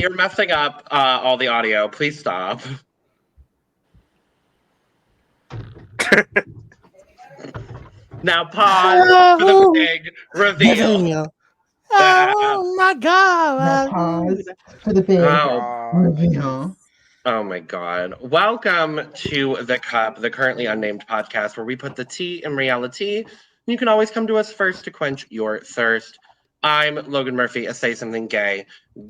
you're messing up all the audio. Please stop. Now pause for the big reveal. Oh my God. Now pause for the big reveal. Oh my God. Welcome to The Cup, the currently unnamed podcast where we put the tea in reality. You can always come to us first to quench your thirst. I'm Logan Murphy, a Say Something Gay.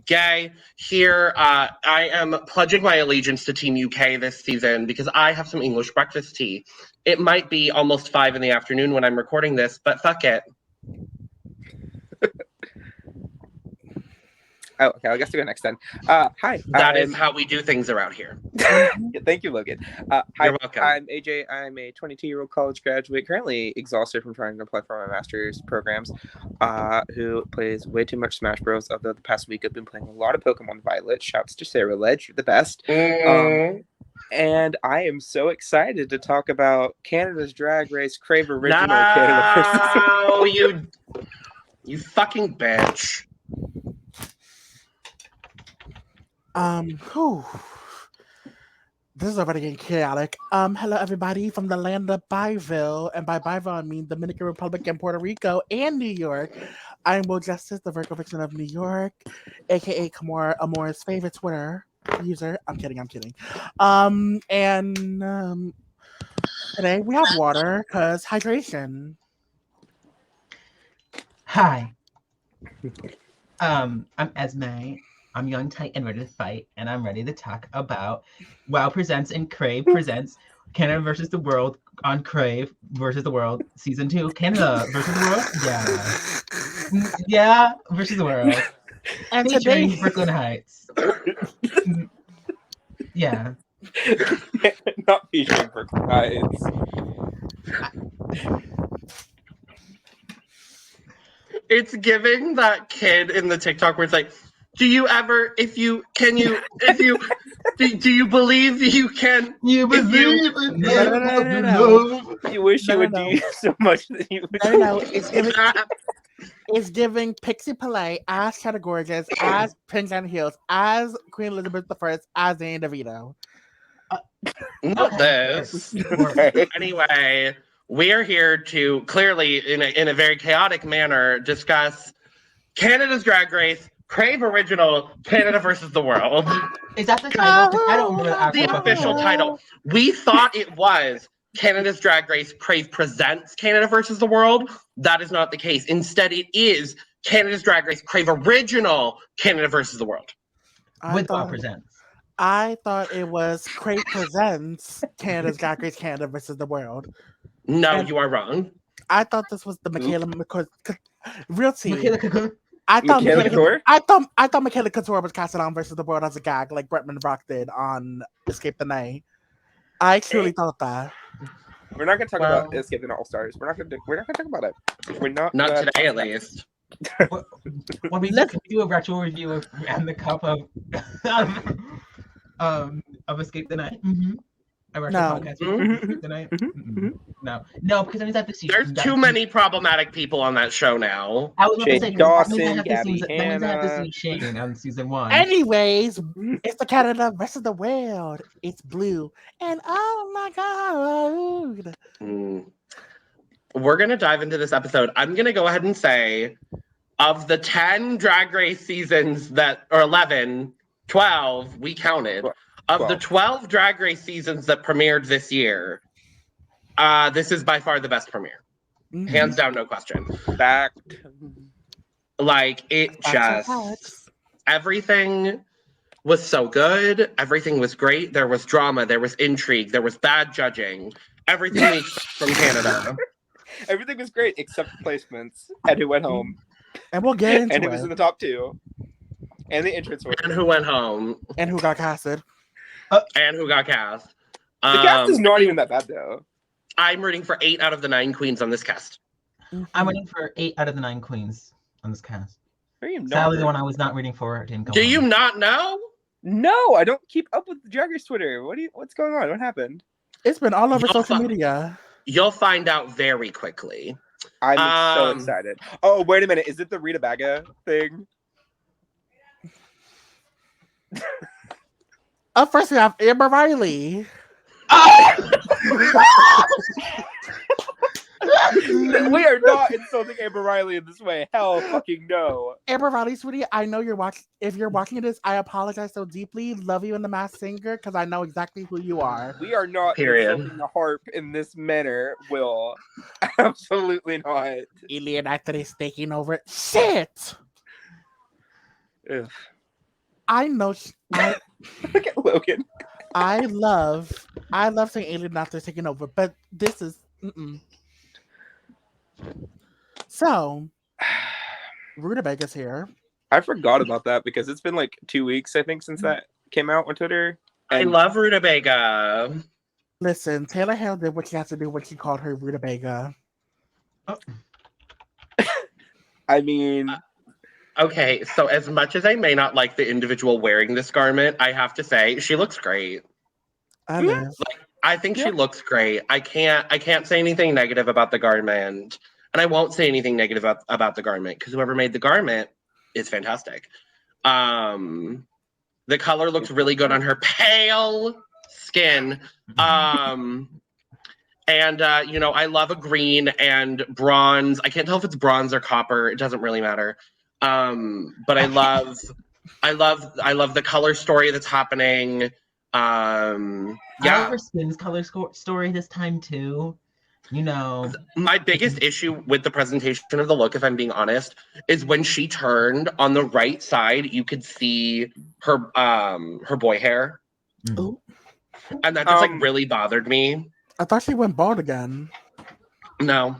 Gay. Here, I am pledging my allegiance to Team UK this season because I have some English breakfast tea. It might be almost 5 in the afternoon when I'm recording this, but fuck it. Oh, okay, I guess to go next then. Hi. That is how we do things around here. Thank you, Logan. Hi, You're welcome. I'm AJ. I'm a 22-year-old college graduate, currently exhausted from trying to apply for my master's programs, who plays way too much Smash Bros. Although the past week I've been playing a lot of Pokemon Violet. Shouts to Sarah Ledge, you're the best. And I am so excited to talk about Canada's Drag Race Crave Original Canada versus you fucking bitch. This is already getting chaotic. Hello everybody from the land of Biville, and by Biville I mean Dominican Republic and Puerto Rico and New York. I'm Will Justice, the Virgo Vixen of New York, aka Kamora Amora's favorite Twitter user. I'm kidding. Today we have water because hydration. Hi. I'm Esme. I'm young, tight, and ready to fight, and I'm ready to talk about WoW Presents and Crave Presents Canada versus the World on Crave versus the World Season 2. Canada versus the World? Yeah, versus the world. And featuring today, Brooklyn Heights. Yeah. Not featuring Brooklyn Heights. It's giving that kid in the TikTok where it's like, do you believe you can? You believe in love. You wish you would do so much that you would. No, it's giving Pixie Palais as Cheddar Gorgeous, as Pink and Heels, as Queen Elizabeth I, as Danny DeVito. Not this. Anyway, we are here to clearly, in a very chaotic manner, discuss Canada's Drag Race, Crave Original, Canada versus the World. Is that the title? I don't remember the official title. We thought it was Canada's Drag Race, Crave Presents Canada versus the World. That is not the case. Instead, it is Canada's Drag Race, Crave Original, Canada versus the World. With WoW Presents. I thought it was Crave Presents Canada's Drag Race, Canada versus the World. No, you are wrong. I thought this was the Michaela real tea. Michaela I thought Michaela Couture was casted on versus the World as a gag, like Bretman Rock did on Escape the Night. I truly thought that. We're not going to talk about Escape the All Stars. We're not going to talk about it. We're not today, at least. When we do a retro review of and the cup of Escape the Night. Mm-hmm. A retro podcast of Escape the Night. No, because I mean that there's too many problematic people on that show now. I was about to say Dawson, Gabby Hanna. That means I have to see Shane on season 1. Anyways, it's the Canada versus the World. It's blue, and oh my God. We're gonna dive into this episode. I'm gonna go ahead and say, of the 10 Drag Race seasons or 11, 12, we counted. Of the 12 Drag Race seasons that premiered this year, this is by far the best premiere. Hands down, no question. Fact. Like, it just... Everything was so good. Everything was great. There was drama. There was intrigue. There was bad judging. Everything we expect from Canada. Everything was great except placements. And who went home. And we'll get into it. And it was in the top 2. And the entrance order. And who went home. And who got casted. And who got cast. The cast is not even that bad, though. I'm rooting for 8 out of the 9 queens on this cast. I'm rooting for 8 out of the 9 queens on this cast. Sadly, the one I was not rooting for didn't go. Do you not know? No, I don't keep up with the Drag Race Twitter. What's going on? What happened? It's been all over social media. You'll find out very quickly. I'm so excited. Oh, wait a minute. Is it the Rita Baga thing? Up first, we have Amber Riley. We are not insulting Amber Riley in this way. Hell fucking no. Amber Riley, sweetie, I know you're watching. If you're watching this, I apologize so deeply. Love you in the Masked Singer because I know exactly who you are. We are not insulting the harp in this manner, Will. Absolutely not. Alien actress taking over. Shit! Ugh. I know. Look at Logan. I love saying alien actress taking over, but this is. So, Rita Baga's here. I forgot about that because it's been like 2 weeks, I think, since that came out on Twitter. I love Rita Baga. Listen, Taylor Hale did what she has to do when she called her Rita Baga. Oh. I mean... Okay, so as much as I may not like the individual wearing this garment, I have to say she looks great. I think she looks great. I can't say anything negative about the garment, and I won't say anything negative about the garment because whoever made the garment is fantastic. The color looks really good on her pale skin. And I love a green and bronze. I can't tell if it's bronze or copper. It doesn't really matter. But I love the color story that's happening. I love her skin's color story this time too. My biggest issue with the presentation of the look, if I'm being honest, is when she turned on the right side, you could see her boy hair. Ooh. And that just really bothered me. I thought she went bald again. No.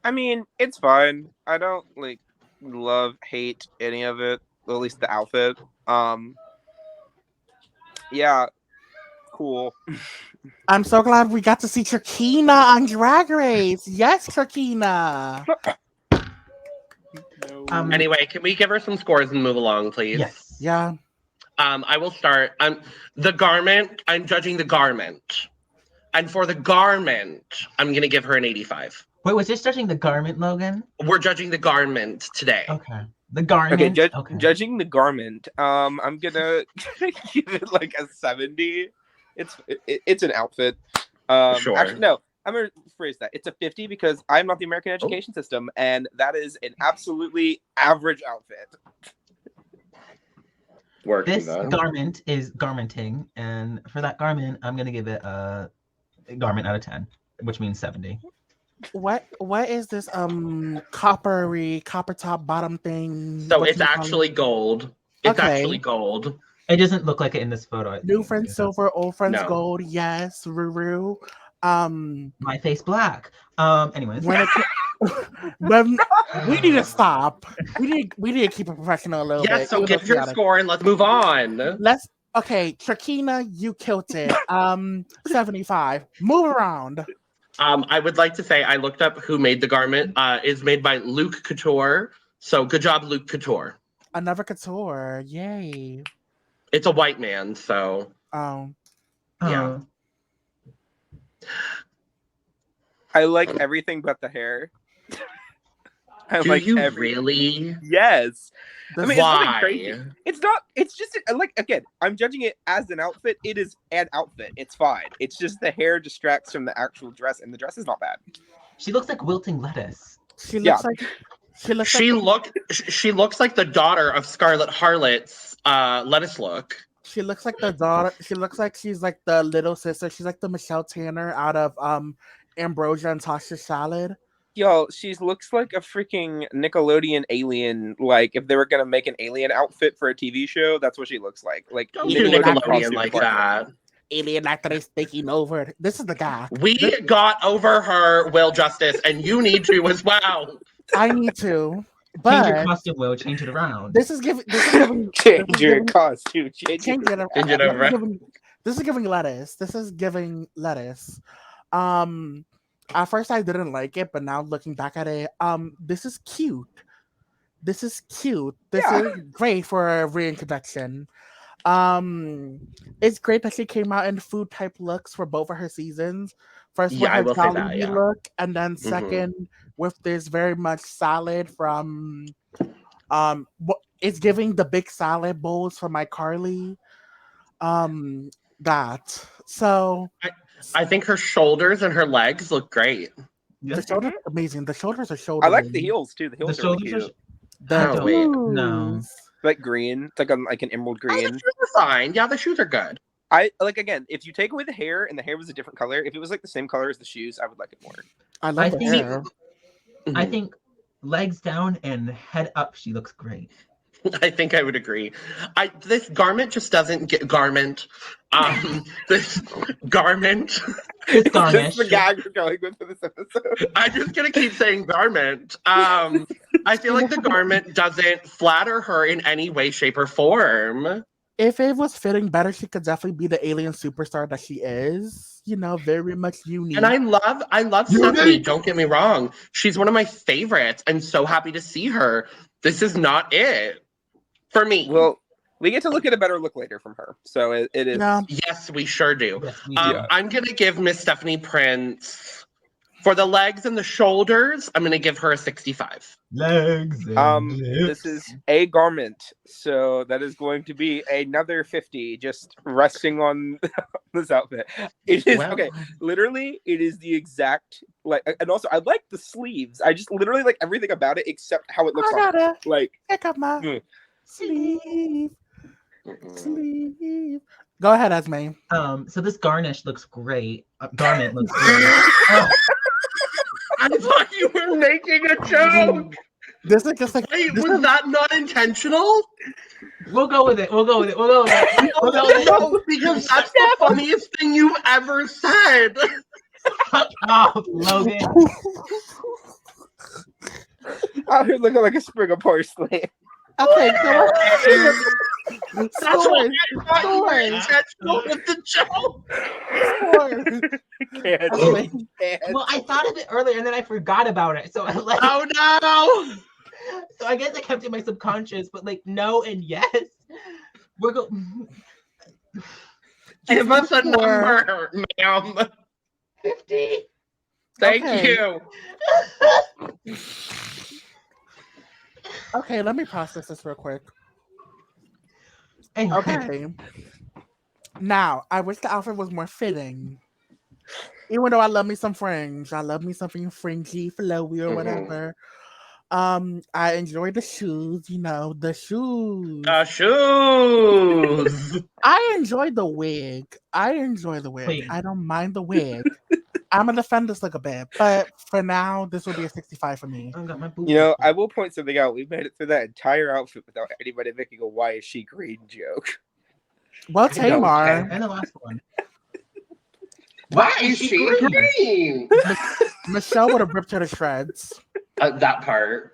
I mean, it's fine. I don't hate any of it, at least the outfit. Yeah, cool. I'm so glad we got to see Trakina on Drag Race. Yes, Trakina. Anyway, can we give her some scores and move along, please? Yes. Yeah. I will start. The garment, I'm judging the garment. And for the garment, I'm going to give her an 85. Wait, was this judging the garment, Logan? We're judging the garment today. Okay. The garment. Okay, judging the garment, I'm gonna give it like a 70. It's an outfit. Sure. Actually, no, I'm gonna phrase that. It's a 50 because I'm not the American education system, and that is an absolutely average outfit. This garment is garmenting, and for that garment, I'm gonna give it a garment out of 10, which means 70. What is this copper top bottom thing? So it's actually gold. It's actually gold. It doesn't look like it in this photo. New friends silver, old friends gold. Yes, Ruru. My face black. Anyways. When we need to stop. We need to keep it professional a little bit. Yes, so give your score and let's move on. Okay, Trakina, you killed it. 75. Move around. I would like to say I looked up who made the garment. It's made by Luke Couture. So good job, Luke Couture. Another Couture. Yay. It's a white man, so. Yeah. I like everything but the hair. Do you really? Yes. I mean, why? It's not. It's just again. I'm judging it as an outfit. It is an outfit. It's fine. It's just the hair distracts from the actual dress, and the dress is not bad. She looks like wilting lettuce. She looks like the daughter of Scarlet Harlot's lettuce look. She looks like the daughter. She looks like she's like the little sister. She's like the Michelle Tanner out of Ambrosia and Tasha's Salad. Yo, she looks like a freaking Nickelodeon alien. Like, if they were gonna make an alien outfit for a TV show, that's what she looks like. Like Nickelodeon like that. Alien actress taking over. This is the guy. We got over her, Will Justice, and you need to as well. I need to. But change your costume, Will. Change it around. This is giving change your costume. Change it around. This is giving lettuce. This is giving lettuce. At first I didn't like it, but now looking back at it, this is cute. This is great for a reintroduction. It's great that she came out in food type looks for both of her seasons. First with her Jollibee look, and then second with this very much salad from It's giving the big salad bowls for my Carly. That. So I think her shoulders and her legs look great. the shoulders are amazing. The shoulders are I shoulders. like the heels too. The The heels are really shoulders cute. are. The Oh, wait. No. Like green. It's like an emerald Oh, the green. shoes are fine. Yeah, the shoes are good. I like again. If you take away the hair and the hair was a different color, if it was like the same color as the shoes, I would like it more. I love I the think- hair. I think legs down and head up, she looks great. I think I would agree. This garment just doesn't get garment. This garment. It's That's garnish. the gag we're going with for this episode. I'm just gonna keep saying garment. I feel like the garment doesn't flatter her in any way, shape, or form. If it was fitting better, she could definitely be the alien superstar that she is. You know, very much unique. And I love Stephanie. Don't get me wrong. She's one of my favorites. I'm so happy to see her. This is not it for me. Well, we get to look at a better look later from her, so it is. Yeah. Yes, we sure do. Yes, we do. I'm gonna give Miss Stephanie Prince for the legs and the shoulders. I'm gonna give her a 65. Legs. And This is a garment, so that is going to be another 50 just resting on this outfit. It is Well- okay. Literally, it is the exact like, and also I like the sleeves. I just literally like everything about it except how it looks I on her. gotta Like, pick up my Mm. sleeve. Sleeve. Go ahead, Esme. So this garnish looks great. Garment looks great. Oh, I thought you were making a joke. This is just like Wait, this was is- that not intentional? we'll go with it. We'll go with it. We'll go with it. We'll go with it. No, because that's the funniest thing you've ever said. Oh, Logan. out here looking like a sprig of porcelain. Okay, so That's why I thought you were Story. intentional with the joke. Can't. Okay. Can't. Well, I thought of it earlier and then I forgot about it. So I like. Oh no! So I guess I kept it in my subconscious, but like no and yes. We're go. Give us a number, ma'am. 50. Thank Okay. you. Okay, let me process this real quick. And Okay. Now, I wish the outfit was more fitting. Even though I love me some fringe. I love me something fringy, flowy, or Mhm. whatever. I enjoy the shoes, you know, the shoes. Shoes. I enjoy the wig. Wait. I don't mind the wig. I'm gonna defend this like a bit, but for now, this will be a 65 for me. I got my boots. You know, I will point something out. We've made it through that entire outfit without anybody making a "Why is she green?" joke. Well, I don't Tamar, care. And the last one. Why is she green? Michelle would have ripped her to shreds. That part.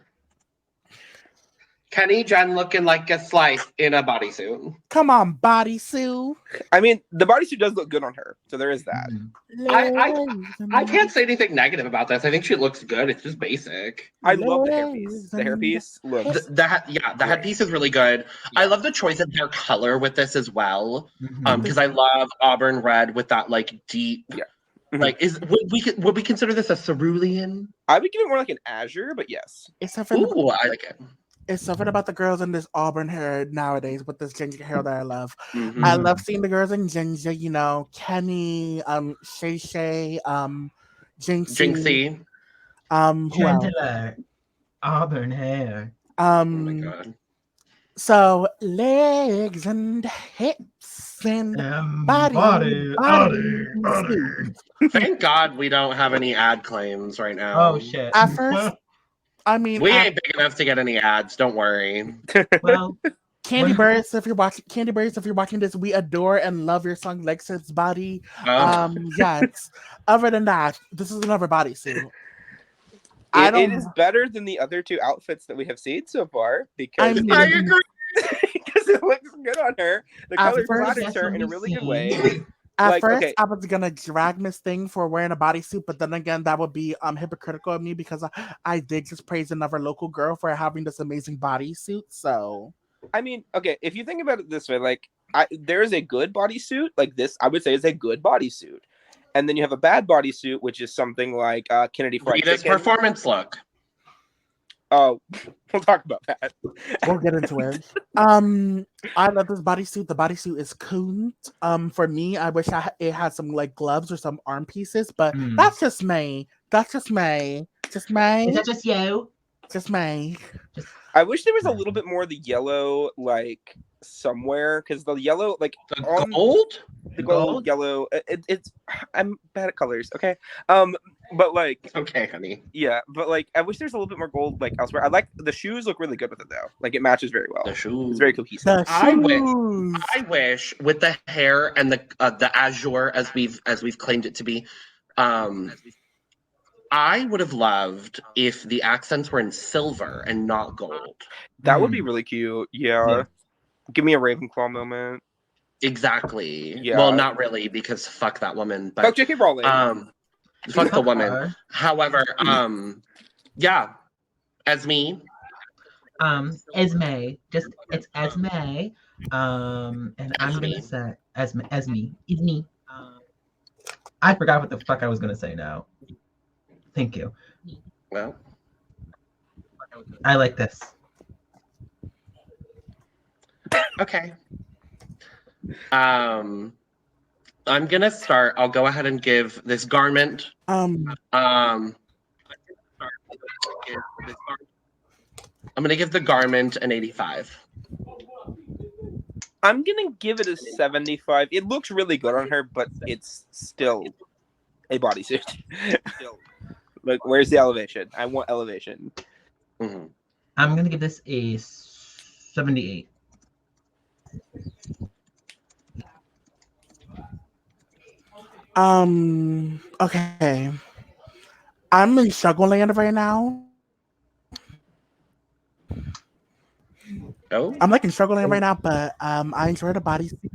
Kenny Jen looking like a slice in a bodysuit. Come on, bodysuit. I mean, the bodysuit does look good on her, so there is that. I can't say anything negative about this. I think she looks good. It's just basic. I love the hairpiece. The hairpiece looks. The headpiece is really good. I love the choice of hair color with this as well. Mhm. Because I love auburn red with that like deep. Yeah. Like would we consider this a cerulean? I would give it more like an azure, but yes. It's something. Ooh, I like it. It's something about the girls in this auburn hair nowadays with this ginger hair that I love. Mhm. I love seeing the girls in ginger. You know, Kenny, Shay Shay, Jinxie. Jinxie. Who else? Chandler. Auburn hair. Oh my god. So legs and hips and body. Thank God we don't have any ad claims right now. Oh shit. At first, I mean, We ain't big enough to get any ads. Don't worry. Well, Candy Birds, if you're watching this, we adore and love your song Lex's Body. Yes. Other than that, this is another bodysuit. It is better than the other two outfits that we have seen so far because I agree. because it looks good on her. The At color first, flatters her in a really good seen. way. At Like, first, okay. I was gonna drag Miss Thing for wearing a bodysuit, but then again, that would be hypocritical of me because I did just praise another local girl for having this amazing bodysuit. So I mean, okay, if you think about it this way, like there is a good bodysuit, like this, I would say is a good bodysuit. And then you have a bad bodysuit, which is something like Kennedy Fried Rita's Chicken. performance look. Oh, we'll talk about that. We'll get into it. I love this bodysuit. The bodysuit is cool. For me, I wish it had some like gloves or some arm pieces, but that's just me. That's just me. Just me. Is that just you? Just me. I wish there was a little bit more of the yellow, like somewhere, because the yellow, like The on gold? the gold, Gold? yellow. It's I'm bad at colors. Okay, but like Okay, honey. yeah, but like I wish there's a little bit more gold like elsewhere. I like the shoes look really good with it though. Like it matches very well. The shoes. It's very cohesive. The I shoes. wish with the hair and the azure as we've claimed it to be, I would have loved if the accents were in silver and not gold. That would be really cute. Yeah. Give me a Ravenclaw moment. Exactly. Yeah. Well, not really, because fuck that woman. Fuck But J.K. Rowling. fuck the woman. her. However, yeah, Esme. Esme. Just it's Esme. And I'm gonna say Esme. I forgot what the fuck I was gonna say now. Thank you. Well, I like this. okay. I'm gonna start. I'll go ahead and give this garment. I'm gonna give the garment an 85. I'm gonna give it a 75. It looks really good on her, but it's still a bodysuit. Like, where's the elevation? I want elevation. Mm-hmm. I'm gonna give this a 78. Okay. I'm in struggle land right now. Oh, I'm like in struggle land right now, but I enjoy the bodysuit.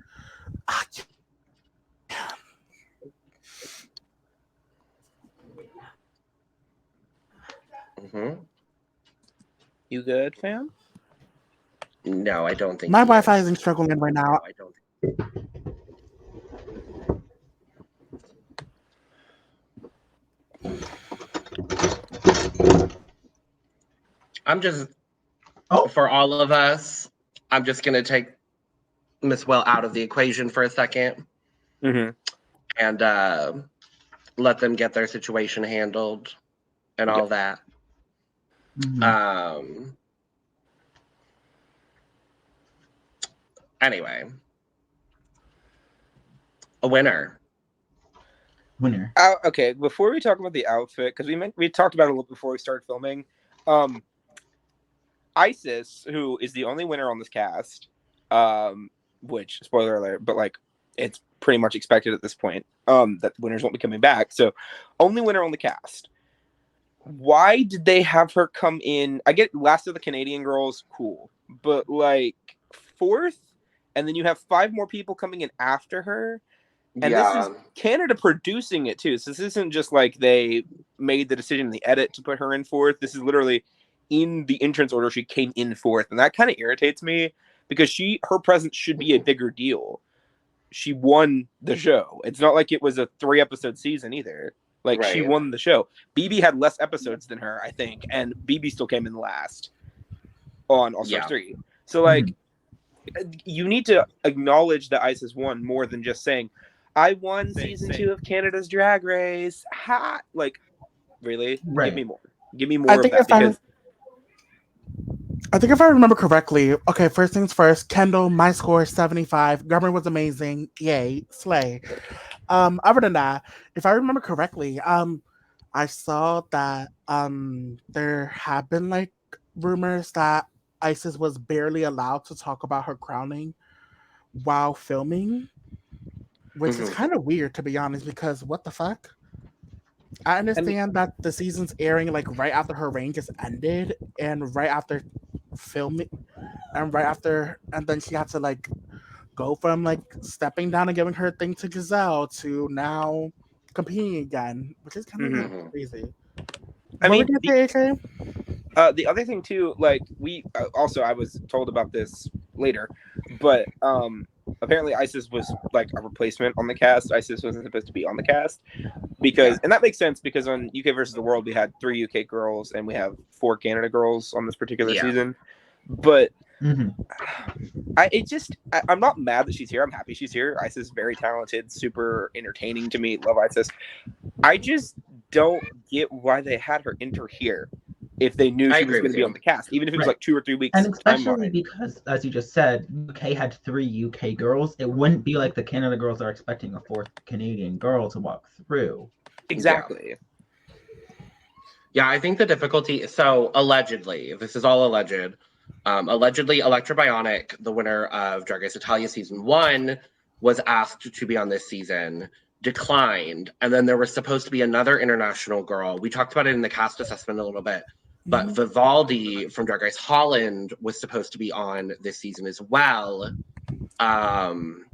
mm-hmm. You good, fam? No, I don't think My he Wi-Fi is. is in struggle land right No, now. I don't. I'm just, for all of us, I'm just going to take Miss Well out of the equation for a second and let them get their situation handled and all that. Anyway, a winner. Okay, before we talk about the outfit, because we talked about it a little before we started filming. Icesis, who is the only winner on this cast, which spoiler alert, but like it's pretty much expected at this point that winners won't be coming back. So, only winner on the cast. Why did they have her come in? I get last of the Canadian girls, cool, but like fourth, and then you have 5 more people coming in after her. And this is Canada producing it too. So this isn't just like they made the decision in the edit to put her in fourth. This is literally in the entrance order. She came in fourth. And that kind of irritates me because her presence should be a bigger deal. She won the show. It's not like it was a 3-episode season either. Like she won the show. BB had less episodes than her, I think. And BB still came in last on All Stars 3. So like you need to acknowledge that Icesis won more than just saying, I won season 2 of Canada's Drag Race. Ha! Like, really? Give me more. Give me more of that. I think if I remember correctly, okay, first things first, Kendall, my score is 75. Government was amazing. Yay. Slay. Other than that, if I remember correctly, I saw that there have been like rumors that Icesis was barely allowed to talk about her crowning while filming. Which is kind of weird, to be honest, because what the fuck? I understand that the season's airing like right after her reign just ended and right after filming and then she had to like go from like stepping down and giving her thing to Giselle to now competing again, which is kind of crazy. I mean, the other thing too, like we also, I was told about this later, but apparently Icesis was like a replacement on the cast. Icesis wasn't supposed to be on the cast. because and that makes sense because on UK versus the World we had 3 UK girls and we have 4 Canada girls on this particular season. But I'm not mad that she's here. I'm happy she's here. Icesis is very talented, super entertaining to me. Love Icesis. I just don't get why they had her enter here if they knew she was going to be on the cast, even if it was like 2 or 3 weeks. And especially because, as you just said, UK had 3 UK girls. It wouldn't be like the Canada girls are expecting a 4th Canadian girl to walk through. Exactly. Yeah, I think the difficulty. So allegedly, this is all alleged. Allegedly, Electra Bionic, the winner of Drag Race Italia season 1, was asked to be on this season, declined, and then there was supposed to be another international girl. We talked about it in the cast assessment a little bit, but Vivaldi from Drag Race Holland was supposed to be on this season as well, and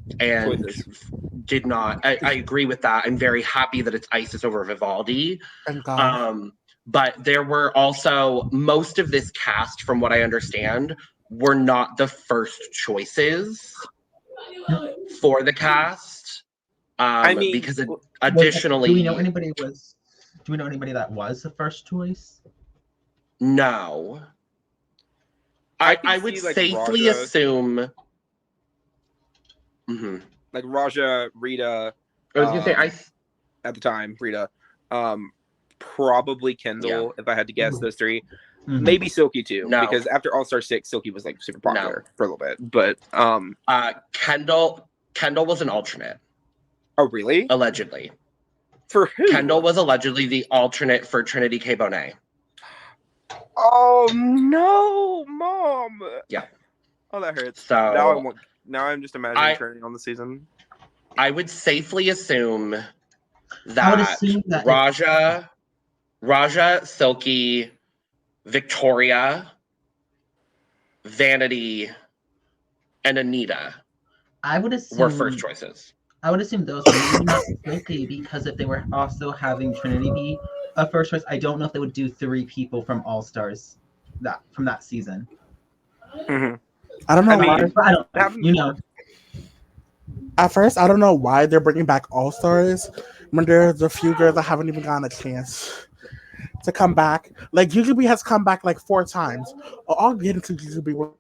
did not. I agree with that. I'm very happy that it's Icesis over Vivaldi. Thank God. But there were also, most of this cast, from what I understand, were not the first choices for the cast. I mean, because additionally, do we know anybody that was the first choice? No. I would safely assume. Like Raja, Rita. I was gonna say at the time, Rita. Probably Kendall, if I had to guess those 3. Maybe Silky too, because after All Star 6, Silky was like super popular for a little bit. But Kendall was an alternate. Oh really? Allegedly. For who? Kendall was allegedly the alternate for Trinity K. Bonet. Oh no, Mom. Yeah. Oh, that hurts. So now I'm just imagining turning on the season. I would safely assume that Raja, Silky, Victoria, Vanity, and Anita were first choices. I would assume those were not Silky, because if they were also having Trinity be a first choice, I don't know if they would do 3 people from All Stars from that season. I don't know why. At first, I don't know why they're bringing back All Stars when there's a few girls that haven't even gotten a chance to come back. Like Jujubee has come back like 4 times. I'll get into Jujubee.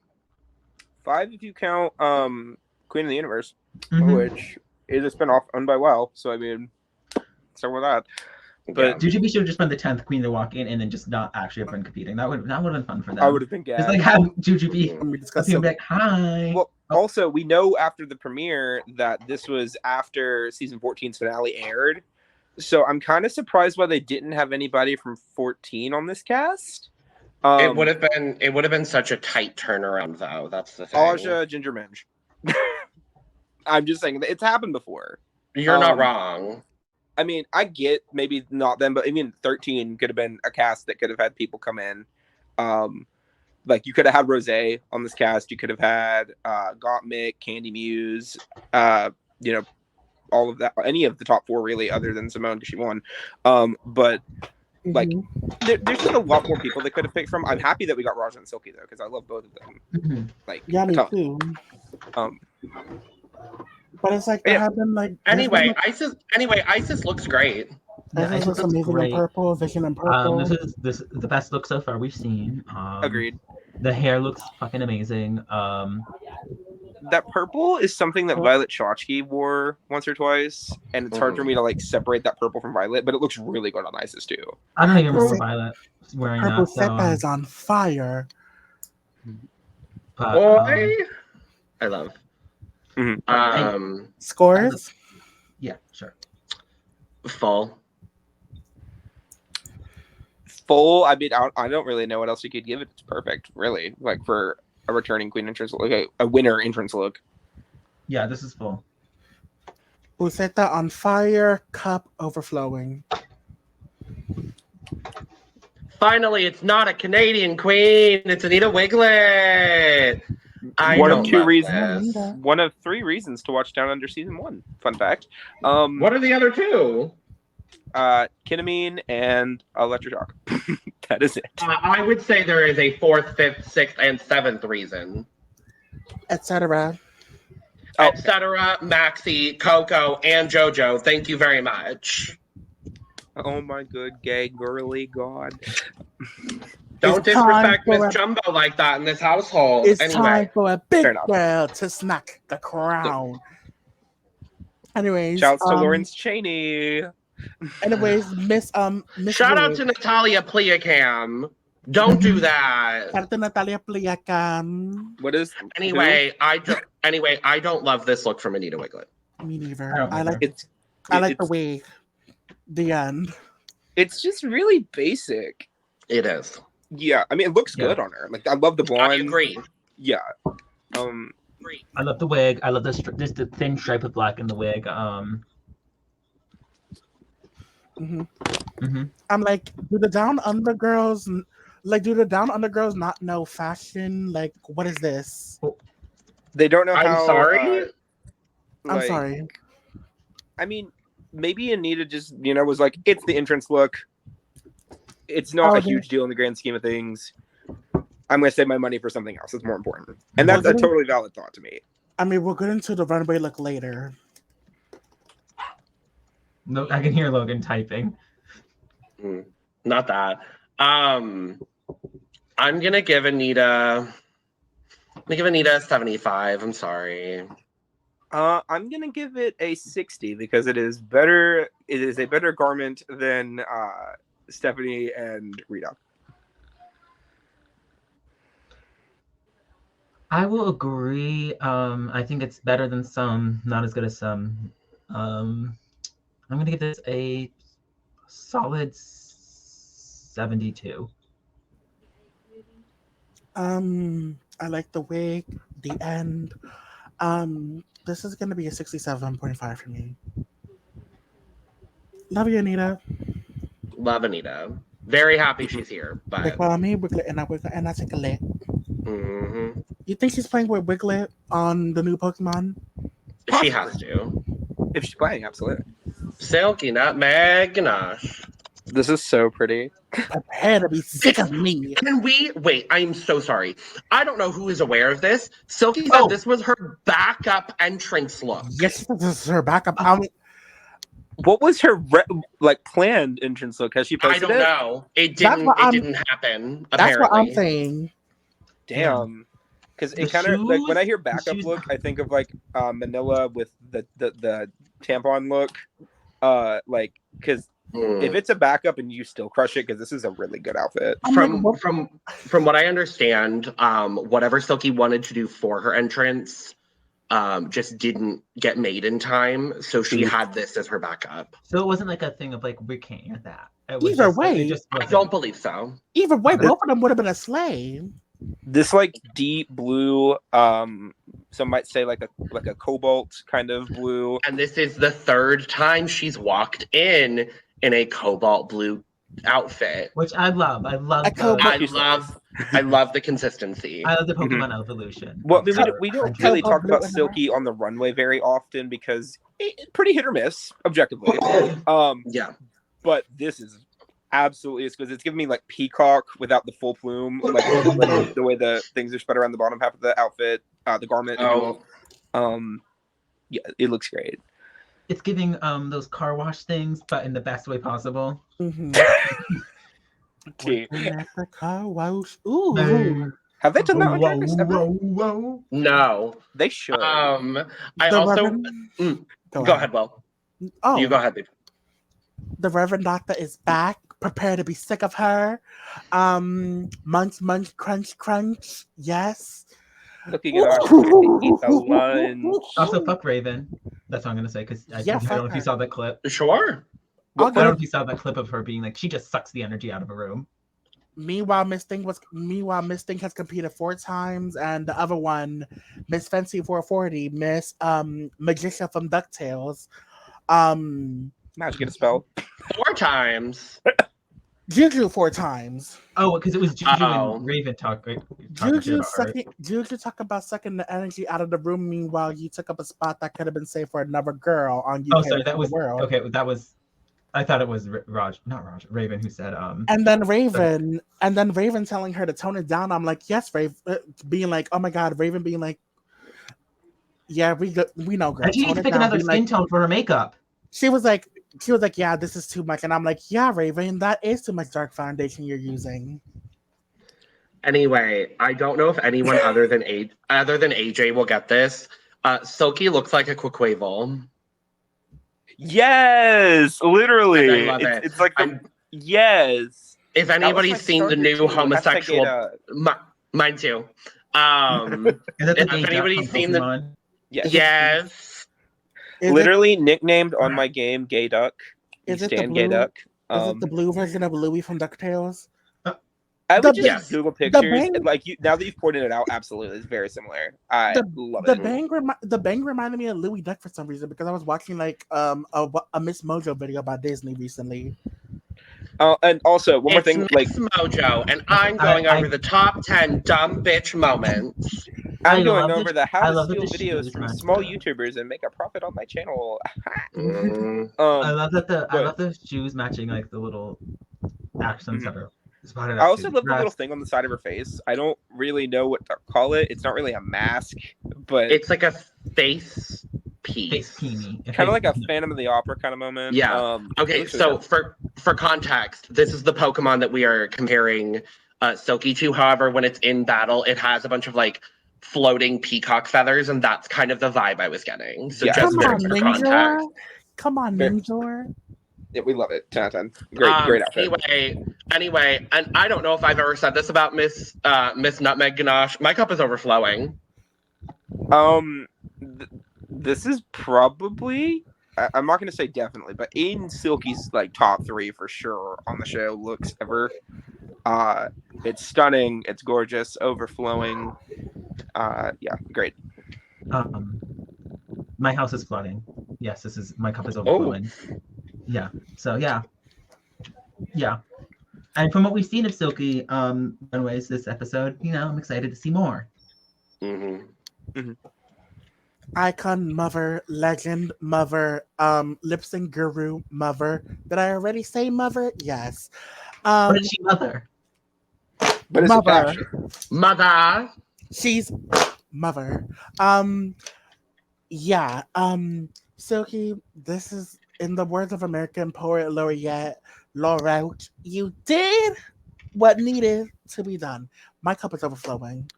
5 if you count Queen of the Universe, which is a spinoff owned by WoW. So I mean, start with that. But Jujubee should have just been the 10th queen to walk in and then just not actually have been competing. That would have been fun for them. I would have been gagged. Just like have Jujubee be like, hi. Well, also we know after the premiere that this was after season 14's finale aired. So I'm kind of surprised why they didn't have anybody from 14 on this cast. It would have been such a tight turnaround, though. That's the thing. Aja, Ginger Minge. I'm just saying it's happened before. You're not wrong. I mean, I get maybe not them, but I mean, 13 could have been a cast that could have had people come in. Like you could have had Rosé on this cast. You could have had Gottmik, Candy Muse, all of that, any of the top 4 really, other than Simone because she won. But like, there's just a lot more people they could have picked from. I'm happy that we got Raja and Silky though, because I love both of them. Like, yeah, me too. But it's like there have been like Icesis looks great. Yeah, Icesis looks amazing great. In purple, Vision in purple. This is the best look so far we've seen. Agreed. The hair looks fucking amazing. That purple is something that Violet Chachki wore once or twice, and it's hard for me to like separate that purple from Violet, but it looks really good on Icesis too. I don't even remember Violet wearing purple that. Purple is on fire. But, I love. Scores? Yeah, sure. Full. I mean, I don't really know what else you could give it. It's perfect, really. Like for a returning queen entrance look, a winner entrance look. Yeah, this is full. Busetta on fire, cup overflowing. Finally, it's not a Canadian queen. It's Anita Wigl'it. One of 2 reasons. One of 3 reasons to watch Down Under season 1. Fun fact. What are the other 2? Ketamine and electroshock. That is it. I would say there is a 4th, 5th, 6th, and 7th reason. Etc. Etc. Maxi, Coco, and JoJo. Thank you very much. Oh my good gay girly god. Don't It's time disrespect for Miss a- Jumbo like that in this household. It's Anyway, time for a big Fair enough. girl to snack the crown. Anyways, Shouts to Lawrence Cheney. Miss shout out Wig. to Natalia Pliacam. Don't do that. Shout out to Natalia Pliacam. What is Anyway, I don't love this look from Anita Wigl'it. Me neither. I don't I either. like the wig. The end. It's just really basic. It is. Yeah, I mean, it looks good on her. Like, I love the blonde. I agree. Yeah. I love the wig. I love this the thin stripe of black in the wig. I'm like, do the down under girls not know fashion? Like, what is this? They don't know how. I'm sorry. I'm sorry. I mean, maybe Anita just, was like, it's the entrance look. It's not a huge deal in the grand scheme of things. I'm going to save my money for something else. It's more important. And that's a totally valid thought to me. I mean, we'll get into the runway look later. No, I can hear Logan typing. Not that. I'm gonna give Anita a 75. I'm sorry. I'm gonna give it a 60 because it is better. It is a better garment than Stephanie and Rita. I will agree. I think it's better than some, not as good as some. I'm gonna give this a solid 72. I like the wig, the end. This is gonna be a 67.5 for me. Love you, Anita. Love Anita. Very happy she's here. They But call me Wigl'it and I take a lick. mhm. You think she's playing with Wigl'it on the new Pokemon? She has to. If she's playing, absolutely. Silky, Nutmeg, Ganache. This is so pretty. Prepare to be sick of me. Can we wait? I'm so sorry. I don't know who is aware of this. Silky said this was her backup entrance look. Yes, this is her backup. What was her planned entrance look? Has she posted I don't know. It didn't happen. That's Apparently. what I'm saying. Damn. Because it The kind of like when I hear shoes- backup shoes- look, I think of like Manila with the tampon look. Because if it's a backup and you still crush it, because this is a really good outfit. From what I understand, whatever Silky wanted to do for her entrance, just didn't get made in time, so she had this as her backup. So it wasn't like a thing of like we can't get that. It was Either just, like, way, it just I wasn't. don't believe so. Either way, both of them would have been a slay. This like deep blue, some might say like a cobalt kind of blue. And this is the third time she's walked in a cobalt blue outfit. Which I love. I love. I love the consistency. I love the Pokemon evolution. Well, I mean, we don't really talk about blue Silky on the runway very often because it's pretty hit or miss, objectively. Yeah. But this is absolutely because it's giving me like peacock without the full plume, like the way the things are spread around the bottom half of the outfit, the garment. Yeah, it looks great. It's giving those car wash things, but in the best way possible. Mm-hmm. Tea. At the car wash. Ooh. Have they done that on Whoa, campus ever? whoa, whoa. No. They should. I The also Reverend- go ahead, Will. Oh, You go ahead, babe. the Reverend Doctor is back. Prepare to be sick of her. Munch, munch, crunch, crunch. Yes. Looking at our eat the lunch. Also, fuck Raven. That's what I'm gonna say because I Yeah, don't know if fuck you saw that clip. Sure. I'll I don't know give- if you saw that clip of her being like, she just sucks the energy out of a room. Meanwhile, Miss Thing has competed 4 times, and the other one, Miss Fancy 440, Miss Magician from DuckTales, Magic get a spell. 4 times. Juju 4 times. Oh, because it was Juju Oh. and Raven talk. Right? Juju talk about sucking the energy out of the room. Meanwhile, you took up a spot that could have been saved for another girl on UK Oh, sorry, that was World. okay. That was. I thought it was Raven who said And then Raven telling her to tone it down. I'm like, yes, Raven, being like, oh my god, Raven being like, yeah, we know, girl. and she needs tone to it pick down. another Being skin like, tone for her makeup. she was like, she was like, yeah, this is too much. And I'm like, yeah, Raven, that is too much dark foundation you're using. Anyway, I don't know if anyone other than AJ will get this. Silky looks like a Quaquaval. Yes, literally. And I love it. It's like yes. If anybody's seen the new homosexual, mine too. If anybody's seen the yes. Literally nicknamed on my game Gay Duck. Is it the blue? Gay Duck. Is it the blue version of Louie from DuckTales? I would just Google pictures. Now that you've pointed it out, absolutely, it's very similar. I love it. The bang reminded me of Louie Duck for some reason because I was watching like a Miss Mojo video about Disney recently. And also one more thing, Miss Mojo, and I'm going over the top 10 dumb bitch moments. I'm going over the how to steal videos from small YouTubers and make a profit on my channel. I love the shoes matching like the little accents that are spotted. I also love the little thing on the side of her face. I don't really know what to call it. It's not really a mask, but it's like a face piece. Kind of like a Phantom of the Opera kind of moment. Yeah. Okay, so for context, this is the Pokemon that we are comparing Silky to. However, when it's in battle, it has a bunch of like floating peacock feathers, and that's kind of the vibe I was getting. So just for context. Come on, Ninja. Yeah, we love it. 10 out of 10. Great outfit. Anyway, and I don't know if I've ever said this about Miss Nutmeg Ganache. My cup is overflowing. This is probably, I'm not going to say definitely, but in Silky's like top 3 for sure on the show looks ever. It's stunning. It's gorgeous. Overflowing. Yeah, great. My house is flooding. Yes, my cup is overflowing. Oh. Yeah. So yeah. And from what we've seen of Silky runways this episode, I'm excited to see more. Icon mother, legend mother, lip sync guru mother. Did I already say mother? Yes. What is she mother? But mother. Mother. She's mother. Yeah. Silky, this is, in the words of American poet laureate, you did what needed to be done. My cup is overflowing.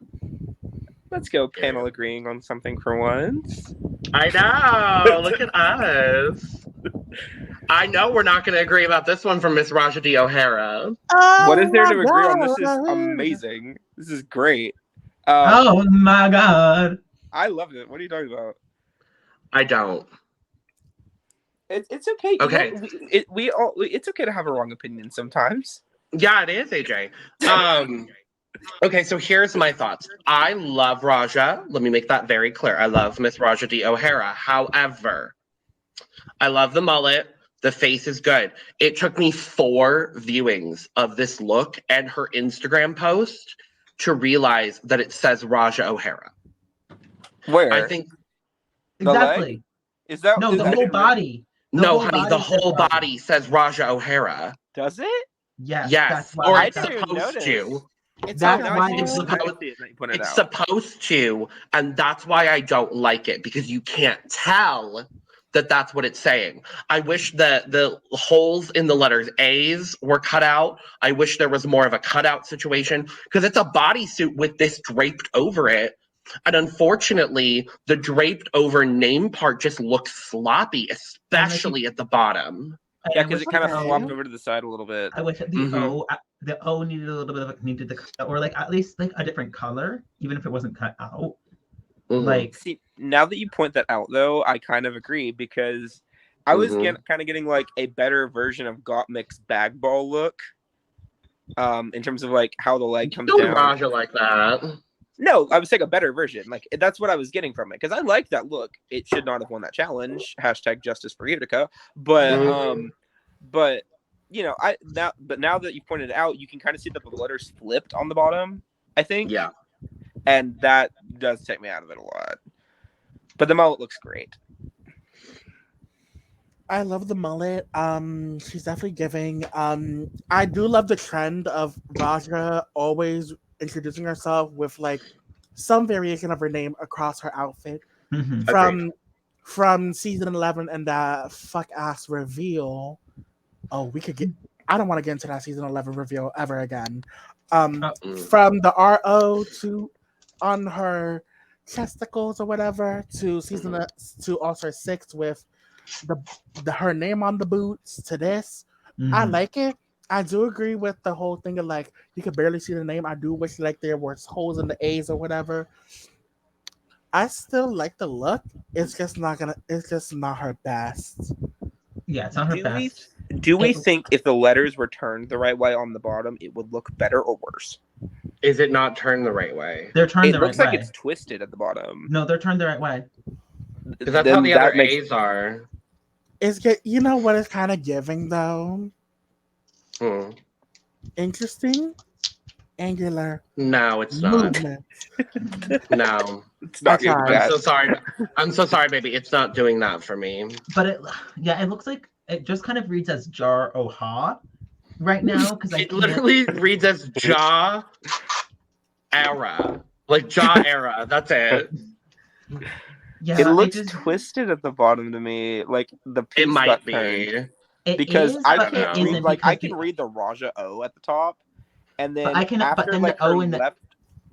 Let's go panel agreeing on something for once. I know. Look at us. I know we're not going to agree about this one from Miss Raja D. O'Hara. What is there to agree on? This is amazing. This is great. Oh my God. I love it. What are you talking about? I don't. It's okay. Okay. It's okay to have a wrong opinion sometimes. Yeah, it is, AJ. Okay, so here's my thoughts. I love Raja. Let me make that very clear. I love Miss Raja D. O'Hara. However, I love the mullet. The face is good. It took me 4 viewings of this look and her Instagram post to realize that it says Raja O'Hara. Where? I think exactly. Is that no? The whole body. No, honey, the whole body says Raja O'Hara. Does it? Yes. Yes. Or it's supposed to. It's supposed to, and that's why I don't like it, because you can't tell that that's what it's saying. I wish that the holes in the letters A's were cut out. I wish there was more of a cutout situation, because it's a bodysuit with this draped over it. And unfortunately, the draped over name part just looks sloppy, especially at the bottom. Yeah, because it kind of flopped over to the side a little bit. I wish the O needed a little bit of needed the, or like at least like a different color, even if it wasn't cut out. Like, see, now that you point that out, though, I kind of agree, because I was kind of getting like a better version of Gottmik's bag ball look, in terms of like how the leg comes down. Raja like that. No, I was saying a better version. Like, that's what I was getting from it, because I like that look. It should not have won that challenge. # justice for Utica. But now that you pointed it out, you can kind of see that the letters flipped on the bottom, I think. Yeah. And that does take me out of it a lot. But the mullet looks great. I love the mullet. She's definitely giving. I do love the trend of Raja always introducing herself with like some variation of her name across her outfit. from season 11 and that fuck ass reveal. Oh, we could get. I don't want to get into that season 11 reveal ever again. From the RO to on her testicles or whatever to to All-Star 6 with the her name on the boots to this. I like it. I do agree with the whole thing of like you could barely see the name. I do wish like there was holes in the A's or whatever. I still like the look. It's just not her best. Yeah, it's not her best. Do we think if the letters were turned the right way on the bottom, it would look better or worse? Is it not turned the right way? They're turned the It right looks like way. it's twisted at the bottom. No, they're turned the right way. Because that's how the other A's are. It's good. You know what it's kind of giving though? Interesting, angular. No, it's not. Movement. No. It's not Okay. I'm so sorry. I'm so sorry, baby. It's not doing that for me. But it looks like it just kind of reads as Jar Oha right now because it literally reads as Jaw Era, like Jaw Era. That's it. Yeah, it looks twisted at the bottom to me. Like the piece it might got be turned. It because is, I but can't it read isn't like I because can read the Raja O at the top, and then I can, after but then like the O her and the left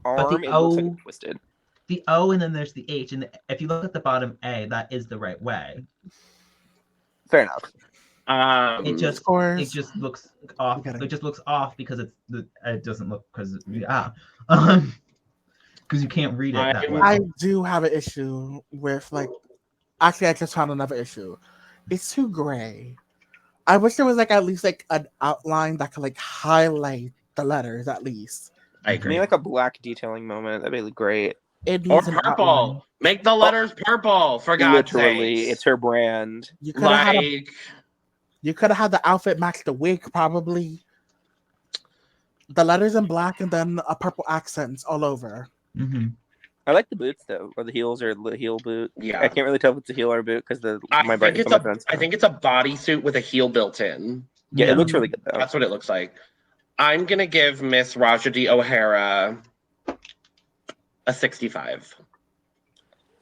arm, it looks like it's twisted. The O and then there's the H, and if you look at the bottom A, that is the right way. Fair enough. It just looks off. It just looks off because it doesn't look because you can't read it that way. I do have an issue with like. Actually, I just found another issue. It's too gray. I wish there was like at least like an outline that could like highlight the letters at least. I agree. Maybe like a black detailing moment. That'd be great. It or needs an purple. outline. Make the letters purple for God's sake. Literally, it's her brand. You could have had the outfit match the wig probably. The letters in black and then a purple accents all over. Mm-hmm. I like the boots though, or the heels, or the heel boot. Yeah, I can't really tell if it's a heel or a boot because I think it's a bodysuit with a heel built in. Yeah, it looks really good though. That's what it looks like. I'm gonna give Miss Rajadi O'Hara a 65.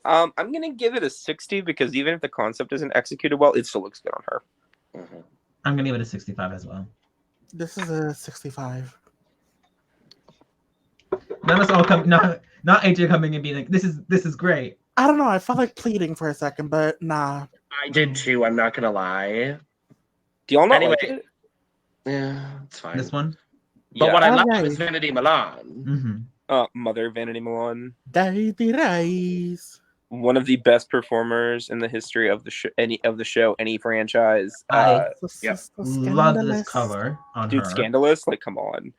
I'm gonna give it a 60 because even if the concept isn't executed well, it still looks good on her. Mm-hmm. I'm gonna give it a 65 as well. This is a 65. None of us all come. Not AJ coming and being like, "This is great." I don't know. I felt like pleading for a second, but nah. I did too. I'm not gonna lie. Do y'all not like it? Yeah, it's fine. This one. But what I love is Vanity Milan. Mother Vanity Milan. Rice. One of the best performers in the history of the show, any franchise. I love this color on her. Dude, scandalous! Like, come on.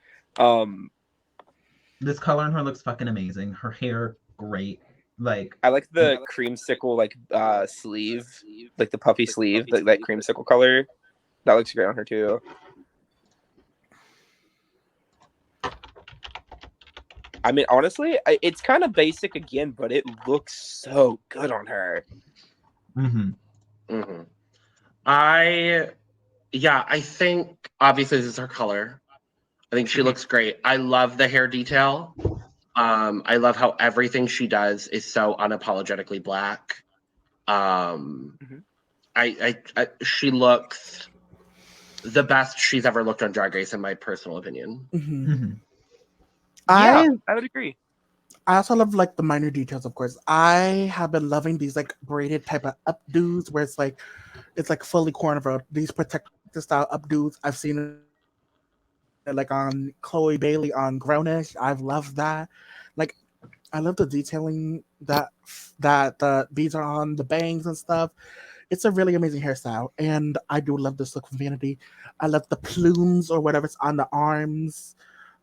This color on her looks fucking amazing. Her hair, great. Like, I like the creamsicle like sleeve, like the puffy sleeve, like that creamsicle color. That looks great on her too. I mean, honestly, it's kind of basic again, but it looks so good on her. I think obviously this is her color. I think she looks great. I love the hair detail. I love how everything she does is so unapologetically black. She looks the best she's ever looked on Drag Race, in my personal opinion. I would agree. I also love like the minor details, of course. I have been loving these like braided type of updos where it's like fully cornrow. These protective style updos. I've seen it like on Chloe Bailey on Grownish. I've loved that. Like, I love the detailing that the beads are on the bangs and stuff. It's a really amazing hairstyle, and I do love this look from Vanity. I love the plumes or whatever's on the arms,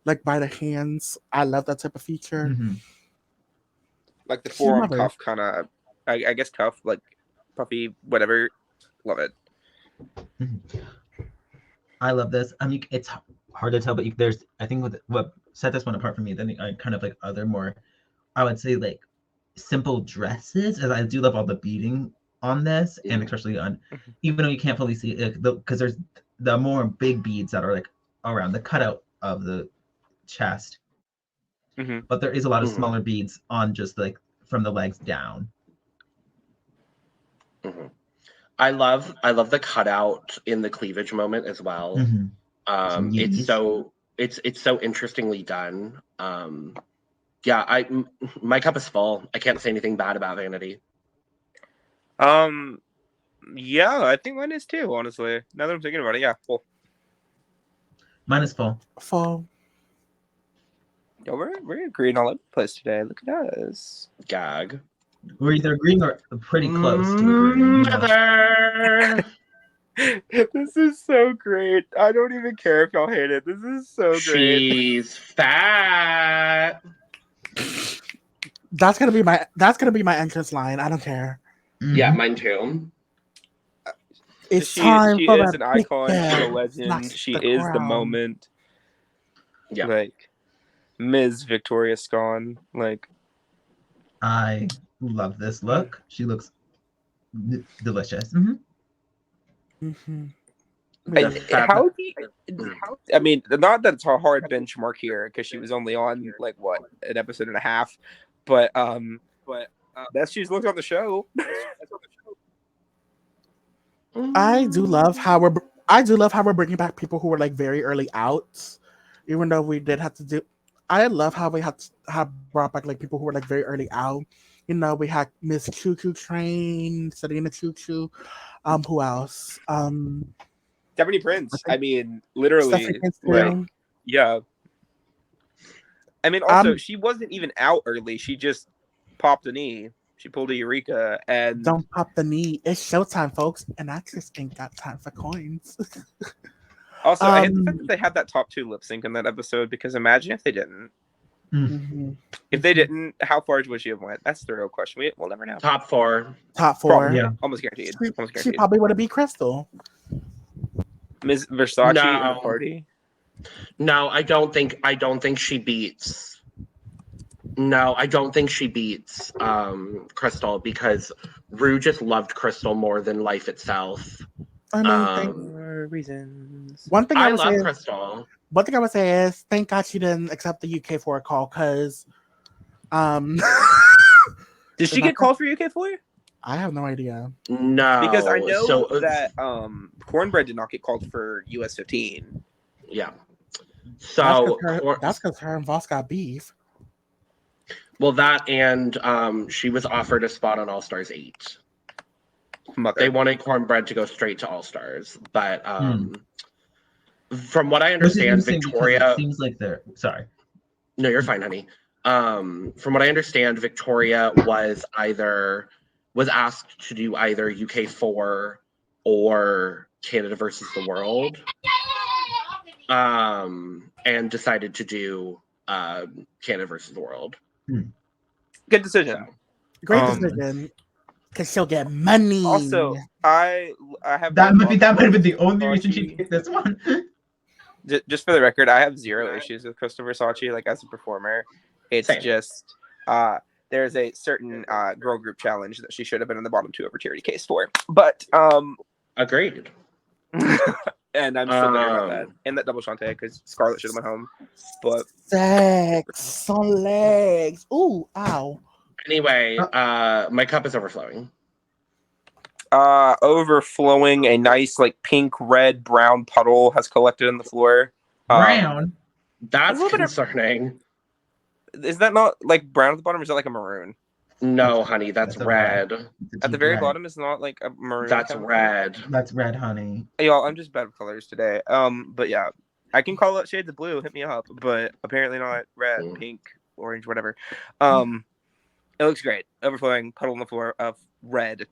like by the hands. I love that type of feature. Like the forearm cuff kind of, I guess cuff, like puffy, whatever. Love it. I love this. I mean, it's hard to tell, but there's, I think what set this one apart from me, then I kind of like other more, I would say like simple dresses, as I do love all the beading on this, and especially on, even though you can't fully see it, because there's the more big beads that are like around the cutout of the chest, but there is a lot of smaller beads on just like from the legs down. Mm-hmm. I love the cutout in the cleavage moment as well. Mm-hmm. It's so interestingly done. Yeah, my cup is full. I can't say anything bad about Vanity. Yeah, I think mine is too, honestly. Now that I'm thinking about it, yeah, full. Mine is full. Full. Yo, we're agreeing all over the place today. Look at us. Gag. We're either agreeing or pretty close to agreeing. You know? Mother. This is so great. I don't even care if y'all hate it. This is so great. She's fat. That's gonna be my entrance line. I don't care. Mm-hmm. Yeah, mine too. It's She time is for an the icon. big She's a dance. legend. Knocks She the is the crown. moment. Yeah. Like Ms. Victoria Scone. Like I love this look. She looks delicious. Mm-hmm. Mm-hmm. Fab. I mean, not that it's a hard benchmark here because she was only on like what, an episode and a half, but best she's looked on the show. I do love how we're bringing back people who were like very early out, even though we did have to do. I love how we have brought back like people who were like very early out. You know, we had Miss Choo Choo Train, Selena Choo Choo. Who else? Stephanie Prince. I mean, literally, Stephanie Prince like, too. yeah. I mean, also, she wasn't even out early. She just popped a knee. She pulled a Eureka, and Don't pop the knee. It's showtime, folks, and I just ain't got time for coins. also, I hate the fact that they had that top 2 lip sync in that episode, because imagine if they didn't. Mm-hmm. If they didn't, how far would she have went? That's the real question. We'll never know. Top 4. Top 4. Probably, yeah, almost guaranteed. She probably would have beat Crystal. Ms. Versace in No. the party. No, I don't think she beats. No, I don't think she beats Crystal, because Rue just loved Crystal more than life itself. I mean, For reasons. one thing I would love say Crystal. One thing I would say is thank God she didn't accept the UK for a call, because Did she get called for UK4? I have no idea. No, Because I know that Cornbread did not get called for US 15. Yeah. So That's because her and Voss got beef. well, that and she was offered a spot on All Stars 8. Mother. They wanted Cornbread to go straight to All Stars, but from what I understand, Victoria. It seems like they're sorry. No, you're fine, honey. From what I understand, Victoria was asked to do either UK4 or Canada versus the World, and decided to do Canada versus the World. Good decision. Great decision. Because she'll get money. Also, I have that might have been the only reason she picked this one. Just for the record, I have zero issues with Crystal Versace, like as a performer. It's Same. just there's a certain girl group challenge that she should have been in the bottom 2 over Charity Case for. But Agreed. and I'm still bitter about that. And that double Shantae, because Scarlett should have went home. But sex on legs. Ooh, ow. Anyway, my cup is overflowing. Overflowing, a nice like pink, red, brown puddle has collected on the floor. Brown. That's concerning. Is that not like brown at the bottom, or is that like a maroon? No, honey, that's red. At the very bottom is not like a maroon. That's red. That's red, honey. Hey, y'all, I'm just bad with colors today. But yeah, I can call it shades of blue. Hit me up. But apparently not red, pink, orange, whatever. It looks great. Overflowing puddle on the floor of red.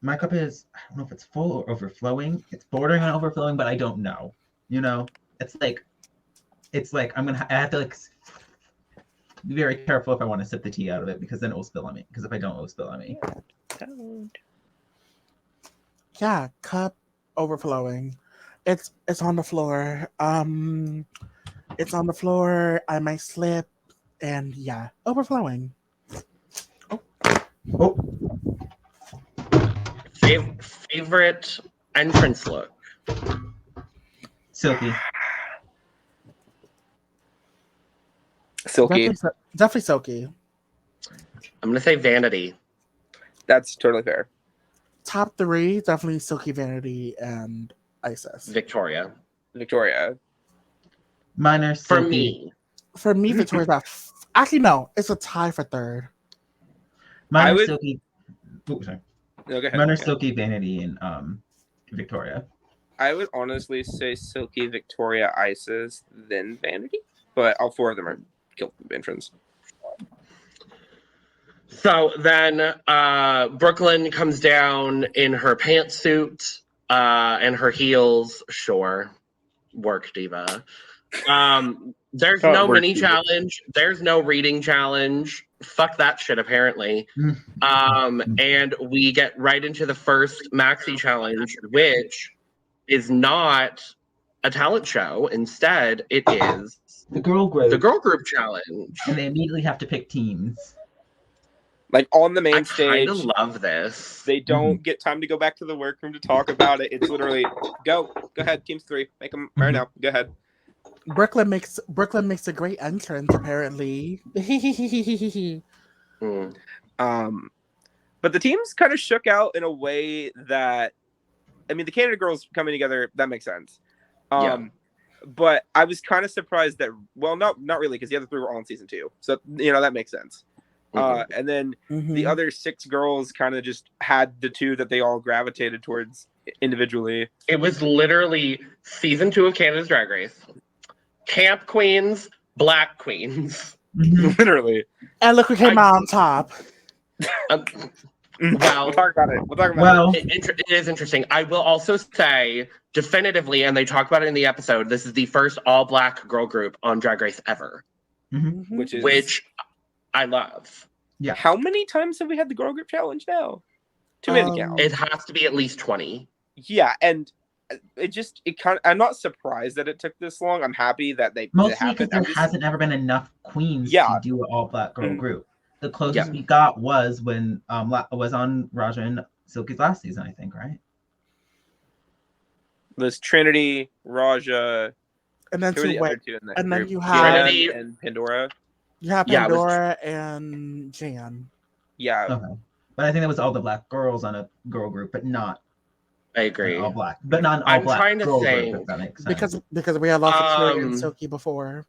My cup is, I don't know if it's full or overflowing. It's bordering on overflowing, but I don't know. You know, it's like I have to like be very careful if I want to sip the tea out of it, because then it will spill on me. Because if I don't, it will spill on me. Yeah, cup overflowing. It's on the floor. It's on the floor. I might slip, and yeah, overflowing. Oh. Favorite entrance look? Silky. Silky. Definitely Silky. I'm gonna say Vanity. That's totally fair. Top 3, definitely Silky, Vanity, and Icesis. Victoria. Victoria. Mine are For Silky. me. For me, Victoria's not. Actually, no, it's a tie for 3rd. Mine I are would- Silky. Oh, sorry. No, go ahead. Mine are Yeah. Silky, Vanity, and Victoria. I would honestly say Silky, Victoria, Isis, then Vanity. But all 4 of them are guilty of entrance. So then Brooklyn comes down in her pantsuit and her heels. Sure. Work, diva. There's Oh, no work, mini diva. challenge. There's no reading challenge. Fuck that shit, apparently. And we get right into the first maxi challenge, which is not a talent show. Instead, it is The girl group. the girl group challenge. And they immediately have to pick teams. Like on the I main kind stage, of love this. they don't get time to go back to the workroom to talk about it. It's literally go ahead, teams 3, make them right now. Go ahead. Brooklyn makes a great entrance, apparently. Mm. But the teams kind of shook out in a way that, I mean, the Canada girls coming together, that makes sense. Yeah. But I was kind of surprised that, well, not really, because the other 3 were all in season 2, so that makes sense. And then the other 6 girls kind of just had the 2 that they all gravitated towards individually. It was literally season 2 of Canada's Drag Race. Camp queens, black queens. Literally. And look who came out on top. Well, We'll talk about it. Well, it is interesting. I will also say definitively, and they talk about it in the episode, this is the first all-black girl group on Drag Race ever, which I love. Yeah. How many times have we had the girl group challenge now? Too many to count. It has to be at least 20. Yeah, and I'm not surprised that it took this long. I'm happy that it mostly happened. because there hasn't ever been enough queens Yeah. to do an all black girl group. The closest Yeah. we got was when was on Raja and Silky's last season, I think, right? There's Trinity, Raja, And then who are the other 2 in that and then group? you have- Trinity and Pandora. You have Yeah, it was- Pandora and Jan. Yeah, Okay. But I think that was all the black girls on a girl group, but not I agree. all black. But not an all I'm black trying to girl think. group, if that makes sense. Because we had lots of Victoria and Um, Silky before.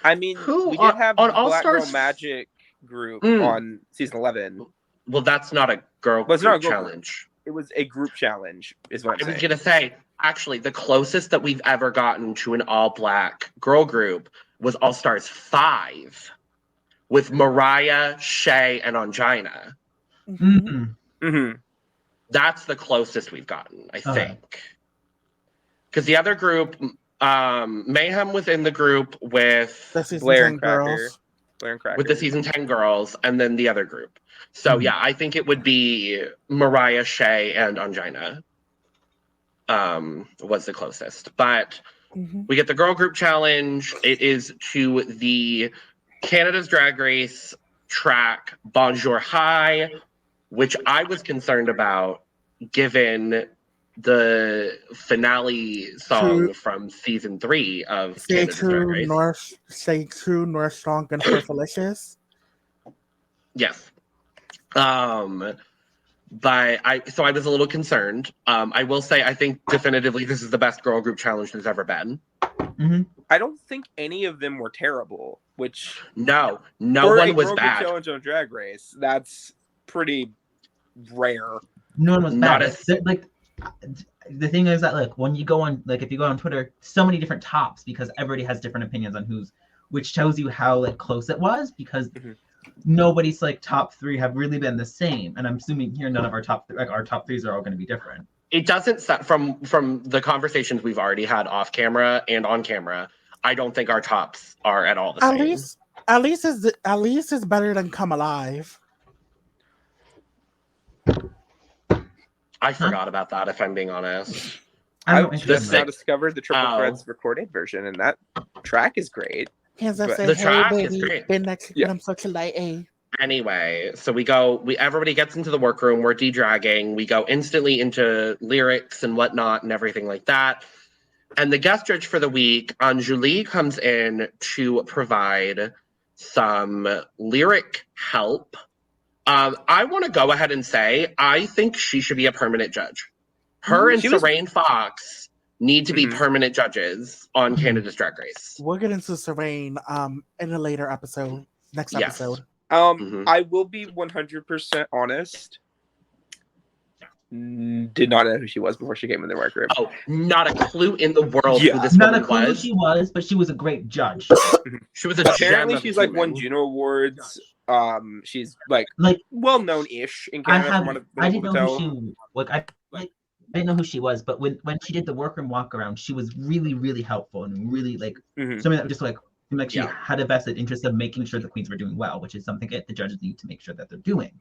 I mean, Who we did have on the All Black Girl Stars- Magic group Mm. on season 11. Well, that's not a girl Well, it's not group a girl challenge. It was a group challenge, is what I I'm was saying. gonna say, actually, the closest that we've ever gotten to an all-black girl group was All Stars 5 with Mariah, Shay, and Angina. Mhm. Mm-hmm. That's the closest we've gotten, I Okay. think. Because the other group, Mayhem was in the group with The season Blair 10 and Cracker. girls. Blair and Cracker. the season 10 girls, and then the other group. So yeah, I think it would be Mariah, Shay, and Angina. Was the closest. But we get the girl group challenge. It is to the Canada's Drag Race track Bonjour High, which I was concerned about given the finale song from season 3 of Stay Canada's Drag true, Race. stay true, North Strong, and Fergalicious. Yes. But I was a little concerned. I will say I think definitively this is the best girl group challenge there's ever been. I don't think any of them were terrible, which No for one a was girl group bad. challenge on Drag Race, that's pretty rare. No one was Not bad. as- Like the thing is that when you go on if you go on Twitter, so many different tops because everybody has different opinions on which tells you how close it was because nobody's top 3 have really been the same, and I'm assuming here none of our top 3s are all going to be different. It doesn't set from the conversations we've already had off camera and on camera. I don't think our tops are at all the same. At least is better than Come Alive. I forgot about that, if I'm being honest. I'm I interested just in now that. discovered the Triple Oh. Threats recorded version, and that track is great. Hands up, But say, the hey, track is baby, great. been next to Yeah. I'm such a light A. Anyway, so everybody gets into the workroom, we're de-dragging, we go instantly into lyrics and whatnot and everything like that. And the guest judge for the week, Anjulie, comes in to provide some lyric help I want to go ahead and say I think she should be a permanent judge. Her and Serene Fox need to be permanent judges on Canada's Drag Race. We'll get into Serene in a later episode, next episode. I will be 100% honest. Did not know who she was before she came in the workroom. Oh, not a clue in the world who this not woman a clue was. who she was, but she was a great judge. She was a apparently gem she's of like human. won Juno Awards. She's like well-known-ish in Canada. I didn't know who she I didn't know who she was, but when she did the workroom walk around, she was really, really helpful and really something that just she had a vested interest of making sure the queens were doing well, which is something that the judges need to make sure that they're doing.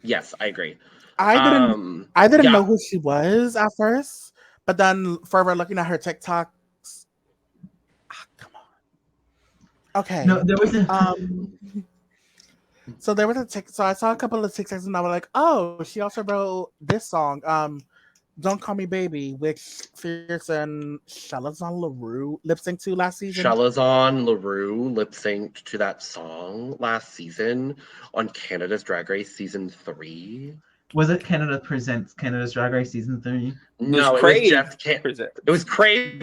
Yes, I agree. I didn't know who she was at first, but then further looking at her TikToks, come on. Okay. No, there was so there was so I saw a couple of TikToks and I was like, oh, she also wrote this song, Don't Call Me Baby, which Fierce and Shalazon LaRue lip synced to last season. Shalazon LaRue lip synced to that song last season on Canada's Drag Race season 3. Was it Canada Presents Canada's Drag Race season 3? No, it was just it was Crave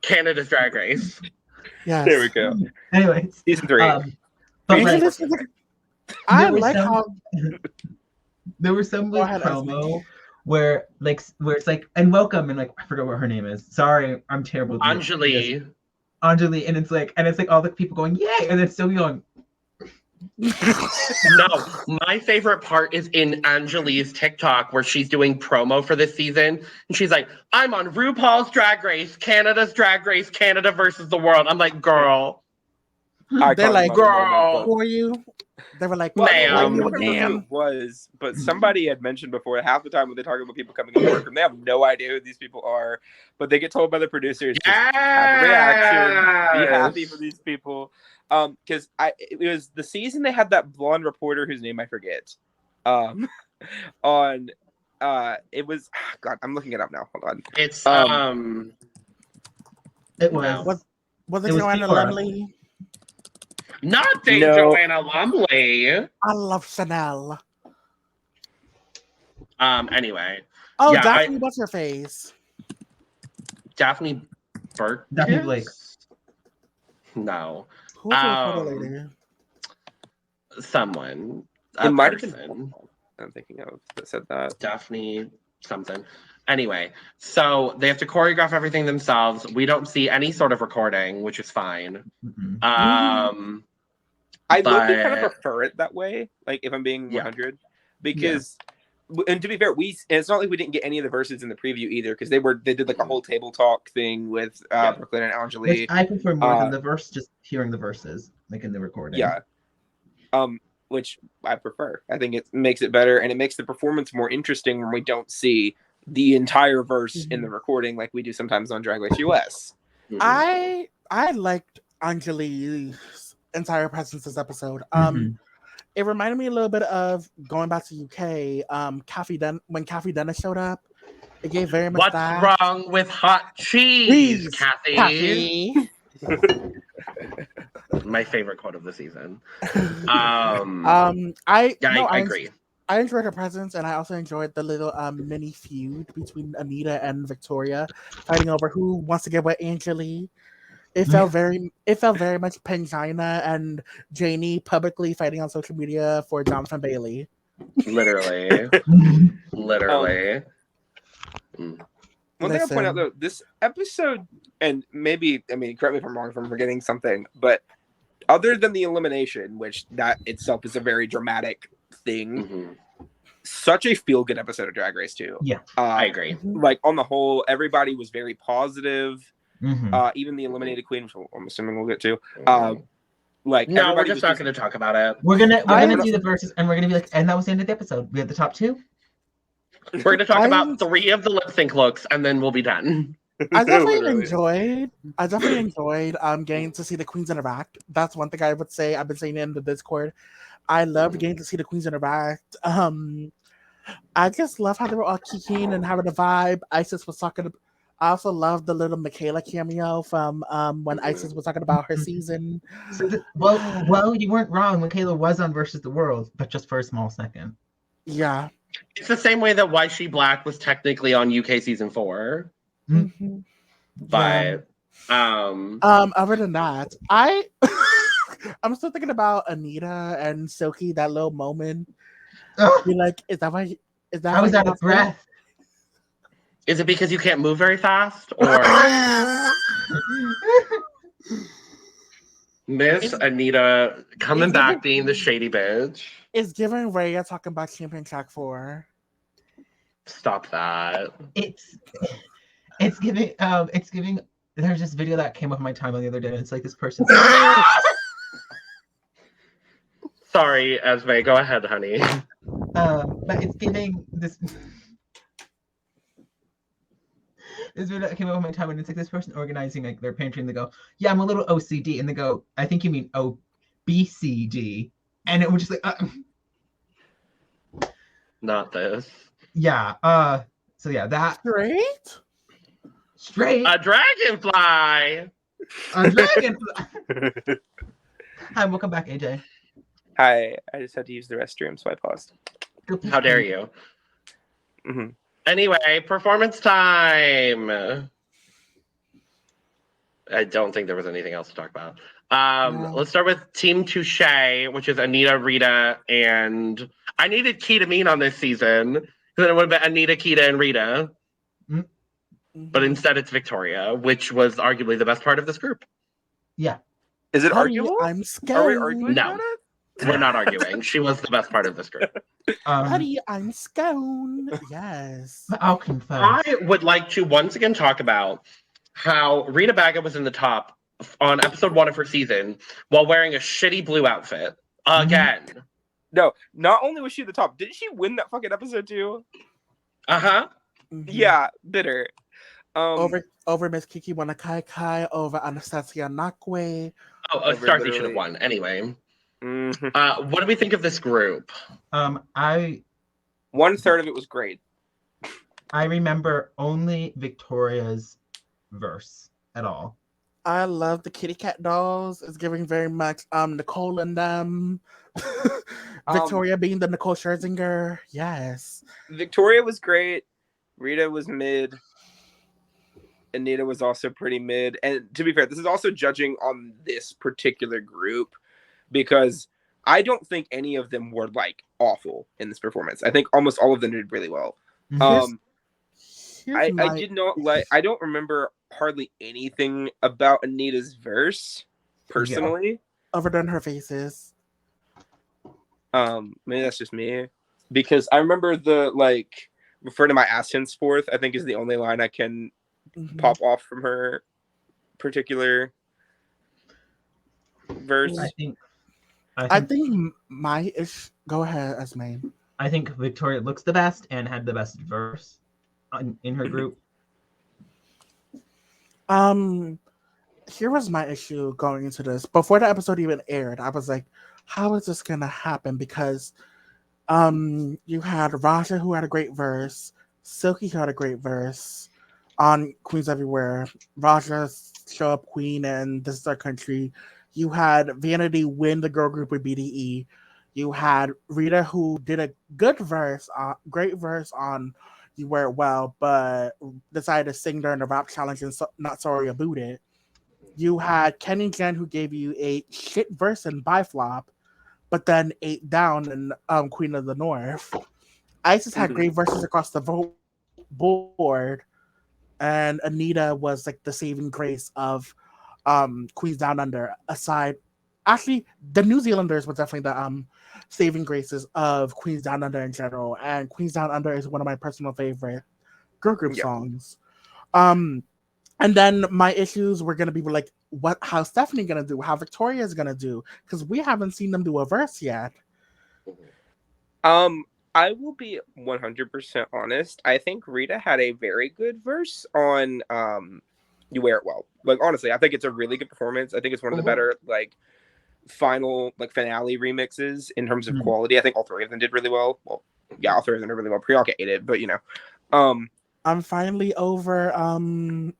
Canada's Drag Race. Yes. There we go. Anyway, season 3. I like how there was some promo where it's like, and welcome, and I forgot what her name is. Sorry, I'm terrible. Anjulie, and it's like all the people going yay, and then Sylvie going. No, my favorite part is in Anjulie's TikTok where she's doing promo for this season, and she's like, "I'm on RuPaul's Drag Race, Canada's Drag Race, Canada versus the world." I'm like, girl. They're like, girl, who are you? They were like, ma'am. I don't remember who it was, but somebody had mentioned before, half the time when they talk about people coming in the workroom, they have no idea who these people are, but they get told by the producers, just have a reaction, be happy for these people. Because it was the season they had that blonde reporter whose name I forget. It was God, I'm looking it up now. Hold on. It's It was. Was it Joanna Lumley? Not Joanna Lumley. I love Chanel. Anyway. Oh, yeah, Daphne, what's her face? Daphne Burke. Daphne Blake. No. Who's the lady? Someone. It might have been. I'm thinking of that said that. Daphne something. Anyway, so they have to choreograph everything themselves. We don't see any sort of recording, which is fine. I kind of prefer it that way. Like if I'm being 100, because and to be fair, it's not like we didn't get any of the verses in the preview either, because they did like a whole table talk thing with Brooklyn and Anjulie. Which I prefer more than the verse, just hearing the verses like in the recording. Yeah. Which I prefer. I think it makes it better, and it makes the performance more interesting when we don't see the entire verse in the recording like we do sometimes on Drag Race US. I liked Anjulie's entire presence this episode. It reminded me a little bit of going back to UK. When Kathy Dennis showed up, it gave very much. What's wrong with hot cheese, Kathy? My favorite quote of the season. I agree. I enjoyed her presence, and I also enjoyed the little mini feud between Anita and Victoria fighting over who wants to get with Anjulie. It felt very much Pangina and Janie publicly fighting on social media for Jonathan Bailey. Literally. One thing I'll point out though, this episode, and maybe, correct me if I'm wrong if I'm forgetting something, but other than the elimination, which that itself is a very dramatic thing, such a feel-good episode of Drag Race too. Yeah, I agree. Like on the whole, everybody was very positive. Even the eliminated queen, which I'm assuming we'll get to. No, we're just not going to talk about it. We're gonna do the verses, and we're gonna be like, and that was the end of the episode. We had the top 2. We're going to talk about 3 of the lip sync looks, and then we'll be done. I definitely enjoyed getting to see the queens interact. That's one thing I would say. I've been saying in the Discord. I loved getting to see the queens interact. I just love how they were all kicking and having a vibe. Icesis was talking. I also love the little Michaela cameo from when Icesis was talking about her season. So well, you weren't wrong. Michaela was on Versus the World, but just for a small second. Yeah. It's the same way that Why She Black was technically on UK season 4. Mm-hmm. But other than that, I'm still thinking about Anita and Silky, that little moment. You're like, is that why I was out of breath. Is it because you can't move very fast? Or Miss Anita coming back being the shady bitch? It's giving Raya talking about Champion Track 4. Stop that. It's giving there's this video that came up on my timeline the other day, and it's like this person. Sorry, Esme, go ahead, honey. But it's giving this video that came up on my timeline, and it's like this person organizing like their pantry, and they go, "Yeah, I'm a little OCD," and they go, "I think you mean OBCD," and it was just like, Not this. Yeah. So yeah, that straight. A dragonfly. A dragonfly. Hi, welcome back, AJ. Hi, I just had to use the restroom, so I paused. How dare you? Mm-hmm. Anyway, performance time. I don't think there was anything else to talk about. Let's start with Team Touche, which is Anita, Rita, and I needed Keita Mean on this season because then it would have been Anita, Keita, and Rita. Mm-hmm. But instead it's Victoria, which was arguably the best part of this group. Yeah. Is it arguable? I'm scared. Are we arguing No. about it? We're not arguing. She was the best part of this group. Honey, I'm Scone. Yes. I'll confess. I would like to once again talk about how Rita Baga was in the top on episode 1 of her season while wearing a shitty blue outfit. Again. No, not only was she at the top, didn't she win that fucking episode too? Uh-huh. Mm-hmm. Yeah, bitter. Over Miss Kiki Wanakaikai, over Anastasia Nakwe. Oh, Starkey should have won. Anyway. Mm-hmm. What do we think of this group? 1/3 of it was great. I remember only Victoria's verse at all. I love the kitty cat dolls. It's giving very much Nicole and them. Victoria being the Nicole Scherzinger. Yes. Victoria was great. Rita was mid. Anita was also pretty mid. And to be fair, this is also judging on this particular group because I don't think any of them were like awful in this performance. I think almost all of them did really well. I did not like. I don't remember hardly anything about Anita's verse personally. Other than her faces. Maybe that's just me because I remember the like refer to my ass henceforth. I think is the only line I can pop off from her particular verse. I think my ish. Go ahead, Esme. I think Victoria looks the best and had the best verse in her group. Here was my issue going into this. Before the episode even aired, I was like, how is this gonna happen? Because you had Raja who had a great verse, Silky who had a great verse on Queens Everywhere, Raja Show Up Queen and This Is Our Country. You had Vanity win the girl group with BDE. You had Rita who did a good verse, great verse on You Wear It Well, but decided to sing during the rap challenge and Not Sorry About It. You had Kenny Jen who gave you a shit verse in Biflop, but then 8 down in Queen of the North. Icesis had great verses across the board, and Anita was like the saving grace of Queens Down Under. Actually, the New Zealanders were definitely the saving graces of Queens Down Under in general, and Queens Down Under is one of my personal favorite girl group songs. And then my issues were gonna be like, how Stephanie gonna do, how Victoria is gonna do, because we haven't seen them do a verse yet. I will be 100% honest. I think Rita had a very good verse on You Wear It Well. Like honestly, I think it's a really good performance. I think it's one of the better like finale remixes in terms of quality. I think all 3 of them did really well. Well, yeah, all 3 of them did really well. Priyanka ate it, but you know. I'm finally over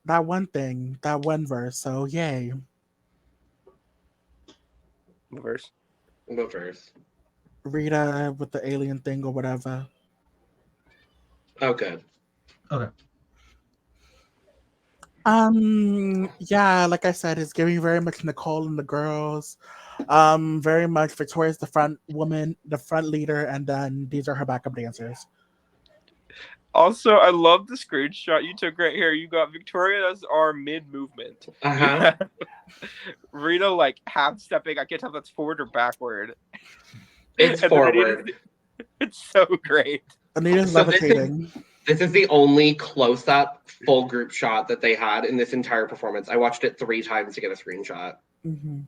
that one thing, that one verse. So yay. Verse. What verse? Rita with the alien thing or whatever. Oh, good. Okay. Yeah, like I said, it's giving very much Nicole and the girls. Very much Victoria's the front woman, the front leader, and then these are her backup dancers. Also, I love the screenshot you took right here. You got Victoria as our mid movement. Uh-huh. Rita like half stepping. I can't tell if that's forward or backward. It's And then forward. It's so great. Anita's So levitating. This is the only close-up full group shot that they had in this entire performance. I watched it 3 times to get a screenshot. Mm-hmm.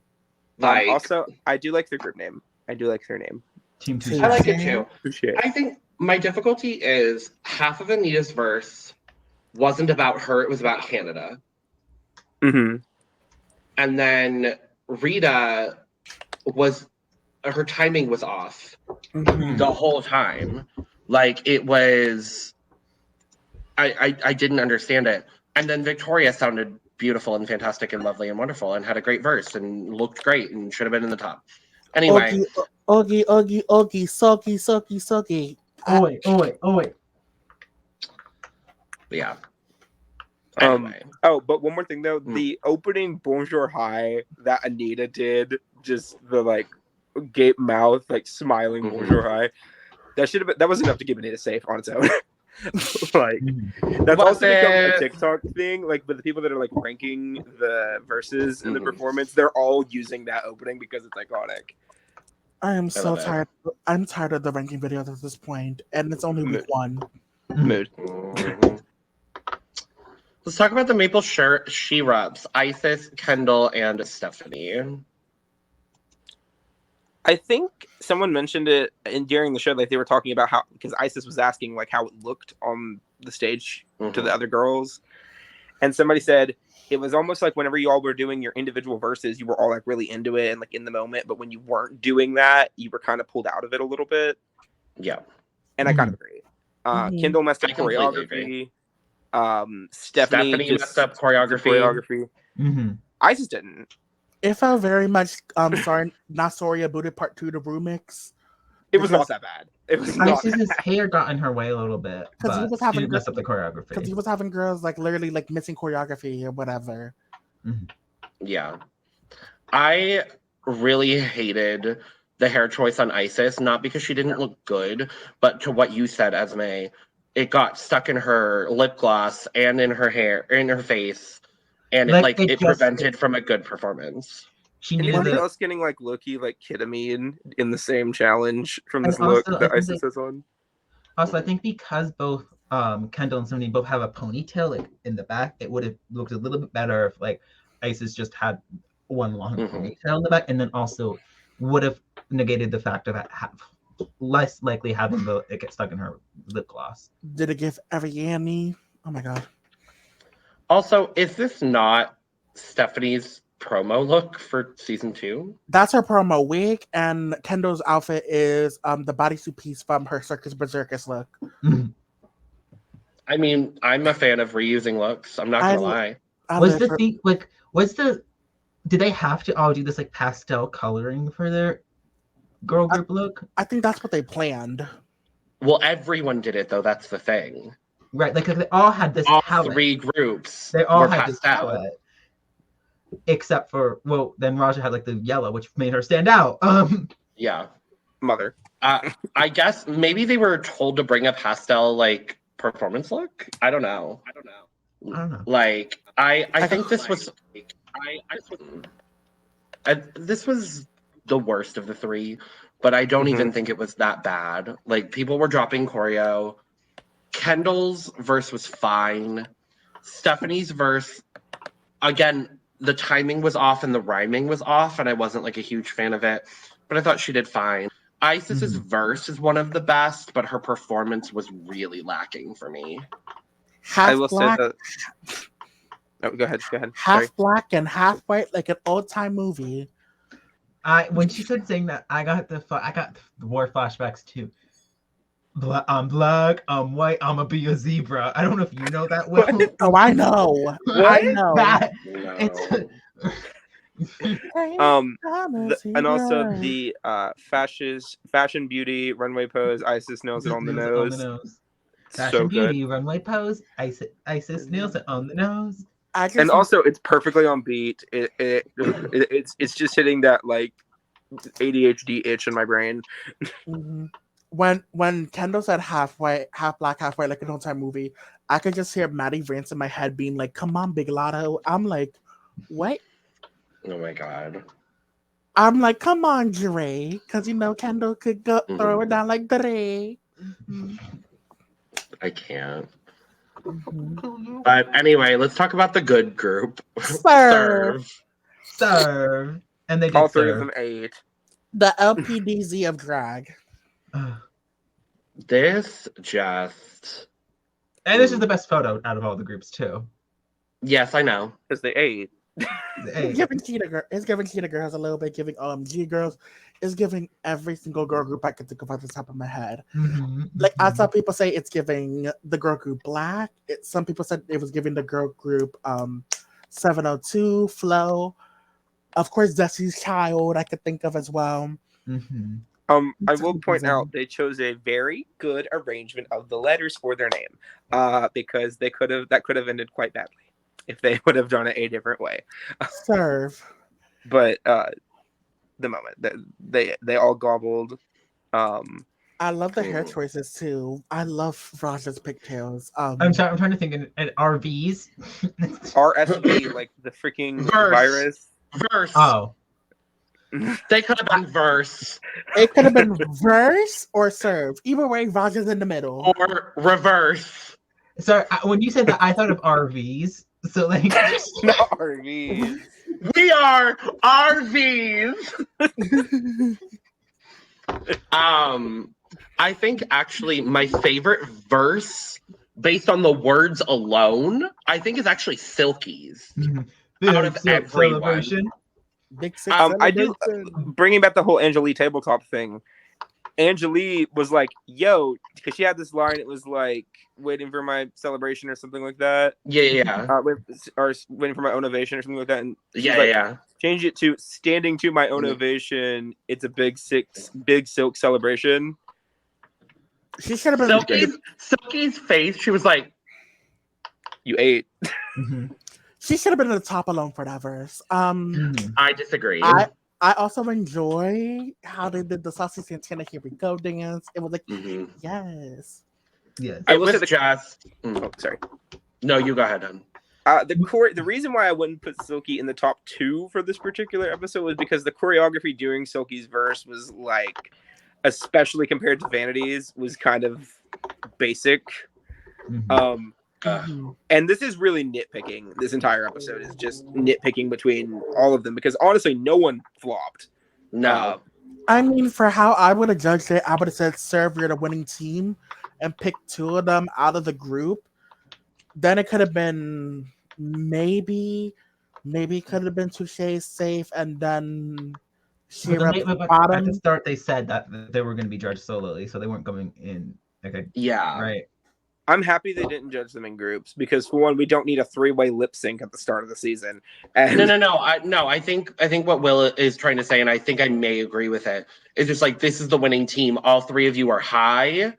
Like, Also, I do like their group name. I do like their name. Team Touche. I like it too. Touche. I think my difficulty is half of Anita's verse wasn't about her, it was about Canada. Mm-hmm. And then Rita her timing was off Mm-hmm. the whole time. Like, it was, I didn't understand it. And then Victoria sounded beautiful and fantastic and lovely and wonderful and had a great verse and looked great and should have been in the top. Anyway. Oogie, soaky. Oh wait. Yeah. Anyway. Oh, but one more thing though, the opening Bonjour Hi that Anita did, just the like gape mouth, like smiling Bonjour Hi. That was enough to give Anita safe on its own. Like that's also become a TikTok thing. Like, but the people that are like ranking the verses in the performance, they're all using that opening because it's iconic. I am so tired. I'm tired of the ranking videos at this point, and it's only week 1. Mood. Let's talk about the maple shirt she-rubs. Icesis, Kendall, and Stephanie. I think someone mentioned it during the show, like they were talking about how, because Icesis was asking like how it looked on the stage to the other girls, and somebody said it was almost like whenever you all were doing your individual verses, you were all like really into it and like in the moment, but when you weren't doing that, you were kind of pulled out of it a little bit. Yeah, and I kind of agree. Kendall messed up choreography. Stephanie messed up choreography. Icesis didn't. It felt very much not sorry about it part 2 the remix. It was not that bad. It was not. Ices's hair got in her way a little bit, but he was having messed up the choreography. Because he was having girls like literally like missing choreography or whatever. Yeah, I really hated the hair choice on Icesis, not because she didn't look good, but to what you said, Esme, it got stuck in her lip gloss and in her hair, in her face, and it prevented from a good performance. She needed else getting like low-key like ketamine in the same challenge from this look that Icesis is on. Also, I think because both Kendall and Stephanie both have a ponytail like in the back, it would have looked a little bit better if like Icesis just had one long ponytail in the back, and then also would have negated the fact of less likely having it get stuck in her lip gloss. Did it give every Annie? Oh my god. Also, is this not Stephanie's promo look for season 2? That's her promo wig, and Kendall's outfit is the bodysuit piece from her Circus Berserkers look. I mean, I'm a fan of reusing looks. I'm not gonna lie. Did they have to all do this like pastel coloring for their girl group look? I think that's what they planned. Well, everyone did it though. That's the thing. Right, like they all had this. All palette. 3 groups. They all were had pastel. this palette, except for then Raja had like the yellow, which made her stand out. Yeah, mother. I guess maybe they were told to bring a pastel like performance look. I don't know. Like I think this was. This was the worst of the 3, but I don't even think it was that bad. Like people were dropping choreo. Kendall's verse was fine. Stephanie's verse, again, the timing was off and the rhyming was off, and I wasn't like a huge fan of it, but I thought she did fine. Ices's verse is one of the best, but her performance was really lacking for me. I will say that. Oh, go ahead. Half black and half white, like an old-time movie. When she said saying that, I got the war flashbacks too. I'm black, I'm white, I'ma be a zebra. I don't know if you know that well. Oh, I know. What? I know. That No. it's And also the fashion beauty runway pose. Icesis nails it on the nose. Fashion So good. beauty, runway pose, Icesis nails it on the nose. And also, it's perfectly on beat. It's just hitting that like ADHD itch in my brain. Mhm. When Kendall said half black, half white, like an old time movie, I could just hear Maddie Vance in my head being like, "Come on, Big Lotto." I'm like, "What?" Oh my god. I'm like, "Come on, Dre," because Kendall could go throw it down like Dre. I can't. Mhm. But anyway, let's talk about the good group. Serve. Serve. And they did All three of serve. them ate. The LPDZ of drag. This just. And this is the best photo out of all the groups too. Yes, I know. Because they ate. It's giving Cheetah Girl. It's giving Cheetah Girls a little bit. Giving G Girls. It's giving every single girl group I could think of off the top of my head. Like I saw people say it's giving the girl group Black. Some people said it was giving the girl group 702 Flow. Of course, Destiny's Child I could think of as well. I will point out they chose a very good arrangement of the letters for their name, because that could have ended quite badly if they would have done it a different way. Serve. But the moment that they all gobbled. I love the hair choices too. I love Raja's pigtails. I'm trying to think in RVs. RSV, like the freaking virus. Verse. Oh. They could have been verse. It could have been verse or serve. Either way, Raja's in the middle. Or reverse. Sorry, when you said that, I thought of RVs. So like, Not RVs. We are RVs. I think actually my favorite verse, based on the words alone, I think is actually Silky's. Out of everyone. celebration. Big six I do celebration. bringing back the whole Anjulie tabletop thing. Anjulie was like, "Yo," because she had this line. It was like, "Waiting for my celebration" or something like that. Yeah. Or waiting for my own ovation or something like that. And Yeah. change it to standing to my own ovation. It's a big silk celebration. She should have been Silky's face. She was like, "You ate." She should have been in the top alone for that verse. I disagree. I also enjoy how they did the Saucy Santana Here We Go dance. It was like, yes. Yes. It was just. Oh, sorry. No, you go ahead, hon. The reason why I wouldn't put Silky in the top 2 for this particular episode was because the choreography during Silky's verse was like, especially compared to Vanity's, was kind of basic. And this is really nitpicking. This entire episode is just nitpicking between all of them because honestly, no one flopped. No. I mean, for how I would have judged it, I would have said serve you're the winning team and pick 2 of them out of the group. Then it could have been maybe could have been Touche safe and then But at the start they said that they were going to be judged solely, so they weren't going in. Okay. Yeah. Right. I'm happy they didn't judge them in groups because for one, we don't need a 3-way lip sync at the start of the season. And No. I think what Will is trying to say, and I think I may agree with it, is just like this is the winning team. All 3 of you are high,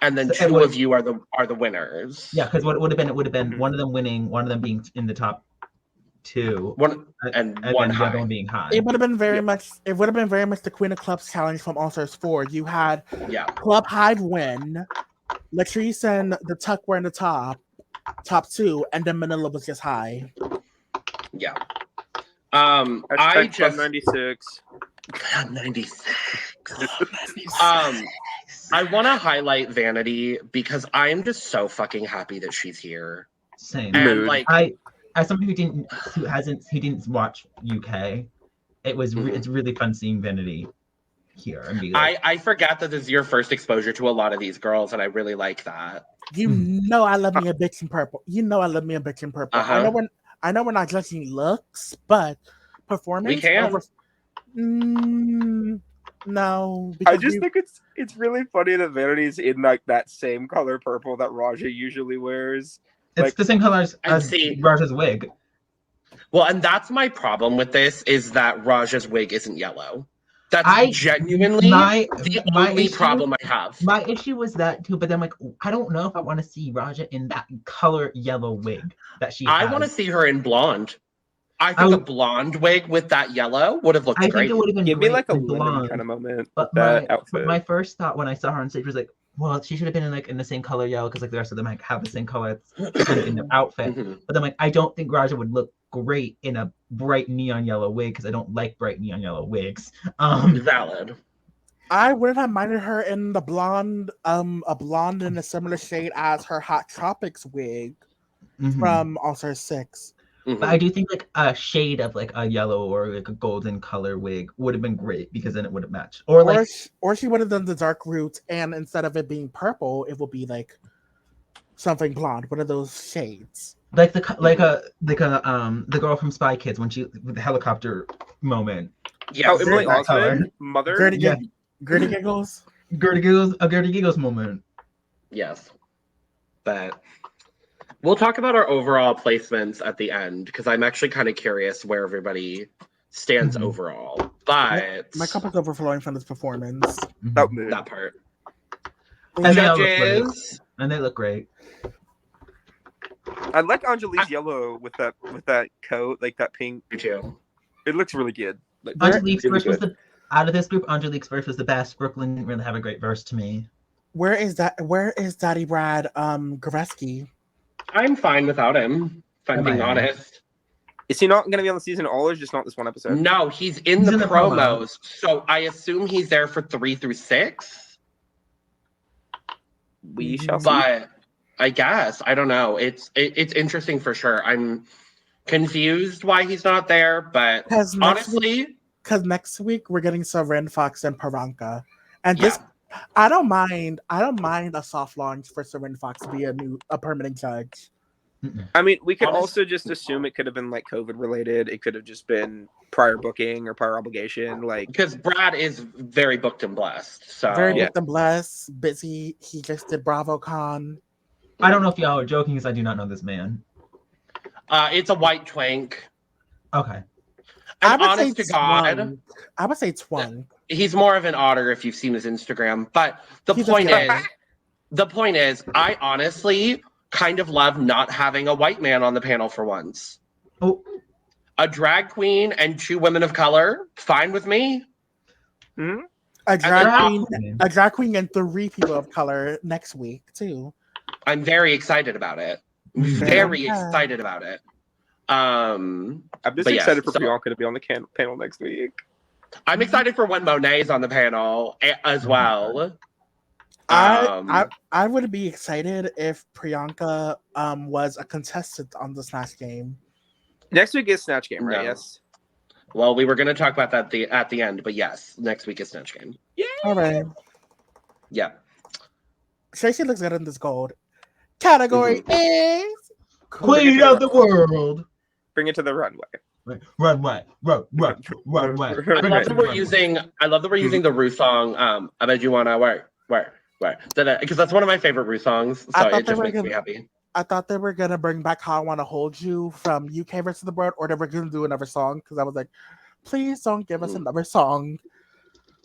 and then 2 of you are the winners. Yeah, because what it would have been one of them winning, one of them being in the top 2, and the other one being high. It would have been very much. It would have been very much the Queen of Clubs challenge from All Stars 4. You had Club Hive win, Latrice and the Tuck were in the top 2, and then Manila was just high. Yeah. I just 96. 96. I want to highlight Vanity because I am just so fucking happy that she's here. Same. And like, as somebody who didn't watch UK, it's really fun seeing Vanity here. I forgot that this is your first exposure to a lot of these girls, and I really like that. You know I love me a bitch in purple. I know we're not judging looks, but performance. We can. No, I because just think it's really funny that Vanity's in like that same color purple that Raja usually wears. It's Like, the same color And as see- Raja's wig. Well, and that's my problem with this is that Raja's wig isn't yellow. That's genuinely the only issue, problem I have. My issue was that too, but then like I don't know if I want to see Raja in that color yellow wig that she has. I want to see her in blonde. I think a blonde wig with that yellow would have looked I great. think it would have been give me great like a with lemon blonde. kind of moment But with that outfit. my first thought when I saw her on stage was like, well, she should have been in the same color yellow because like the rest of them like, have the same color kind of in their outfit. Mhm. But then like I don't think Raja would look great in a bright neon yellow wig because I don't like bright neon yellow wigs. Valid. I wouldn't have minded her in the blonde, a blonde in a similar shade as her Hot Tropics wig from All Star 6. Mhm. But I do think like a shade of like a yellow or like a golden color wig would have been great because then it would have matched. Or she would have done the dark roots, and instead of it being purple, it would be like something blonde, one of those shades. Like the girl from Spy Kids when she with the helicopter moment. Yeah, Oh, Emily that color. Osmond, Mother. Gertie Yeah. Giggles. Gertie Giggles moment. yes. But we'll talk about our overall placements at the end because I'm actually kind of curious where everybody stands overall. But My cup is overflowing from this performance. That mood. that part. And they all look great. Judges. And they look great. I like Anjulie's yellow with that coat, like that pink. Me too. It looks really good. Like, Angelique's really verse was good. out of this group, Angelique's verse was the best. Brooklyn didn't really have a great verse to me. Where is Daddy Brad Goreski? I'm fine without him, if I'm being honest. Is he not going to be on the season at all, or just not this one episode? No, he's in the promos, so I assume he's there for 3 through 6. We shall see. But I guess I don't know. It's interesting for sure. I'm confused why he's not there, but honestly, because next week we're getting Seren Fox and Paranka, and this I don't mind a soft launch for Seren Fox to be a permanent judge. I mean, we could also just assume it could have been like COVID related. It could have just been prior booking or prior obligation, like because Brad is very booked and blessed. So Very booked and blessed, busy. He just did BravoCon. I don't know if y'all are joking because I do not know this man. It's a white twink. Okay. And honest to God, I would say Twung. He's more of an otter if you've seen his Instagram. But the point is, I honestly kind of love not having a white man on the panel for once. Oh. A drag queen and 2 women of color, fine with me. Hmm? A drag queen and 3 people of color next week too. I'm very excited about it. Very excited about it. I'm just excited for Priyanka to be on the panel next week. I'm excited for when Monet is on the panel as well. I would be excited if Priyanka was a contestant on the Snatch Game. Next week is Snatch Game, right? No. Yes. Well, we were going to talk about that at the end, but yes, next week is Snatch Game. Yeah. All right. Yeah. Tracy looks good in this gold. Category is Queen of the World. Bring it to the runway. Runway. I love that we're using the Rue song. I bet you wanna where? Because that's one of my favorite Rue songs. So it just makes me happy. I thought they were gonna bring back "How I Want to Hold You" from UK versus the World, or they were gonna do another song because I was like, please don't give us another song.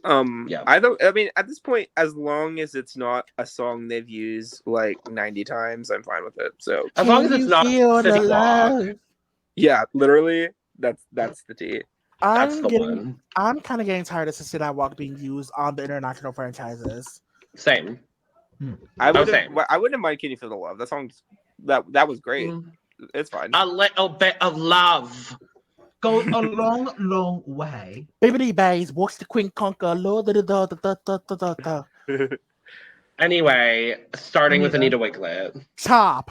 I mean, at this point, as long as it's not a song they've used like 90 times, I'm fine with it. So as long as it's not City Walk. Yeah, literally, that's the tea. That's the one. I'm kind of getting tired of City Walk being used on the international franchises. Same. I wouldn't mind "Can You Feel the Love." That song, that was great. It's fine. A little bit of love goes a long, long way. Bibbidi Bays, watch the Queen conquer. Anyway, starting with Anita Wigl'it. Chop.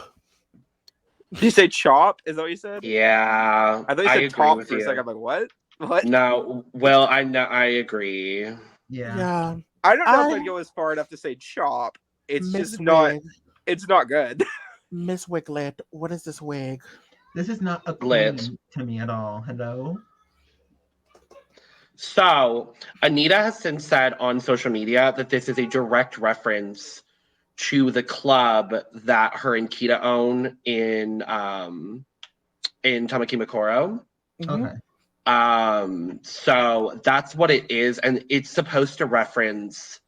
Did you say chop? Is that what you said? Yeah. I thought you said top for a second. I'm like, what? What? No. Well, I agree. Yeah. I don't know if I'd go as far enough to say chop. It's just not. It's not good. Miss Wigl'it, what is this wig? This is not a queen to me at all. Hello. So Anita has since said on social media that this is a direct reference to the club that her and Kita own in Tamaki Makoro. Mhm. Okay. So that's what it is, and it's supposed to reference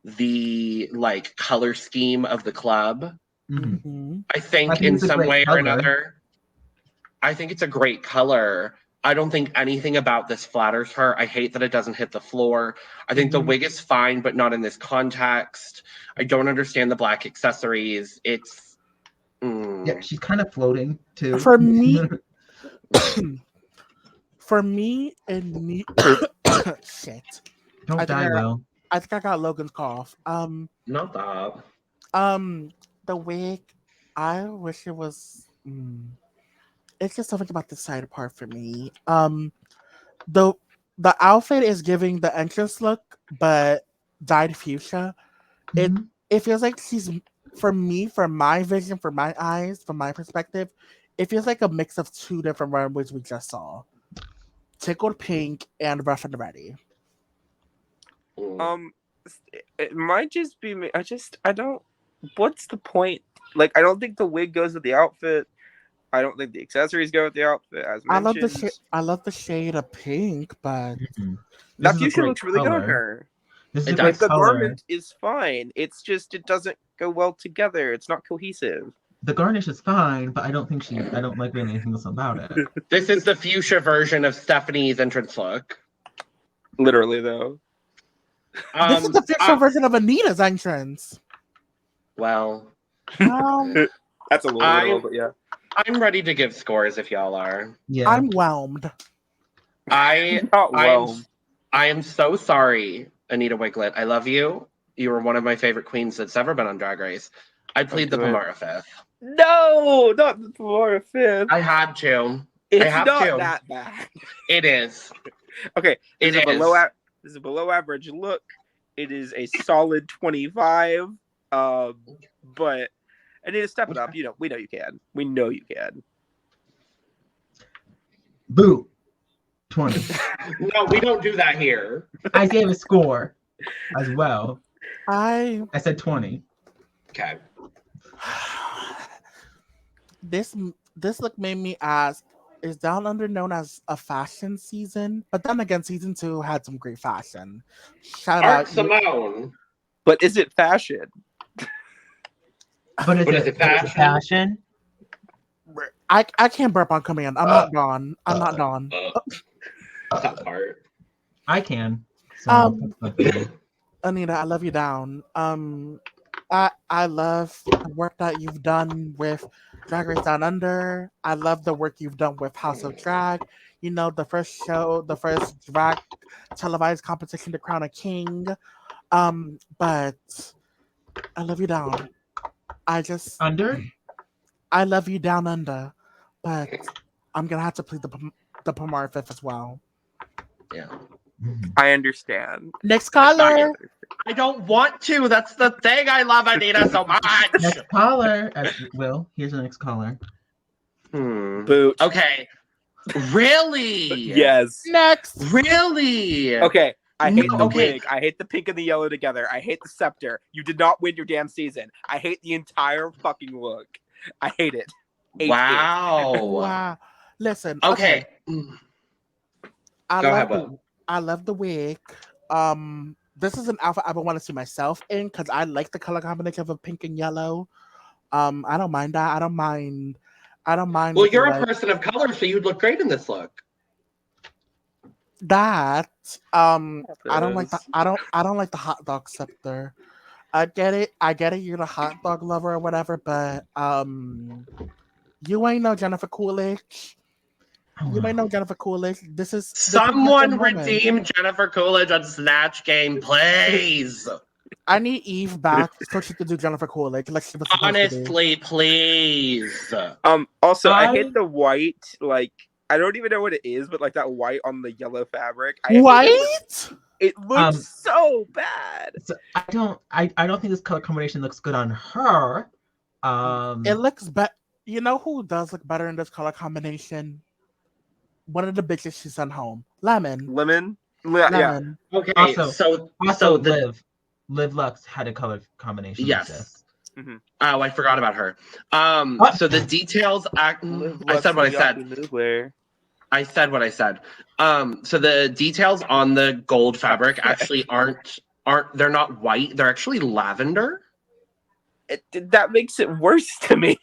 the like color scheme of the club. Mhm. Mhm. I think, I think in it's a some great way or color. another. I think it's a great color. I don't think anything about this flatters her. I hate that it doesn't hit the floor. I think the Mhm. wig is fine, but not in this context. I don't understand the black accessories. It's Yeah, she's kind of floating too. For me, for me and me, shit. Don't I think die, Will. I think I got Logan's cough. not that. The wig, I wish it was. It's just something about the side part for me. The the outfit is giving the entrance look, but dyed fuchsia. It Mhm. it feels like she's for me, from my vision, from my eyes, from my perspective. It feels like a mix of two different runways we just saw: Tickled Pink and Rough and Ready. Mm. It might just be me. I don't. What's the point? Like, I don't think the wig goes with the outfit. I don't think the accessories go with the outfit, as I love mentioned. I love the shade of pink, but Mhm. This That is a fuchsia great looks really good on color. her. This is It a great does. The color. garment is fine. It's just it doesn't go well together. It's not cohesive. The garnish is fine, but I don't like really anything else about it. This is the fuchsia version of Stephanie's entrance look. Literally, though. this is the fuchsia version of Anita's entrance. Well, That's a little I- literal, but yeah. I'm ready to give scores if y'all are. Yeah. I'm whelmed. I Not well. I am so sorry, Anita Wigl'it. I love you. You were one of my favorite queens that's ever been on Drag Race. I plead the do it. Pomara Fifth. No, not the Pomara Fifth. I had to. It's I have not to. that bad. It is. Okay, It this is is. this is a below average look. It is a solid 25. But I need to step it up. You know, we know you can. We know you can. Boo. 20. No, we don't do that here. I gave a score as well. I said 20. Okay. this look made me ask: is Down Under known as a fashion season? But then again, season 2 had some great fashion. Shout Art out, Simone. But is it fashion? But is it fashion? I can't burp on command. I'm not Dawn. I'm not Dawn. That part. I can. So Anita, I love you down. I love the work that you've done with Drag Race Down Under. I love the work you've done with House of Drag. You know, the first drag televised competition to crown a king. But I love you down. Under? I love you down under, but I'm gonna have to plead the Pomar Fifth as well. Yeah. I understand. Next caller. I don't want to. That's the thing. I love Anita so much. Next caller. Will, here's the next caller. Boot. Okay. Really? Yes. Next. Really? Okay. I hate the okay. wig. I hate the pink and the yellow together. I hate the scepter. You did not win your damn season. I hate the entire fucking look. I hate it. Wow. Wow. Listen. Okay. I Go ahead, Will. love the wig. This is an outfit I would want to see myself in because I like the color combination of pink and yellow. I don't mind that. I don't mind. Well, you're a person of color, so you'd look great in this look. That. I don't like the. I don't like the hot dog scepter. I get it. You're the hot dog lover or whatever, but you ain't no Jennifer Coolidge. You might know Jennifer Coolidge. This is Someone redeem Jennifer Coolidge on Snatch Game, please. I need Eve back so she could do Jennifer Coolidge. Like she was honestly, please. Also, I hate the white. Like, I don't even know what it is, but like that white on the yellow fabric. White? It looks so bad. So I don't think this color combination looks good on her. It looks better. You know who does look better in this color combination? One of the bitches she sent home. Lemon. Yeah. Lemon. Okay, Also- so Also, the Liv Lux had a color combination like yes. this. Oh, I forgot about her. What? So the details. I said what I said. I said what I said. So the details on the gold fabric actually aren't. They're not white. They're actually lavender. That makes it worse to me.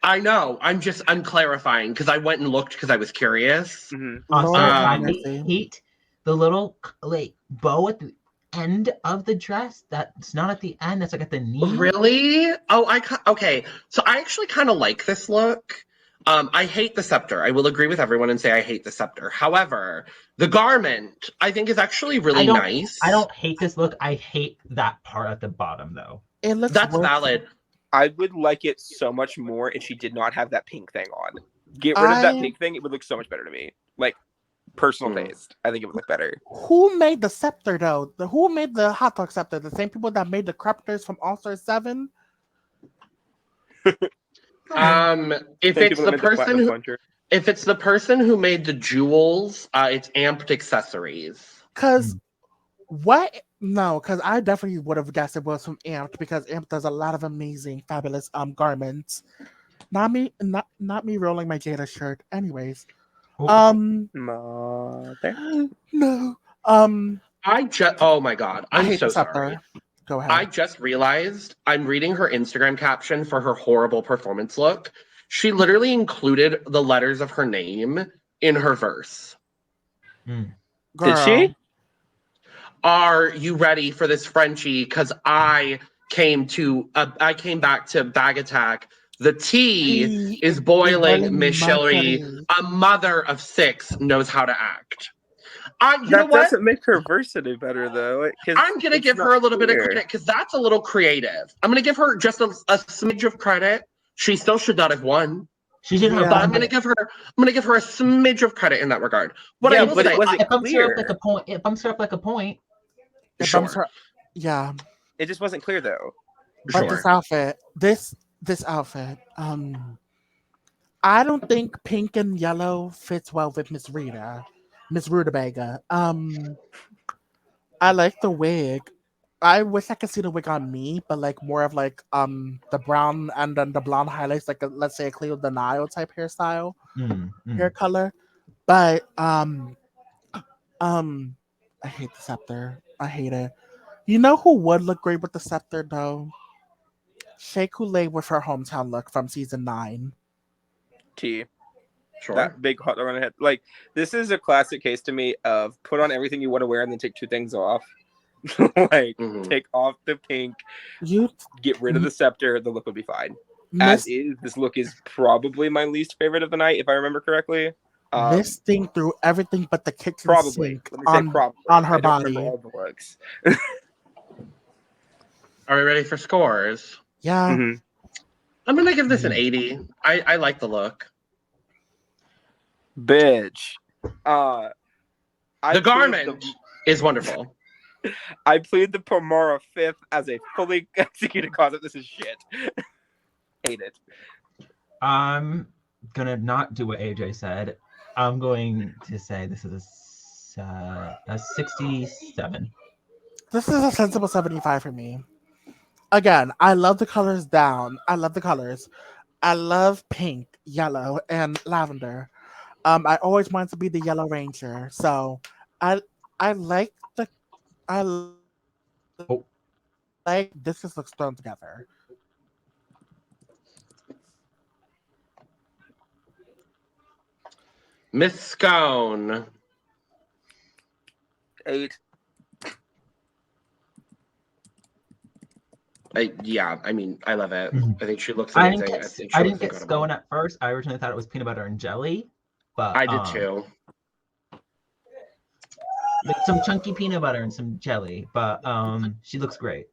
I know. I'm clarifying because I went and looked because I was curious. Also, Lord I have mercy. hate the little like bow at the end of the dress. That's not at the end. That's like at the knee. Really? Oh, okay. So I actually kind of like this look. I hate the scepter. I will agree with everyone and say I hate the scepter. However, the garment I think is actually really nice. I don't hate this look. I hate that part at the bottom though. It looks That's worse. valid. I would like it so much more if she did not have that pink thing on. Get rid of that pink thing, it would look so much better to me. Like, personal taste. I think it would look better. Who made the scepter though? Who made the hot dog scepter? The same people that made the crepters from All Star 7? If it's the person who made the jewels, it's Amped Accessories. Because what? No, because I definitely would have guessed it was from Amped because Amped does a lot of amazing, fabulous garments. Not me rolling my Jada shirt. Anyways, Mother. no. Oh my god, I'm so sorry. Scepter. Go ahead. I just realized I'm reading her Instagram caption for her horrible performance look. She literally included the letters of her name in her verse. Did she? Are you ready for this Frenchie? Because I came back to Bag Attack. The tea is boiling, Miss Shillery. A mother of 6 knows how to act. You know what? Doesn't make her verse any better, though. I'm going to give her a little bit of credit because that's a little creative. I'm going to give her just a smidge of credit. She still should not have won. She should have. But I'm going to give her a smidge of credit in that regard. It bumps her up like a point. It bumps her up like a point. Yeah. It just wasn't clear though. But this outfit, I don't think pink and yellow fits well with Miss Rita Baga. I like the wig. I wish I could see the wig on me, but like more of like the brown and then the blonde highlights, like let's say a Cleo Denial type hairstyle, hair color. But I hate the scepter. I hate it. You know who would look great with the scepter though? Shea Coulee with her hometown look from season 9. T. Sure. That big hot dog on the head. Like, this is a classic case to me of put on everything you want to wear and then take 2 things off. Take off the pink, get rid of the scepter, the look would be fine. As is, this look is probably my least favorite of the night, if I remember correctly. This thing threw everything but the kitchen sink on her body. All the looks. Are we ready for scores? Yeah. I'm going to give this an 80. I like the look. Bitch. The garment is wonderful. I plead the Pomora 5th as a fully executed concept. This is shit. Hate it. I'm gonna not do what AJ said. I'm going to say this is a 67. This is a sensible 75 for me. Again, I love the colors down. I love the colors. I love pink, yellow, and lavender. I always wanted to be the Yellow Ranger, so I like this just looks thrown together. Miss Scone. 8. I love it. I think she looks amazing. I didn't get Scone at first. I originally thought it was peanut butter and jelly, but I did too. Like some chunky peanut butter and some jelly, but she looks great.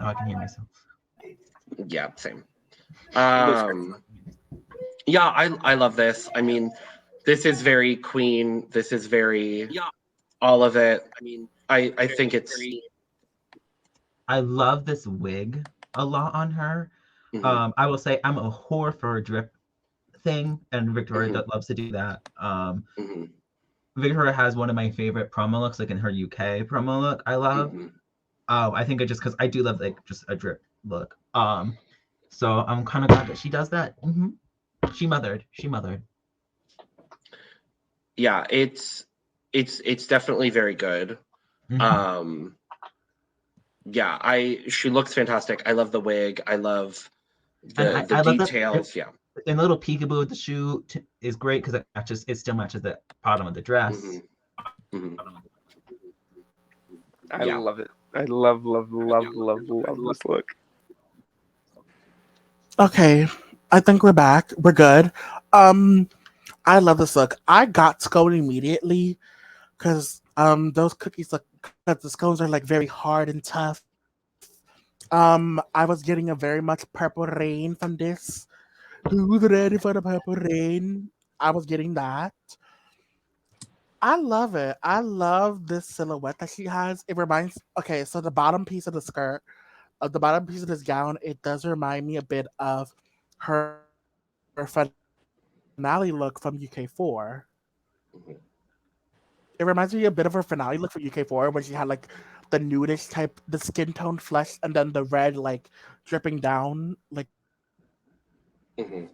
Oh, I can hear myself. Yeah, same. Yeah, I love this. I mean, this is very Queen. This is very all of it. I mean, I think it's. I love this wig a lot on her. I will say I'm a whore for a drip thing, and Victoria Mhm. loves to do that. Mhm. Victoria has one of my favorite promo looks, like in her UK promo look. I love. Mhm. I think it just because I do love like just a drip look. So I'm kind of glad that she does that. She mothered. Yeah, it's definitely very good. Mhm. Yeah, she looks fantastic. I love the wig. I love And the I love that. details. Yeah. And the little peekaboo with the shoe is great because it still matches the bottom of the dress. Mhm. Mhm. I Yeah. love it. I love this look. Okay, I think we're back. We're good. I love this look. I got Scone immediately because those cookies look, because the scones are like very hard and tough. I was getting a very much purple rain from this. Who's ready for the purple rain? I was getting that. I love it. I love this silhouette that she has. It reminds, okay, so the bottom piece of the skirt, the bottom piece of this gown, it does remind me a bit of her finale look from UK4. Mhm. It reminds me a bit of her finale look from UK4 when she had like the nudish type, the skin tone flesh, and then the red like dripping down. Like, Mhm.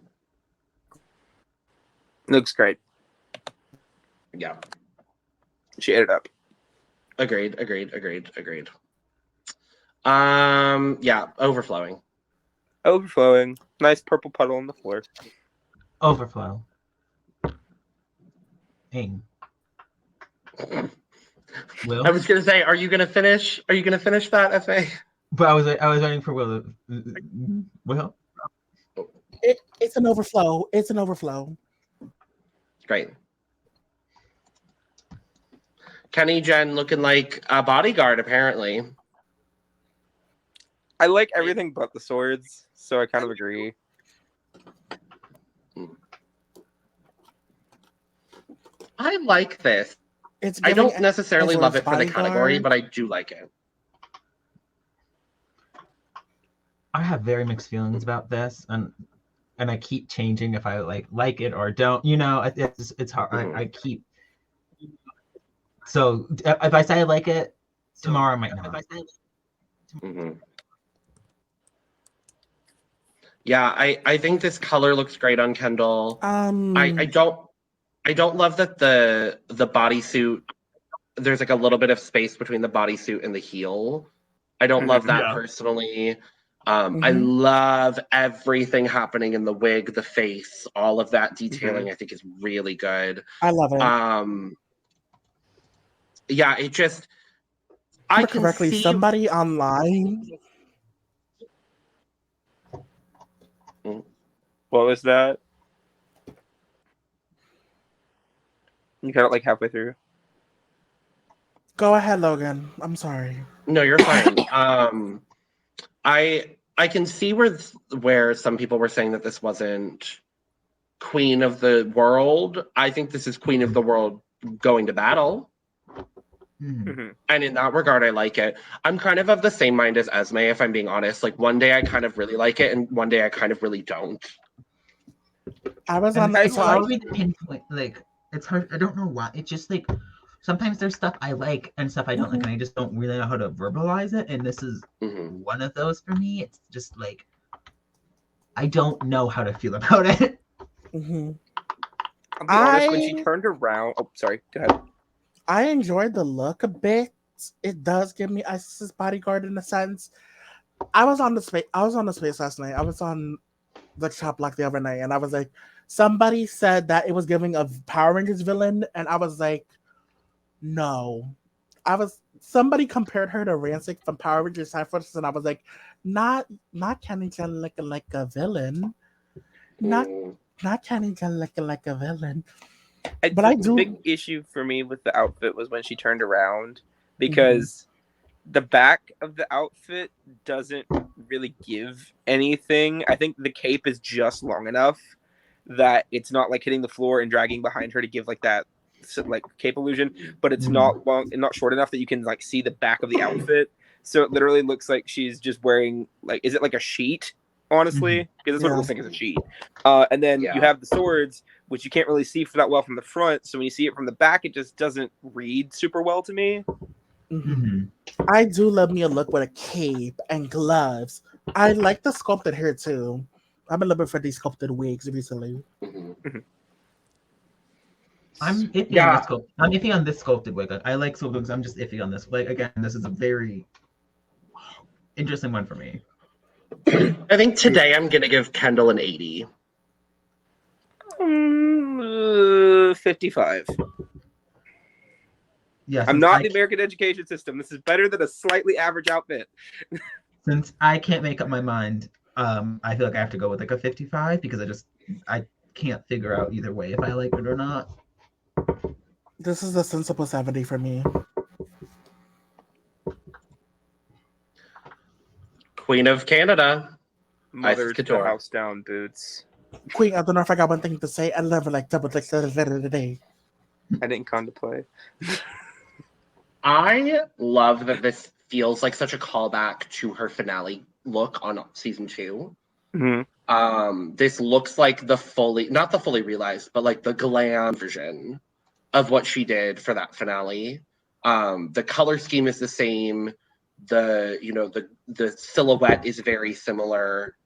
Looks great. Yeah. She ate it up. Agreed. Yeah, overflowing. Overflowing. Nice purple puddle on the floor. Overflow. Ing. Will. I was gonna say, are you gonna finish? Are you gonna finish that, Esme? But I was waiting for Will. Will. it's an overflow. It's an overflow. Great. Kenny Jen looking like a bodyguard, apparently. I like everything but the swords, so I kind of agree. I like this. It's I giving don't necessarily love Edward's it for the category, bodyguard. but I do like it. I have very mixed feelings about this, and I keep changing if I like it or don't. You know, it's hard. I keep. So if I say I like it, tomorrow I might not. Mm-hmm. Yeah, I think this color looks great on Kendall. I don't love that the bodysuit, there's like a little bit of space between the bodysuit and the heel. I don't love that personally. I love everything happening in the wig, the face, all of that detailing. I think is really good. I love it. Yeah, it just I can correctly, see somebody online. What was that? You got it like halfway through. Go ahead, Logan. I'm sorry. No, you're fine. I can see where some people were saying that this wasn't Queen of the World. I think this is Queen of the World going to battle. Mm-hmm. And in that regard, I like it. I'm kind of the same mind as Esme, if I'm being honest. Like one day I kind of really like it, and one day I kind of really don't. I was on. on. It's hard to pinpoint. Like it's hard. I don't know why. It's just like sometimes there's stuff I like and stuff I don't like, and I just don't really know how to verbalize it. And this is one of those for me. It's just like I don't know how to feel about it. I'll be honest. When she turned around, oh, sorry. Go ahead. I enjoyed the look a bit. It does give me Icesis bodyguard in a sense. I was on the space last night. I was on the Chop Block the other night, and I was like, somebody said that it was giving a Power Rangers villain, and I was like, no. Somebody compared her to Rancic from Power Rangers Cypher's, and I was like, not Kenny Jen looking like a villain. Not Kenny Jen looking like a villain. But I do. The big issue for me with the outfit was when she turned around, because the back of the outfit doesn't really give anything. I think the cape is just long enough that it's not like hitting the floor and dragging behind her to give like that like cape illusion, but it's not long and not short enough that you can see the back of the outfit. So it literally looks like she's just wearing, like, is it like a sheet honestly, because that's what it Yeah. looks like as a sheet. And then Yeah. you have the swords, which you can't really see for that well from the front. So when you see it from the back, it just doesn't read super well to me. Mhm. I do love me a look with a cape and gloves. I like the sculpted hair too. I've been looking for these sculpted wigs recently. Mhm. I'm iffy on this sculpt. I'm iffy on this sculpted wig. I like sculpted wigs. I'm just iffy on this. Like again, this is a very interesting one for me. I think today I'm gonna give Kendall an 80. 55. Yeah, I'm not the American education system. This is better than a slightly average outfit. Since I can't make up my mind, I feel like I have to go with like a 55 because I can't figure out either way if I like it or not. This is a sensible 70 for me. Queen of Canada. Mother's Icesis Couture. house down boots. Queen, I don't know if I got one thing to say. I love it like double like today. I didn't come to play. I love that this feels like such a callback to her finale look on season 2. Mm-hmm. This looks like not the fully realized, but like the glam version of what she did for that finale. The color scheme is the same. The silhouette is very similar.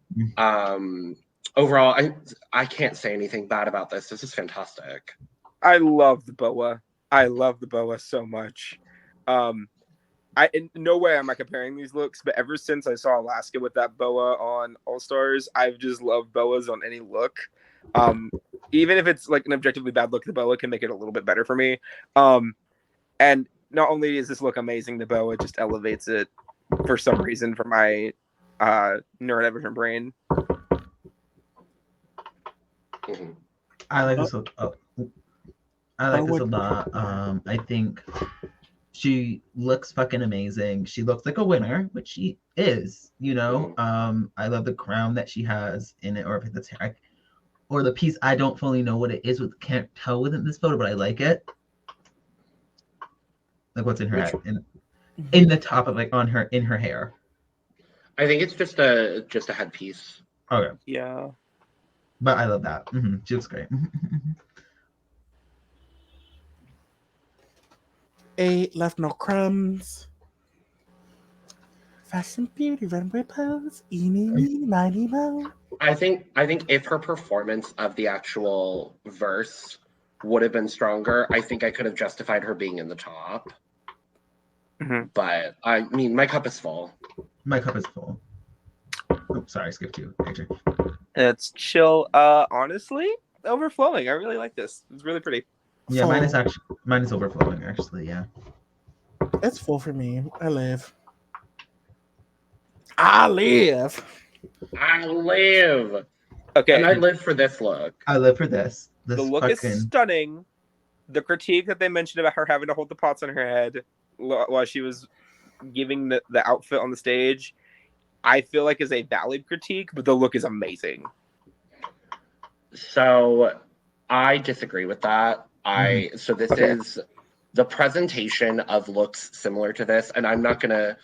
Overall, I can't say anything bad about this. This is fantastic. I love the boa. I love the boa so much. In no way am I comparing these looks, but ever since I saw Alaska with that boa on All Stars, I've just loved boas on any look. Even if it's like an objectively bad look, the boa can make it a little bit better for me. And not only is this look amazing, the boa just elevates it for some reason for my neurodivergent brain. I like this look. I like this a lot. I think she looks fucking amazing. She looks like a winner, which she is, you know. I love the crown that she has in it, or if it's hair, or the piece. I don't fully know what it is. Can't tell within this photo, but I like it. Like what's in her head, in the top of like on her in her hair. I think it's just a headpiece. Okay. Yeah. But I love that. She looks great. 8 left no crumbs. Fashion beauty runway pose. Eeny, meeny, miny, mo. I think if her performance of the actual verse would have been stronger, I think I could have justified her being in the top. But I mean, my cup is full. My cup is full. Oh, sorry, I skipped you. It's chill. Honestly, overflowing. I really like this. It's really pretty. Yeah, mine is overflowing. Actually, yeah. It's full for me. I live. Okay. And I live for this look. I live for this. The look is stunning. The critique that they mentioned about her having to hold the pots on her head while she was giving the outfit on the stage, I feel like is a valid critique, but the look is amazing. So I disagree with that. So this is the presentation of looks similar to this, and I'm not gonna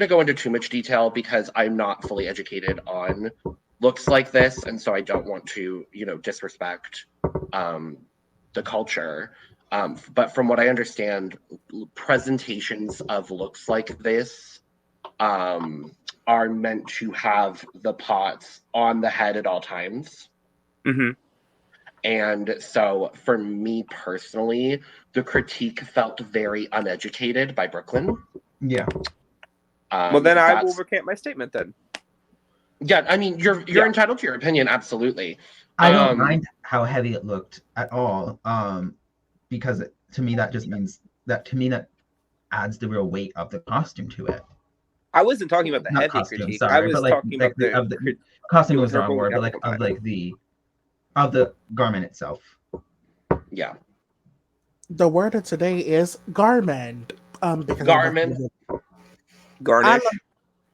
go into too much detail because I'm not fully educated on looks like this, and so I don't want to, disrespect the culture. But from what I understand, presentations of looks like this are meant to have the pots on the head at all times. And so for me personally, the critique felt very uneducated by Brooklyn. Yeah. Well, then I will recant my statement then. Yeah, I mean, you're entitled to your opinion, absolutely. I don't mind how heavy it looked at all, because to me that just means that adds the real weight of the costume to it. I wasn't talking about the Not heavy costume, critique. sorry, I was but like, talking about the costume was the wrong word, but like of the garment itself. Yeah. The word of today is garment. Garment. Garnish.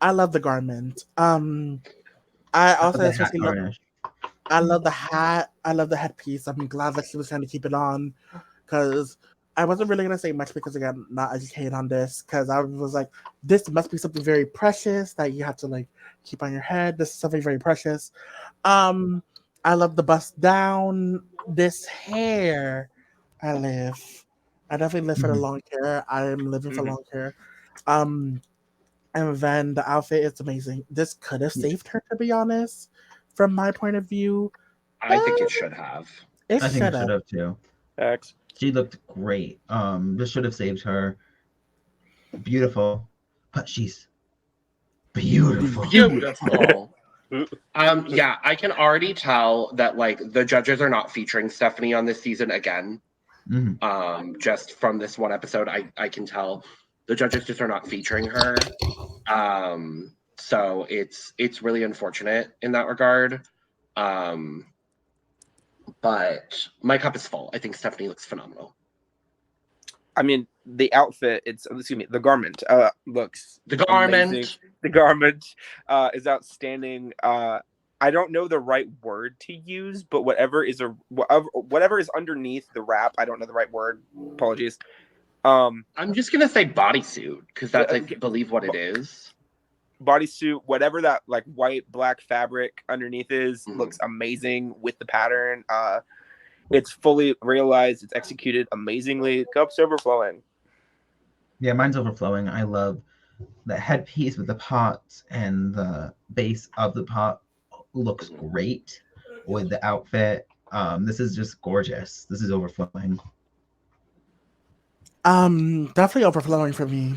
I love the garment. I also especially love. I love the hat. I love the headpiece. I'm glad that she was trying to keep it on, because I wasn't really gonna say much because again, not educated on this. Because I was like, this must be something very precious that you have to like keep on your head. This is something very precious. I love the bust down. This hair, I live. I definitely live for the Mhm. long hair. I am living for Mhm. long hair. Um, and then the outfit is amazing. This could have saved her, to be honest, from my point of view. I think But it should have. it I think should it should have. have too. X. She looked great. This should have saved her. Beautiful, but she's beautiful. Beautiful. Yeah, I can already tell that like the judges are not featuring Stephanie on this season again. Mhm. Just from this one episode, I can tell the judges just are not featuring her. So it's really unfortunate in that regard. But my cup is full. I think Stephanie looks phenomenal. I mean, the outfit, the garment looks The garment. amazing. The garment is outstanding. I don't know the right word to use, but whatever is underneath the wrap, I don't know the right word. Apologies. I'm just gonna say bodysuit because that's I Okay. believe what it is. Bodysuit, whatever that like white black fabric underneath is, Mhm. looks amazing with the pattern. It's fully realized. It's executed amazingly. Cup's overflowing. Yeah, mine's overflowing. I love the headpiece with the pot and the base of the pot looks great with the outfit. This is just gorgeous. This is overflowing. Definitely overflowing for me.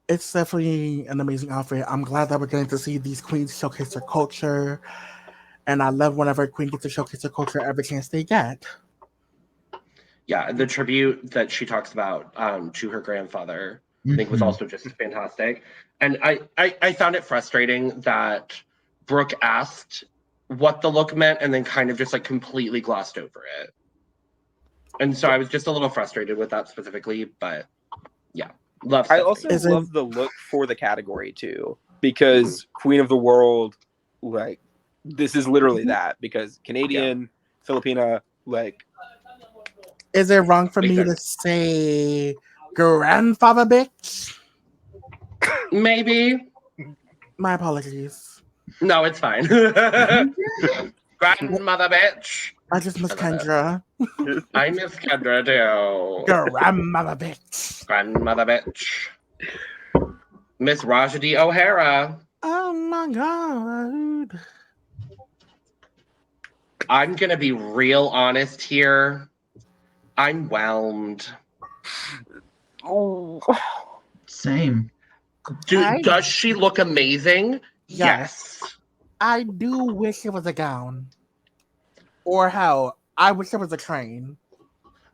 It's definitely an amazing outfit. I'm glad that we're getting to see these queens showcase their culture. And I love whenever a queen gets to showcase their culture every chance they get. Yeah, the tribute that she talks about to her grandfather, I think was also just fantastic. And I found it frustrating that Brooke asked what the look meant and then kind of just like completely glossed over it. And so I was just a little frustrated with that specifically, but yeah, love I Stephanie. also love the look for the category too, because Queen of the World, like this is literally that, because Canadian, Filipina, like. Is it wrong for me to say grandfather bitch? Maybe. My apologies. No, it's fine. Grandmother bitch. I just miss Kendra. I miss Kendra too. Grandmother bitch. Grandmother bitch. Miss Rajadi O'Hara. Oh my god. I'm gonna be real honest here. I'm whelmed. Oh. Same. Does she look amazing? Yes. I do wish it was a gown. Or hell, I wish it was a train.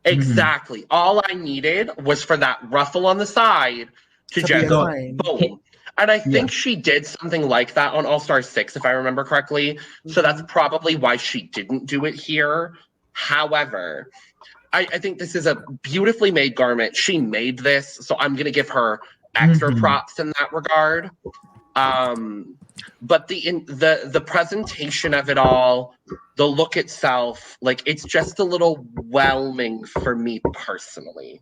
Exactly. All I needed was for that ruffle on the side to just boom. And I think she did something like that on All Star 6, if I remember correctly. So that's probably why she didn't do it here. However, I think this is a beautifully made garment. She made this, so I'm going to give her extra props in that regard. But the presentation of it all, the look itself, like it's just a little whelming for me personally.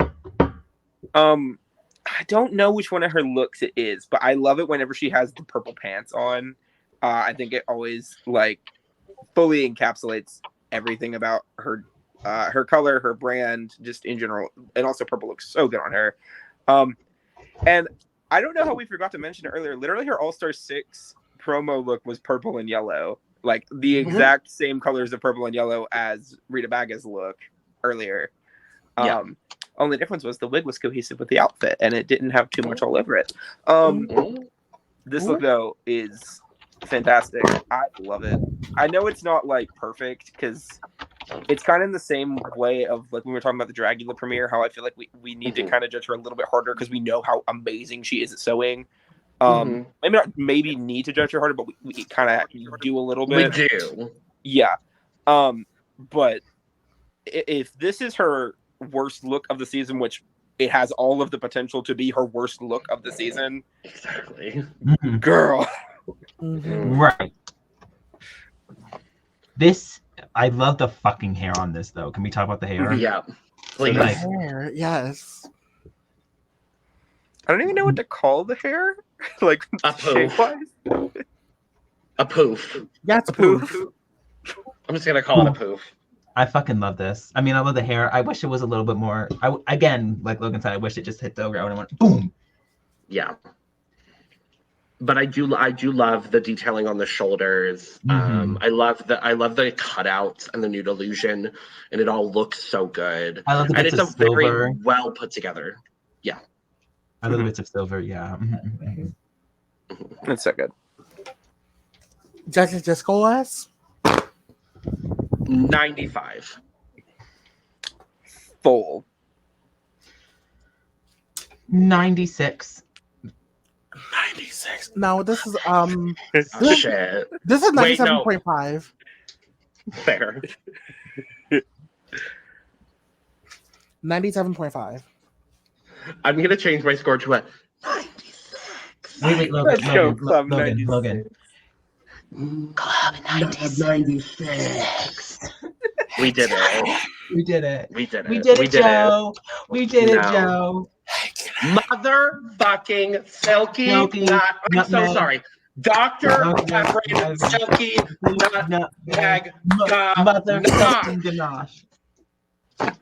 I don't know which one of her looks it is, but I love it whenever she has the purple pants on. I think it always like fully encapsulates everything about her color, her brand, just in general, and also purple looks so good on her. And I don't know how we forgot to mention it earlier. Literally, her All-Star 6 promo look was purple and yellow, like the exact same colors of purple and yellow as Rita Baga's look earlier. Only difference was the wig was cohesive with the outfit, and it didn't have too much all over it. This look though is fantastic. I love it. I know it's not like perfect because it's kind of in the same way of like when we were talking about the Dragula premiere, how I feel like we need to kind of judge her a little bit harder because we know how amazing she is at sewing. Maybe need to judge her harder, but we kind of do a little bit. We do. Yeah. But if this is her worst look of the season, which it has all of the potential to be her worst look of the season. Exactly. Girl. Right. I love the fucking hair on this though. Can we talk about the hair? Yeah. Please. Like, Hair, yes. I don't even know what to call the hair. Like A poof. shape-wise. A poof. That's a poof. I'm just gonna call it a poof. I fucking love this. I mean, I love the hair. I wish it was a little bit more. Again, like Logan said, I wish it just hit the ground and went boom. Yeah. But I do love the detailing on the shoulders. Mhm. I love the cutouts and the nude illusion, and it all looks so good. I love the And bits it's of a very silver. well put together. I love the bits of silver. Yeah. It's so good. Judges just score us. 95. Full. 96. 96. No, this is Oh, shit. this is Wait, no. 97.5. Fair. 97.5. I'm gonna change my score to a 96. Wait, Let's go, Logan, Club Logan, 96. Logan. Club 96. We did it. We did it. We did it. We did it, Joe. We did it, No. Joe. Motherfucking Silky. Silky, I'm so Nutmeg. sorry. Dr. Pepperin Silky Nutmeg Motherfucking Ganache.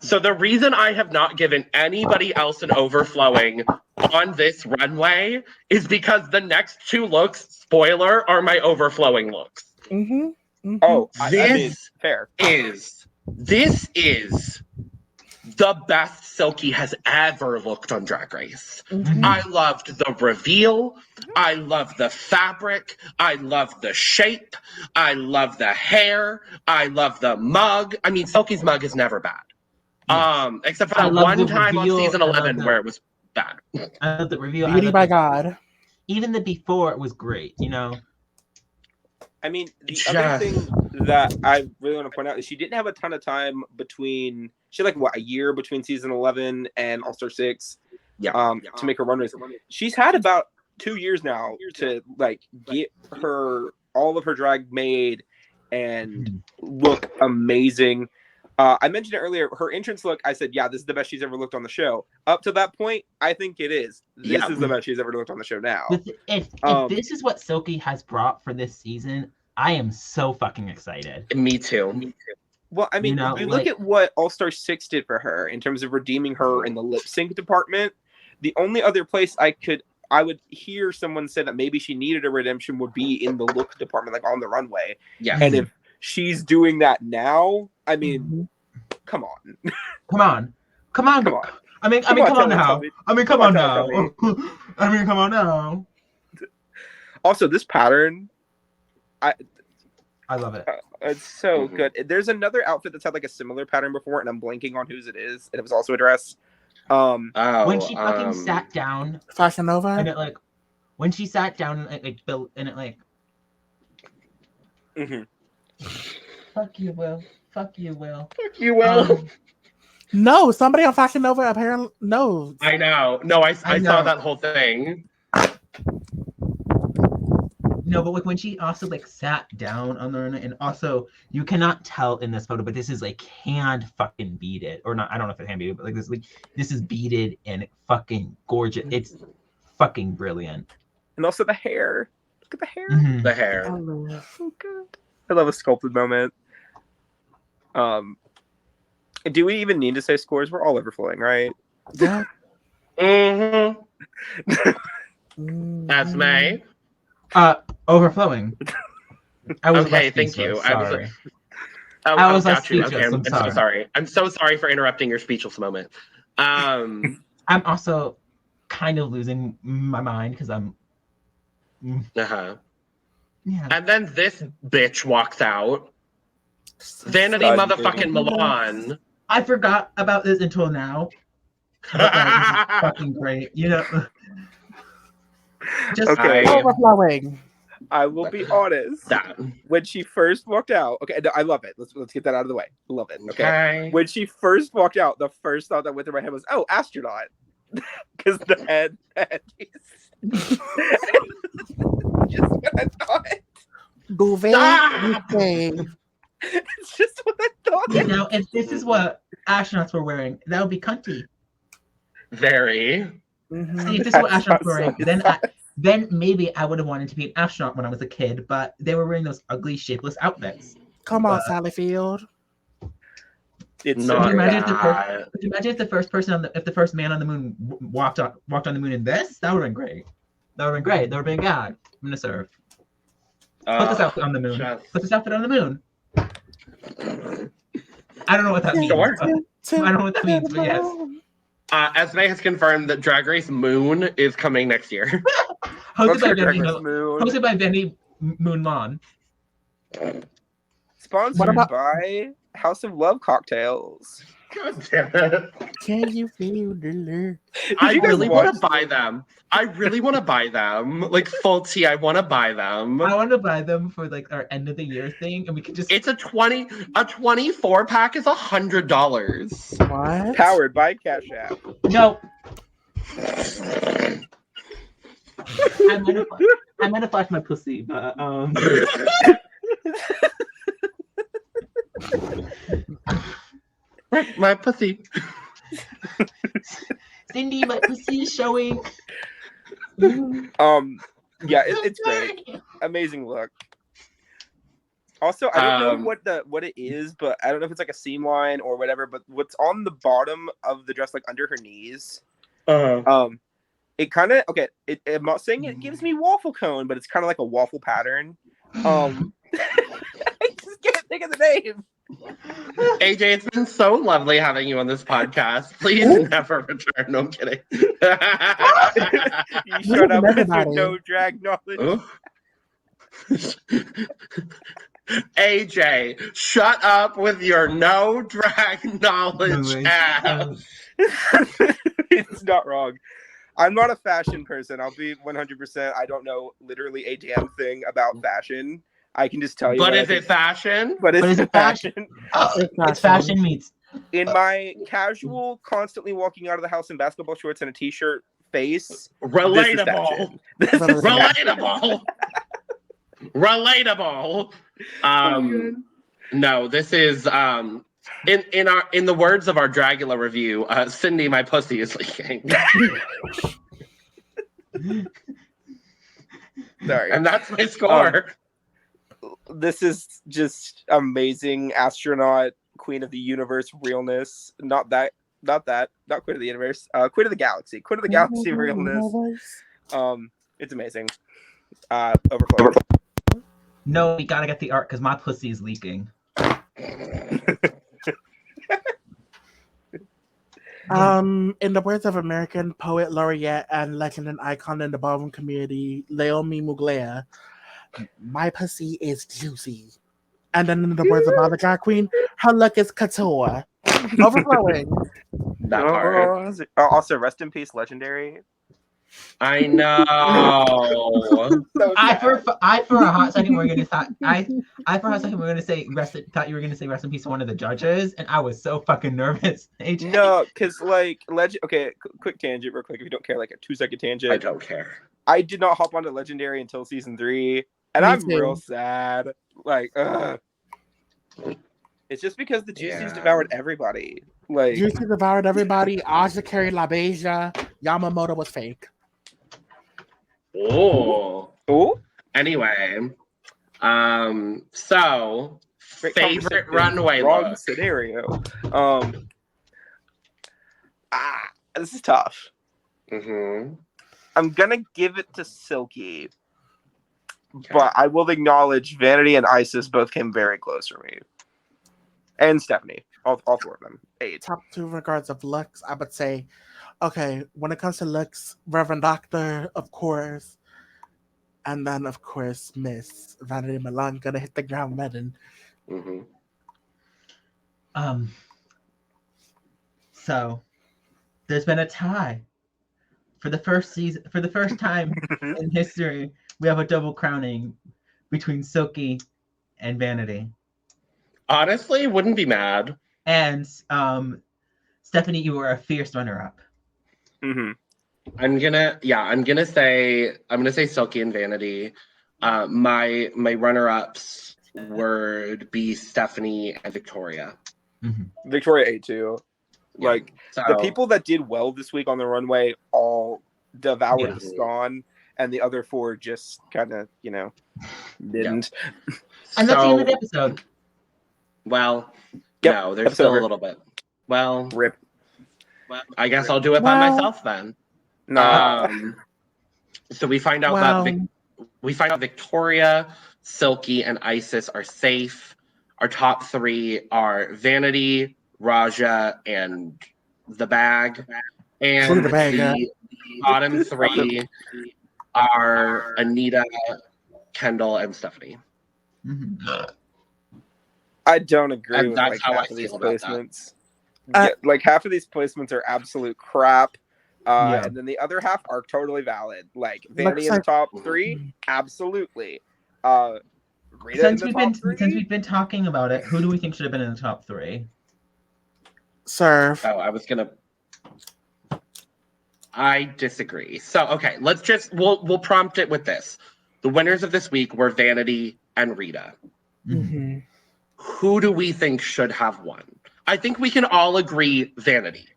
So the reason I have not given anybody else an overflowing on this runway is because the next two looks, spoiler, are my overflowing looks. Mm-hmm. Oh, I mean, This fair. This is the best Silky has ever looked on Drag Race. Mhm. I loved the reveal. I love the fabric. I love the shape. I love the hair. I love the mug. I mean, Silky's mug is never bad. Except for I that love one the time reveal. on season I love 11 the- where it was bad. I love the review. Beauty by God. Even the before was great, you know? I mean, the Just- other thing that I really want to point out is she didn't have a ton of time between. She had like what, a year between season 11 and All Star 6. Yeah. To make her run race. She's had about 2 years now to like get her all of her drag made and look amazing. I mentioned it earlier. Her entrance look, I said, yeah, this is the best she's ever looked on the show. Up to that point, I think it is. This is the best she's ever looked on the show now. If this is what Silky has brought for this season, I am so fucking excited. Me too. Well, I mean, You know, we like- look at what All Star 6 did for her in terms of redeeming her in the lip sync department. The only other place I would hear someone say that maybe she needed a redemption would be in the look department, like on the runway. Yes. And if she's doing that now, I mean, come on. Come on. Come on. Come on. I mean, come on now. I mean, come on now. I mean, come on now. Also, this pattern, I love it. it's so Mhm. good. There's another outfit that's had like a similar pattern before, and I'm blanking on whose it is. And it was also a dress. Oh, When she fucking sat down Fashion Nova. and it like, when she sat down and it like built and it like, mhm. fuck you, Will. Fuck you, Will. You will. No, somebody on Fashion Nova apparently knows. I know. No, I I saw know. that whole thing. No, but like when she also like sat down on the and also you cannot tell in this photo, but this is like hand fucking beaded or not. I don't know if it's hand beaded, but like this is beaded and fucking gorgeous. It's fucking brilliant. And also the hair. Look at the hair. Mhm. The hair. So good. I love a sculpted moment. Do we even need to say scores? We're all overflowing, right? Yeah. Mm-hmm. Mhm. Esme. Overflowing. I was Okay, less thank you. speechless, I was- sorry. Oh, I was got you. speechless, Okay, I'm I'm so sorry. sorry. I'm so sorry for interrupting your speechless moment. I'm also kind of losing my mind because I'm Uh-huh. yeah. And then this bitch walks out. Vanity Stud, motherfucking baby. Milan. I forgot about this until now. But that is fucking great. You know. Just Okay. Overflowing. I will be honest. That. When she first walked out, okay, no, I love it. Let's get that out of the way. Love it. Okay. Okay. When she first walked out, the first thought that went through my head was, "Oh, astronaut," because the head. Just what I thought. Duvet. Ah! Duvet. It's just what I thought. you know, if this is what astronauts were wearing, that would be cunty. Very. Mhm. See, if this is what That's astronauts were not wearing, so then maybe I would have wanted to be an astronaut when I was a kid, but they were wearing those ugly, shapeless outfits. Come on, Sally Field. It's Not Could you imagine that. if the first person on if the first man on the moon walked on the moon in this? That would have been great. That would have been great. That would have been God. I'm gonna serve. Put this outfit on the moon. Just- Put this outfit on the moon. I don't know what that means. Sure. I don't know what that means, but yes. Esme has confirmed that Drag Race Moon is coming next year. Hosted by Drag Vanity Race Moon. Hosted by Vanity Milan. Sponsored about- by House of Love Cocktails. God damn it. Can you feel the love? I you guys really want to watch buy them. I really want to buy them. Like full tea, I want to buy them. I want to buy them for like our end of the year thing, and we could just. It's a 24 pack is $100. What? Powered by Cash App. No. I might have flashed my pussy, but My pussy. Cindy, my pussy is showing. Yeah, it's great. Amazing look. Also, I don't know what it is, but I don't know if it's like a seam line or whatever. But what's on the bottom of the dress, like under her knees, it kind of I'm not saying it gives me waffle cone, but it's kind of like a waffle pattern. I just can't think of the name. AJ, it's been so lovely having you on this podcast. Please never return. No, I'm kidding. You shut up with your Everybody. no drag knowledge. AJ, shut up with your no drag knowledge app. It's not wrong. I'm not a fashion person. I'll be 100%. I don't know literally a damn thing about fashion. I can just tell you. But is it fashion? But is it fashion? It's fashion meets. In my casual, constantly walking out of the house in basketball shorts and a t-shirt face, Relatable. This is fashion. Relatable. Relatable. No, this is in the words of our Dragula review, Cindy, my pussy is leaking. Sorry. And that's my score. This is just amazing. Astronaut, Queen of the Universe realness. Not Queen of the Universe. Queen of the Galaxy. Queen of the Galaxy realness. It's amazing. Overflow. No, we gotta get the art because my pussy is leaking. In the words of American poet laureate and legend and icon in the ballroom community, Naomi Mugler, my pussy is juicy. And then in the words of the drag queen, her look is couture. Overflowing. That part. Also, rest in peace, Legendary. I know. I for a hot second we were gonna thought say rest in peace to one of the judges, and I was so fucking nervous. AJ. No, because quick tangent, real quick. If you don't care, like a 2-second tangent. I don't care. I did not hop onto Legendary until season 3, and Me I'm too. real sad. Like, it's just because the Juicy's devoured everybody. Like, Juicy devoured everybody. Aja carried La Beja. Yamamoto was fake. Oh. oh, Anyway, so great favorite conversation. runway Wrong look. scenario. This is tough. Mm-hmm. I'm gonna give it to Silky, but I will acknowledge Vanity and Icesis both came very close for me, and Stephanie, all 4 of them. 8. Top 2 regards of looks, I would say, okay, when it comes to looks, Reverend Doctor, of course, and then, of course, Miss Vanity Milan gonna hit the ground running. Mm-hmm. So there's been a tie for the first time in history. We have a double crowning between Silky and Vanity. Honestly, wouldn't be mad. And Stephanie, you were a fierce runner-up. Mm-hmm. I'm gonna say Silky and Vanity. My runner-ups would be Stephanie and Victoria. Victoria ate too. Yeah. Like So, the people that did well this week on the runway all devoured Yeah. the Scone, and the other 4 just kind of, didn't. And that's the end of the episode. Well, Yep, no, there's episode still over. a little bit. Well, Rip. I guess I'll do it by Well- myself then. Nah. So we find out that Victoria, Silky, and Icesis are safe. Our top 3 are Vanity, Raja, and the Bag. And Rita Baga. the bottom 3 are Anita, Kendall, and Stephanie. I don't agree And with that's like how half I of these feel about that. placements. Like half of these placements are absolute crap. Yeah. And then the other half are totally valid. Like Vanity in the top 3, absolutely. Rita Since in the we've been top 3? since we've been talking about it, who do we think should have been in the top 3? Serve. Oh, I disagree. So, okay, we'll prompt it with this. The winners of this week were Vanity and Rita. Mhm. Who do we think should have won? I think we can all agree Vanity.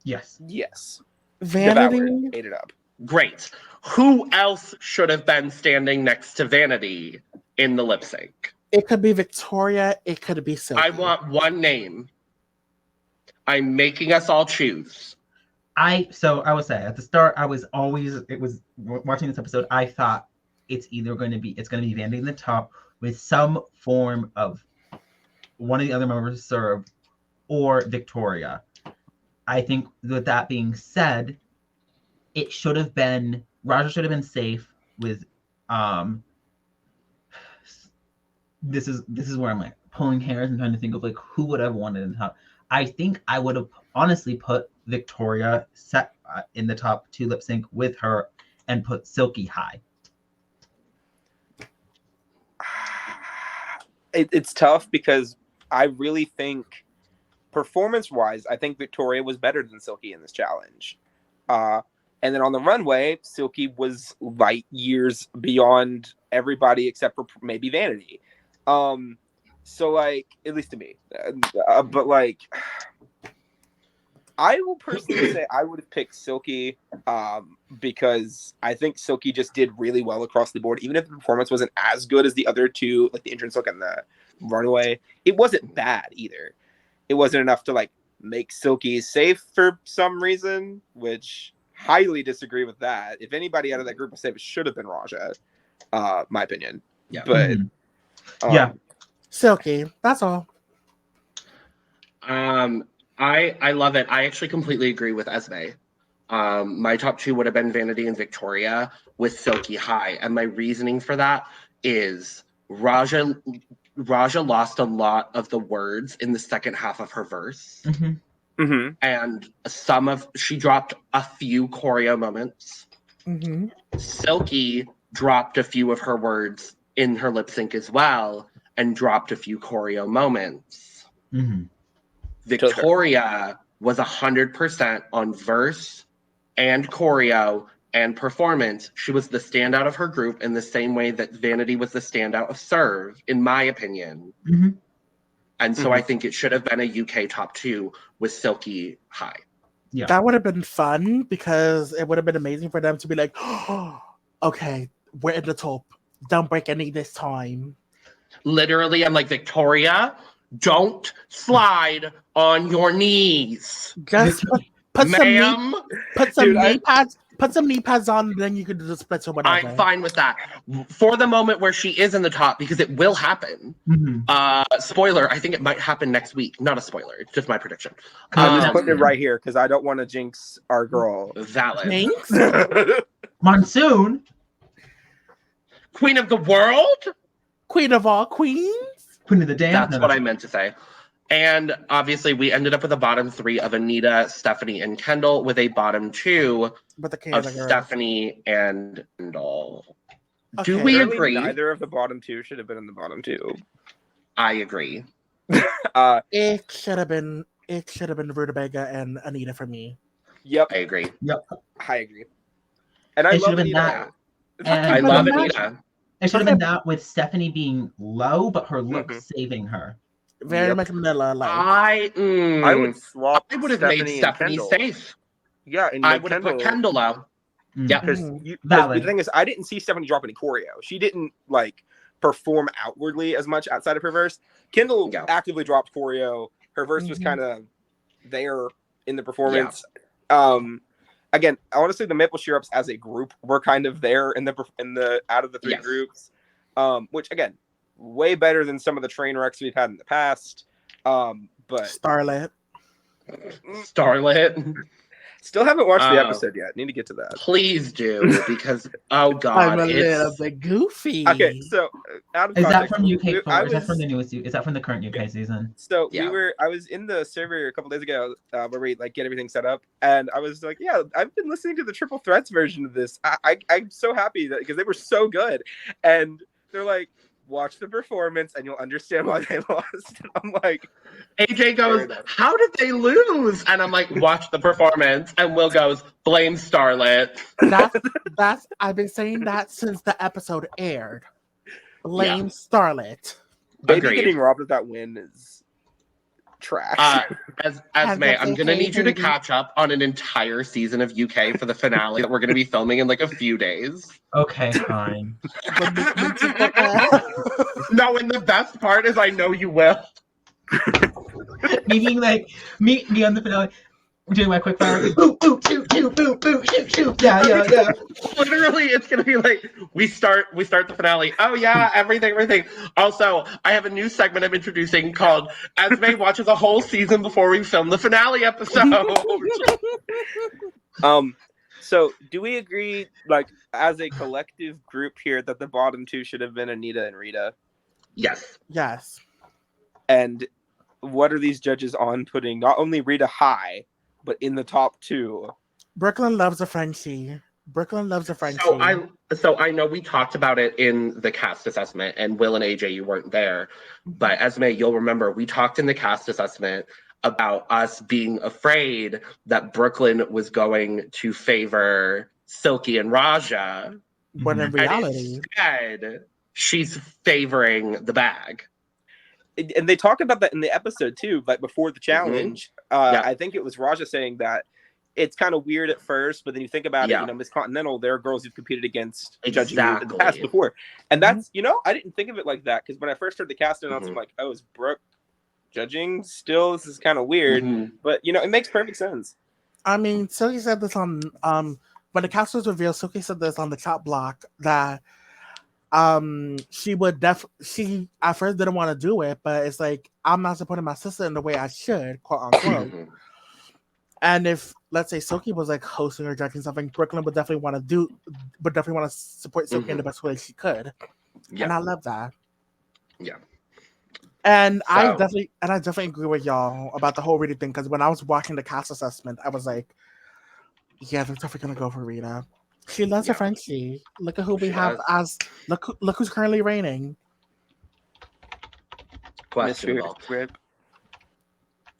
Yes. Yes. Vanity. Devoured. Ate it up. Great. Who else should have been standing next to Vanity in the lip sync? It could be Victoria. It could be Silky. I want one name. I'm making us all choose. I will say at the start, watching this episode, I thought it's going to be Vanity in the top with some form of one of the other members serve or Victoria. I think with that being said, it should have been Raja should have been safe with this is where I'm like pulling hairs and trying to think of like who would have won it in the top. I think I would have honestly put Victoria set in the top 2 lip sync with her and put Silky high. It's tough because I really think performance-wise, I think Victoria was better than Silky in this challenge. And then on the runway, Silky was light years beyond everybody except for maybe Vanity. So like, at least to me, but like, I will personally say I would have picked Silky because I think Silky just did really well across the board. Even if the performance wasn't as good as the other 2, like the entrance look and the runway, it wasn't bad either. It wasn't enough to like make Silky safe for some reason, which highly disagree with that. If anybody out of that group was safe, it should have been Raja, my opinion. Yeah. But Yeah. Silky. That's all. I love it. I actually completely agree with Esme. My top 2 would have been Vanity and Victoria with Silky high. And my reasoning for that is Raja lost a lot of the words in the second half of her verse. And she dropped a few choreo moments. Silky dropped a few of her words in her lip sync as well and dropped a few choreo moments. Victoria was 100% on verse and choreo and performance. She was the standout of her group in the same way that Vanity was the standout of Serve, in my opinion. And so I think it should have been a UK top 2 with Silky high. Yeah. That would have been fun because it would have been amazing for them to be like, oh, okay, we're in the top. Don't break any this time. Literally, I'm like, Victoria, don't slide on your knees. Just put some Dude, knee pads. Put some knee pads on, then you could do the splits or whatever. I'm fine with that. For the moment where she is in the top, because it will happen. Spoiler, I think it might happen next week. Not a spoiler. It's just my prediction. I'm just putting it right here because I don't want to jinx our girl. Valid. Thanks. Monsoon. Queen of the world? Queen of all queens. Queen of the dance. That's what I meant to say. And obviously, we ended up with a bottom 3 of Anita, Stephanie, and Kendall, with a bottom 2 But the of girl. Stephanie and Kendall. Okay. Do we Clearly, agree? neither of the bottom 2 should have been in the bottom 2. I agree. It should have been Rita Baga and Anita for me. Yep, I agree. I agree. And I It should love have been Anita. that. And I love Anita. it should have been that with Stephanie being low, but her looks saving her. Very Yep. much Manila. Like I would swap. I would have made and Stephanie Kendall. safe. Yeah, and I make would have put Kendall out. Mm. Yeah. Because Mhm. the Valid. thing is, I didn't see Stephanie drop any choreo. She didn't like perform outwardly as much outside of her verse. Kendall Yeah. actively dropped choreo. Her verse was Mhm. kind of there in the performance. Again, honestly, the maple syrups as a group were kind of there in the out of the three Yes. groups, which again, way better than some of the train wrecks we've had in the past. But Starlet. Starlet. still haven't watched the Oh. episode yet. Need to get to that. Please do, because oh I'm god, a little it's bit goofy. Okay, so out of Is that context, from UK? I Is that was from the newest? Is that from the current UK season? so Yeah. I was in the server a couple days ago where we like get everything set up, and I was like, yeah, I've been listening to the Triple Threats version of this. I'm so happy that because they were so good, and they're like, watch the performance and you'll understand why they lost. And I'm like, AJ goes, how did they lose? And I'm like, watch the performance. And Will goes, blame Starlet. That's I've been saying that since the episode aired. Blame Starlet. baby Agreed. getting robbed of that win is trash. Esme, Has I'm to gonna say, need you to baby. catch up on an entire season of UK for the finale that we're gonna be filming in like a few days. Okay, fine. But me too, No, and the best part is I know you will. Me being like me on the finale, doing my quick fire. Boop, boop, shoot, shoot, boop, boop, shoot, shoot. Yeah. Literally, it's gonna be like we start the finale. Oh yeah, everything. Also, I have a new segment I'm introducing called Esme watches a whole season before we film the finale episode. So do we agree, like as a collective group here, that the bottom two should have been Anita and Rita? Yes. Yes. And what are these judges on putting not only Rita high, but in the top two? Brooklyn loves a Frenchie. Brooklyn loves a Frenchie. So I know we talked about it in the cast assessment, and Will and AJ, you weren't there, but Esme, you'll remember we talked in the cast assessment about us being afraid that Brooklyn was going to favor Silky and Raja, But in reality, and instead she's favoring the bag. And they talk about that in the episode too, like before the challenge. Yeah. I think it was Raja saying that it's kind of weird at first, but then you think about it, Miss Continental, there are girls who've competed against judging you in the past before. And that's, I didn't think of it like that, because when I first heard the cast announcement, I'm like, oh, is Brooke judging still? This is kind of weird. But, it makes perfect sense. I mean, Silky said this on, when the cast was revealed, Silky said this on the chat block that she would she at first didn't want to do it, but it's like, I'm not supporting my sister in the way I should, quote unquote. And if, let's say, Silky was like hosting or judging something, Brooklyn would definitely want to support Silky in the best way she could. And I love that. Yeah. And I definitely agree with y'all about the whole Rita thing, because when I was watching the cast assessment, I was like, yeah, they're definitely gonna go for Rita. She loves a Frenchie. Look at who we have as look who's currently reigning. Questionable.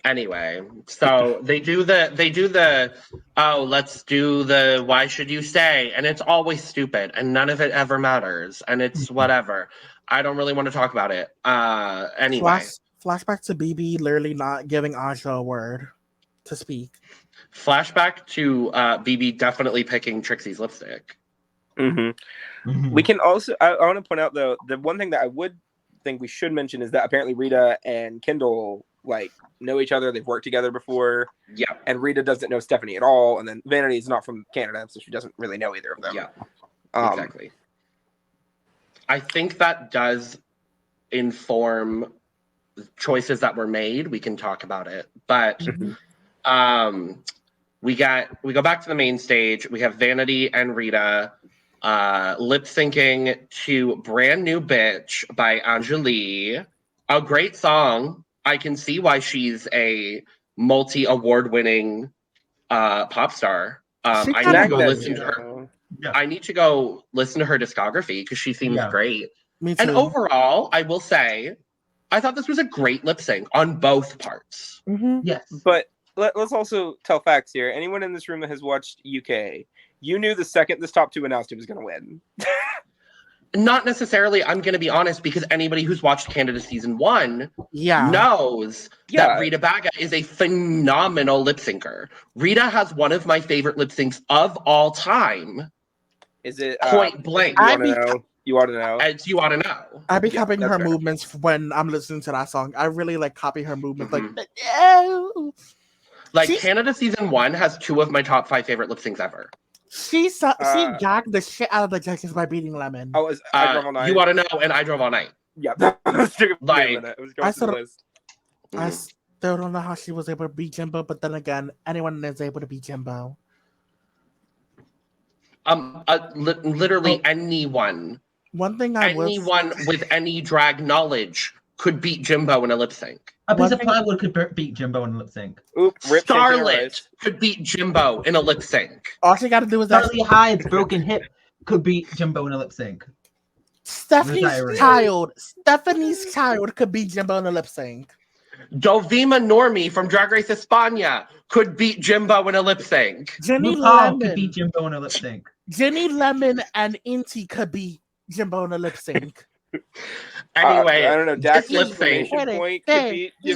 Anyway, so they do the let's do the why should you stay, and it's always stupid and none of it ever matters, and it's whatever. I don't really want to talk about it. Anyway. Flashback to BB literally not giving Aja a word to speak. Flashback to BB definitely picking Trixie's lipstick. We can also, I want to point out though, the one thing that I would think we should mention is that apparently Rita and Kendall know each other. They've worked together before. Yeah. And Rita doesn't know Stephanie at all. And then Vanity is not from Canada, so she doesn't really know either of them. Yeah. Exactly. I think that does inform choices that were made. We can talk about it. But we go back to the main stage. We have Vanity and Rita lip syncing to Brand New Bitch by Anjulie. A great song. I can see why she's a multi-award winning pop star. I need to go listen to her. Yeah. I need to go listen to her discography because she seems great. Me too. And overall, I will say, I thought this was a great lip sync on both parts. Yes. But let's also tell facts here. Anyone in this room that has watched UK, you knew the second this top two announced it was going to win. Not necessarily, I'm going to be honest, because anybody who's watched Canada season 1 Yeah. knows Yeah. that Rita Baga is a phenomenal lip syncer. Rita has one of my favorite lip syncs of all time. Is it Point blank. You want to know? You want to know? As you ought to know. I be Yeah, copying that's her fair. movements when I'm listening to that song. I really like copy her movements. Mhm. Like, no. Like, She's- Canada season 1 has 2 of my top 5 favorite lip syncs ever. she gagged the shit out of the judges by beating Lemon. I drove all night. You ought to know, and I drove all night. Yeah, that was taking me a Like, minute. It was going through the list. I still don't know how she was able to beat Jimbo, but then again, anyone is able to beat Jimbo. Literally anyone. One thing I will Anyone with any drag knowledge could beat Jimbo in a lip sync. A piece One of thing- plywood could beat Jimbo in a lip sync. Oop, rip Scarlett could beat Jimbo in a lip sync. all she got to do is that Charlie Hyde's broken hip could beat Jimbo in a lip sync. Stephanie's child could beat Jimbo in a lip sync. Dovima Normie from Drag Race España could beat Jimbo in a lip sync. Jenny RuPaul could beat Lemon, Jimbo in a lip sync. Jenny Lemon, and Inti could beat Jimbo in a lip sync. Anyway, I don't know. this Dax's lip sync. exclamation point Hey, could beat hey,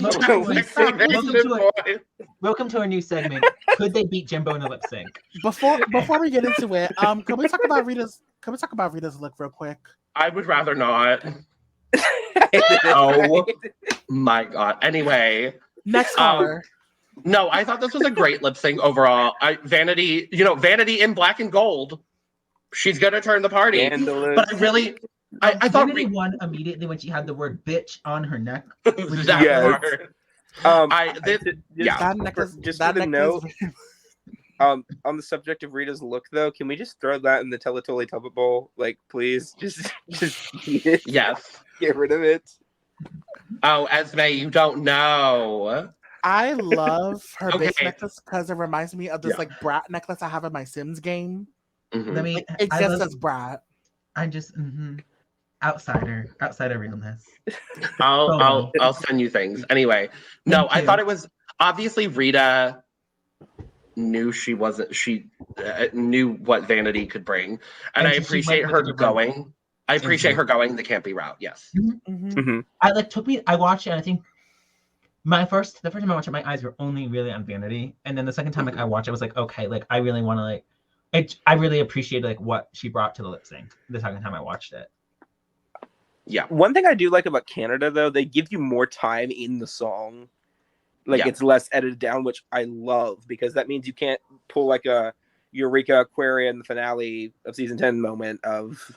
Jimbo. hey, Welcome to our new segment. Could they beat Jimbo in a lip sync? Before we get into it, can we talk about Rita's look real quick? I would rather not. Oh my god. Anyway, Next caller. no, I thought this was a great lip sync overall. Vanity in black and gold. She's gonna turn the party. Scandalous. But I thought Vanity won immediately when she had the word bitch on her neck. that Yes. part. Yeah. That necklace. Just that for the necklace. On the subject of Rita's look, though, can we just throw that in the Teletubby Tubbit Bowl? Like, please, just eat it. Yes. Get rid of it. Oh, Esme, you don't know. I love her base Okay. necklace because it reminds me of this like brat necklace I have in my Sims game. Mhm. Let me. Like, it I just love- says brat. I just outsider realness. I'll send you things. Anyway, no, Thank I you. thought it was obviously Rita knew she knew what Vanity could bring, and I And she appreciate went her with the different- going. I appreciate her going the campy route. Yes. Mhm. I watched it, and I think the first time I watched it, my eyes were only really on Vanity, and then the second time I watched it, I was like, okay, like I really want to I really appreciated like what she brought to the lip sync the second time I watched it. Yeah. One thing I do like about Canada, though, they give you more time in the song. Like, Yeah. it's less edited down, which I love, because that means you can't pull like a Eureka Aquaria in the finale of season 10 moment of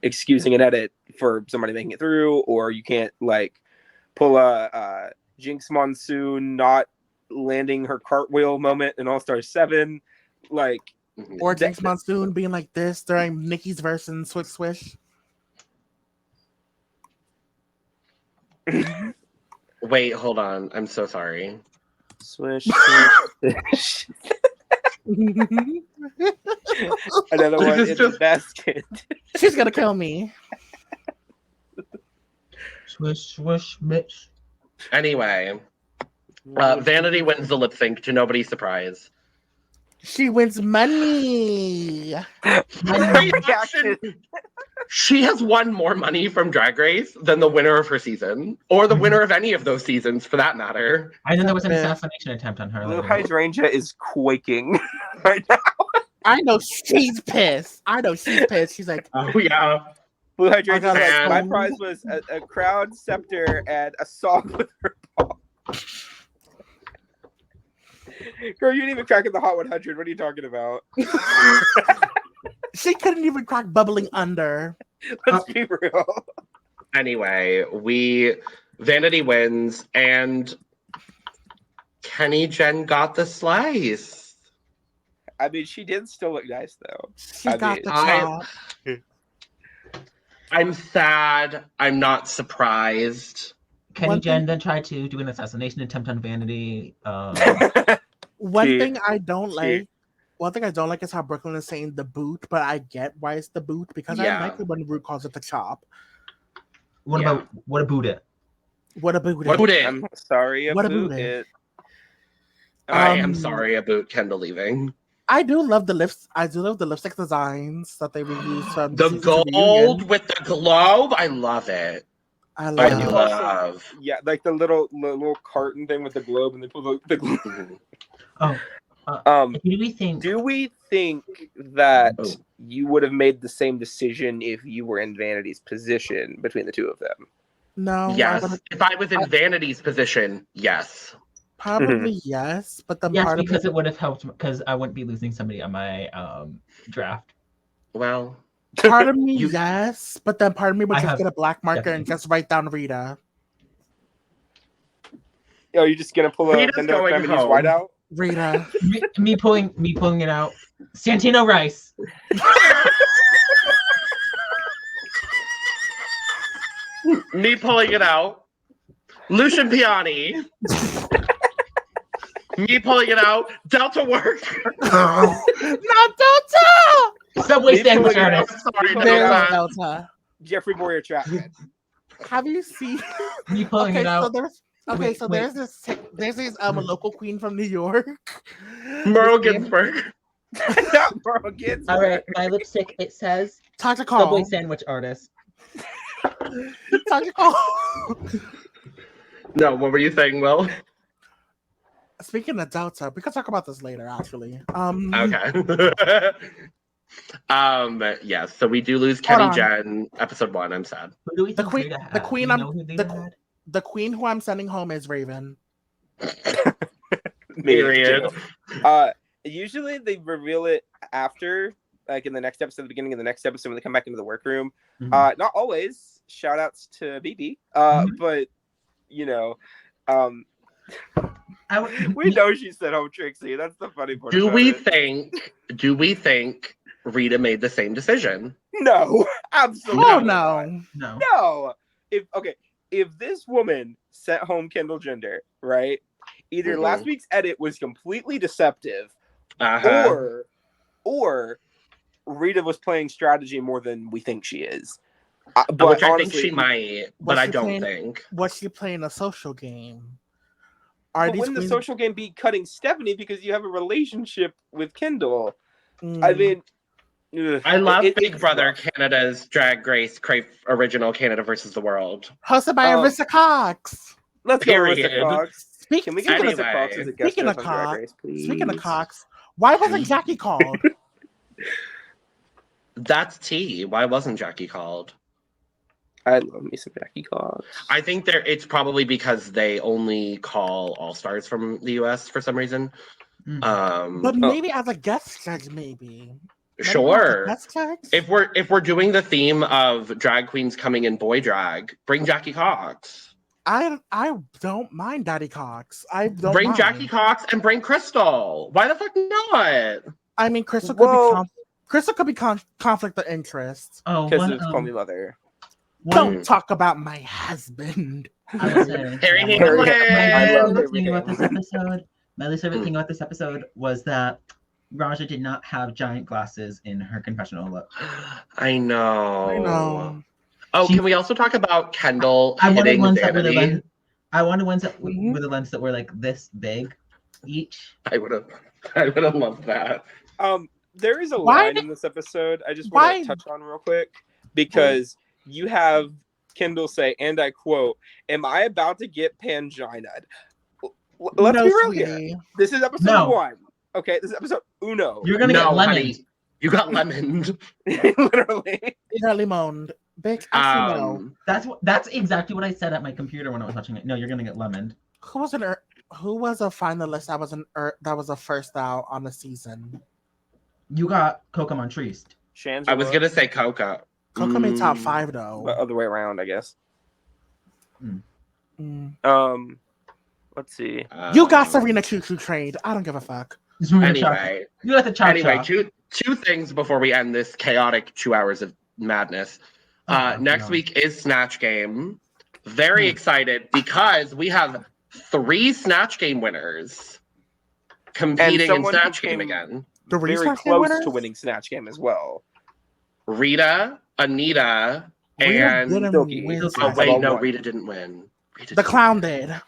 excusing an edit for somebody making it through, or you can't like pull a Jinx Monsoon not landing her cartwheel moment in All Star 7. Like, Mhm. Or Jinx Monsoon being like this during Nikki's verse in Swish Swish. Wait, hold on. I'm so sorry. swish, swish. Another one This is in the just- basket. She's gonna kill me. Swish, swish, bitch. Anyway, Vanity wins the lip sync to nobody's surprise. She wins money. Reaction. She has won more money from Drag Race than the winner of her season, or the winner of any of those seasons, for that matter. I know there was an Yeah. assassination attempt on her. Blue like, Hydrangea is quaking right now. I know she's pissed. She's like, Oh yeah. Blue Hydrangea, I got my some- prize was a crown scepter and a song with her paw. Girl, you didn't even crack in the Hot 100. What are you talking about? she couldn't even crack bubbling under. Let's be real. Anyway, Vanity wins, and Kenny Jen got the slice. I mean, she did still look nice, though. She I got mean, the I- job. I'm sad. I'm not surprised. Kenny One Jen thing- then tried to do an assassination attempt on Vanity. One She- thing I don't she- like. One thing I don't like is how Brooklyn is saying the boot, but I get why it's the boot because Yeah. I like it when Root calls it the chop. What Yeah. about what about it? What a boot! What is. it? I'm sorry What about about it. I am Um, sorry about Kendall leaving. I do love the lipstick designs that they reused from The season two gold reunion. with the globe. I love it. I I love. do love. Yeah, like the little carton thing with the globe, and they pull the globe. Mhm. Oh, do we think? Do we think that Oh. you would have made the same decision if you were in Vanity's position between the two of them? No, Yes. If I was in Vanity's position, yes. probably yes, but then Yes, part of because me, it would have helped because I wouldn't be losing somebody on my draft. Well, part of me, You- yes, but then part of me would I just have- get a black marker and definitely. just write down Rita. Oh, you're just gonna pull a Rita's Vendor going Feminis home. whiteout? Rita. me pulling it out. Santino Rice. me pulling it out. Lucian Piani. me pulling it out. Delta work. Not Delta. Subway Me sandwich pulling it out. artist. Sorry, There's Delta. Delta. Jeffrey Boyer Chapman. Have you seen? Me pulling Okay, it out. so there's Wait. there's this local queen from New York. Merle This man- Ginsburg. Not Merle Ginsburg. All right, my lipstick. It says Tasha Subway Cole. sandwich artist. Tasha Cole. No, what were you saying, Will? Speaking of Delta, we can talk about this later. Actually, Okay. Yes, so we do lose Hold Kenny on. Jen, episode 1. I'm sad. Who do we The think queen- Rita the had? queen Do you I'm- know who the Rita qu- had? the queen who I'm sending home is Raven. Me Period. too. Usually they reveal it after, like in the next episode, the beginning of the next episode when they come back into the workroom. Mhm. Not always. Shout outs to BB. Mhm. But you know, I would- we know she sent home Trixie. That's the funny part. Do about we it. think Rita made the same decision? No, absolutely. Oh not. no! No. No. If this woman sent home Kendall Gender, right? Either Mhm. last week's edit was completely deceptive, Uh-huh. or Rita was playing strategy more than we think she is. But Which I honestly, think she might, but Was I she don't playing- think. Was she playing a social game? Are But these wouldn't the queens? social game be cutting Stephanie because you have a relationship with Kendall? Mm. I mean, I love it's Big Brother rough. Canada's Drag Race Crave original Canada versus the World. Hosted by Oh. Arissa Cox. Let's go, Arissa Period. Cox. Speak, Can we get Anyway, Arissa Cox as a guest speaking host of on Drag Cox- Race, please? Speaking of Cox, why wasn't Jackie called? That's T. Why wasn't Jackie called? I love me some Jackie Cox. I think it's probably because they only call all stars from the US for some reason. Mhm. But maybe as a guest judge, maybe. Maybe Sure. as a guest judge? If we're doing the theme of drag queens coming in boy drag, bring Jackie Cox. I don't mind Daddy Cox. I don't Bring mind. Jackie Cox and bring Crystal. Why the fuck not? I mean, Crystal Well- could be conflict of interest. Oh, Kisses, one, call me mother. Don't talk about my husband. I would say, Harry yeah, Hamlin. I love my Harry favorite thing about this Hamlin. episode, my least favorite thing about this episode was that Raja did not have giant glasses in her confessional look. I know. I know. Oh, She- can we also talk about Kendall I wanted hitting ones that were the Vanity? lens. I wanted ones that Mhm. were the lens that were like this big each. I would have loved that. There is a Why line did- in this episode I just why- want to touch on real quick because you have Kendall say, and I quote, "Am I about to get panginaed?" Let's No, be real sweetie. here. This is episode No. 1. Okay, this is episode uno. You're gonna No, get lemon. honey. You got lemoned. Literally. Italy moaned. Bitch, actually, no. That's exactly what I said at my computer when I was watching it. No, you're gonna get lemon. Who was a finalist that was a first out on the season? You got Coca Montrese. Shangela, I was gonna say Coca. Coco made top Mm. 5 though. but other way around, I guess. Mm. Let's see. You got Serena Choo trained. I don't give a fuck. Anyway, You got the chop anyway, chop. two things before we end this chaotic 2 hours of madness. Oh, Next no. week is Snatch Game. Very excited because we have 3 Snatch Game winners competing in someone who Snatch Game came again. The Very Snatch Game close winners? to winning Snatch Game as well. Rita, Anita, Rita and didn't Silky. win oh Snatch wait, Game. no, won. Rita didn't win. Rita The didn't clown did.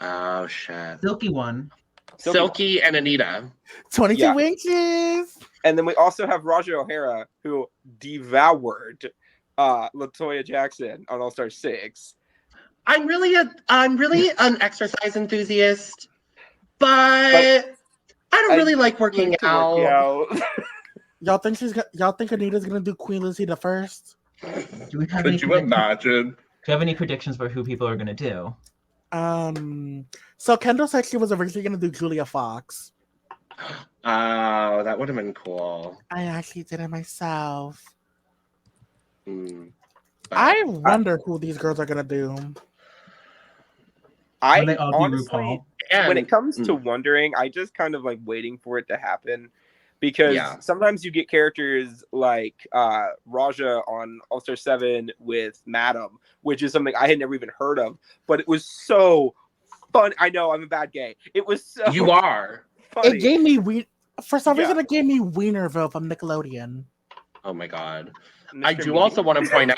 Oh shit. Silky one. Silky and Anita. 22 Yeah. inches. And then we also have Raja O'Hara, who devoured LaToya Jackson on All Star 6. I'm really an exercise enthusiast, but I don't really like working out. Y'all think Anita's gonna do Queen Lizzie the first? Do we have Could you imagine? Do you have any predictions for who people are gonna do? So Kendall said she was originally gonna do Julia Fox. Oh, that would have been cool. I actually did it myself. But I wonder who these girls are gonna do. When they all do honestly, RuPaul. when it comes to wondering, I just kind of like waiting for it to happen. Because sometimes you get characters like Raja on All Star 7 with Madam, which is something I had never even heard of, but it was so fun. I know I'm a bad gay. It was so you are. funny. It gave me for some reason it gave me Wienerville from Nickelodeon. Oh my god. Mr. I do Mean. also want to point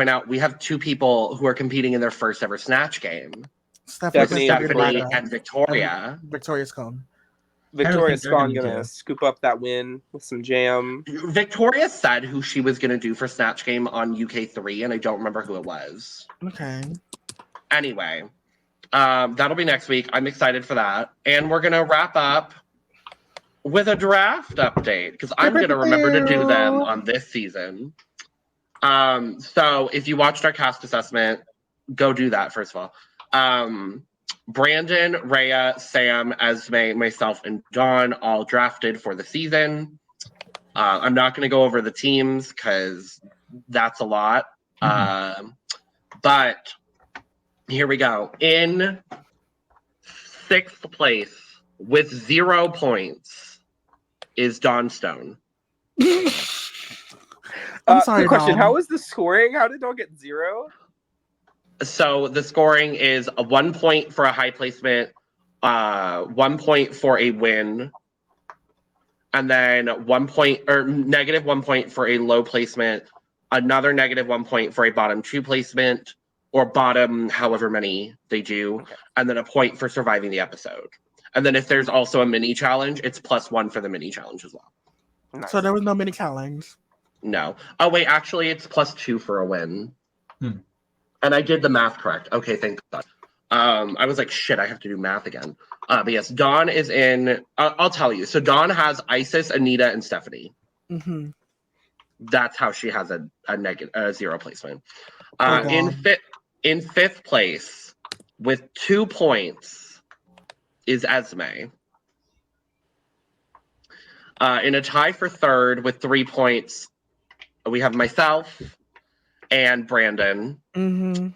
out we have two people who are competing in their first ever Snatch game. Stephanie and Victoria. Victoria Scone. Victoria Scone gonna scoop up that win with some jam. Victoria said who she was gonna do for Snatch Game on UK3, and I don't remember who it was. Okay. Anyway, that'll be next week. I'm excited for that, and we're gonna wrap up with a draft update because I'm gonna remember to do them on this season. So if you watched our cast assessment, go do that first of all. Brandon, Rhea, Sam, Esme, myself, and Dawn all drafted for the season. I'm not going to go over the teams because that's a lot. But here we go. In 6th place with 0 points is Dawn Stone. I'm sorry, Good question. Dawn. How is the scoring? How did Dawn get 0? So the scoring is a 1 point for a high placement, 1 point for a win, and then negative 1 point for a low placement, another negative 1 point for a bottom 2 placement, or bottom however many they do, and then a point for surviving the episode. And then if there's also a mini challenge, it's +1 for the mini challenge as well. Nice. So there was no mini challenge. No. Oh wait, actually it's +2 for a win. And I did the math correct. Okay, thank God. I was like, shit, I have to do math again. But yes, Dawn is in. I'll tell you. So Dawn has Icesis, Anita, and Stephanie. Mm-hmm. That's how she has a 0 placement. In fifth place with 2 points is Esme. In a tie for 3rd with 3 points, we have myself and Brandon. Mm-hmm.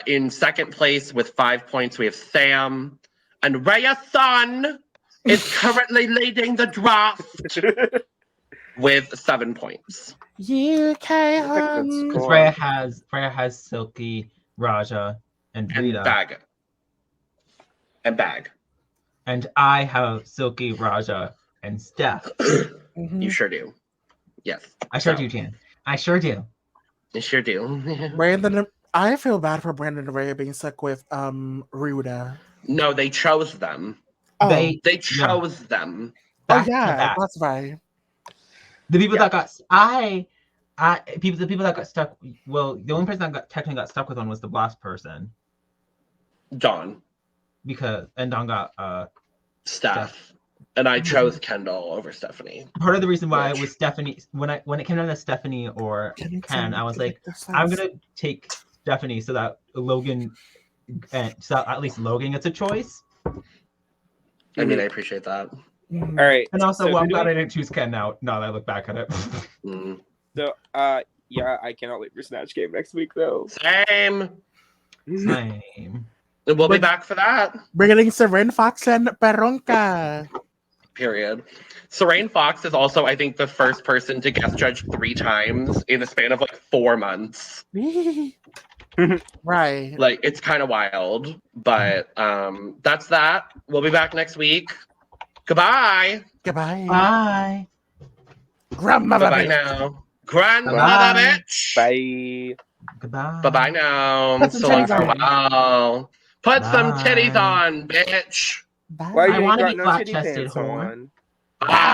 In 2nd place with 5 points, we have Sam. And Rhea's son is currently leading the draft with 7 points. UK Because Rhea has Silky, Raja, and Rita. Bag. And I have Silky, Raja, and Steph. You sure do. Yes. I sure do, Jan. I sure do. You sure do. Brandon, I feel bad for Brandon and Rhea being stuck with Rita. No, they chose them. Oh. They chose them. Oh yeah, that's right. The people that got the people that got stuck. Well, the only person that technically got stuck with one was the last person. Dawn. And Dawn got Steph. And I chose Kendall over Stephanie. Part of the reason why it was Stephanie, when it came down to Stephanie or Ken, I was like, I'm gonna take Stephanie so that Logan, so that at least Logan gets a choice. I mean, I appreciate that. All right. And also, I'm glad I didn't choose Ken now that I look back at it. So, yeah, I cannot wait for Snatch Game next week, though. Same. We'll be back for that. We're getting Serene Fox and Peronka. Period. Serene Fox is also, I think, the first person to guest judge 3 times in a span of like 4 months. Right. Like, it's kind of wild. But that's that. We'll be back next week. Goodbye. Goodbye. Bye. Grandmother Bye bitch. now. Grandmother bitch. Bye. Goodbye. Bye-bye now. That's So long insane. for a while. Put some Bye. titties on, bitch. Bye. Why I you ain't wanna got be no titty flat-chested, pants whore. on? Bye.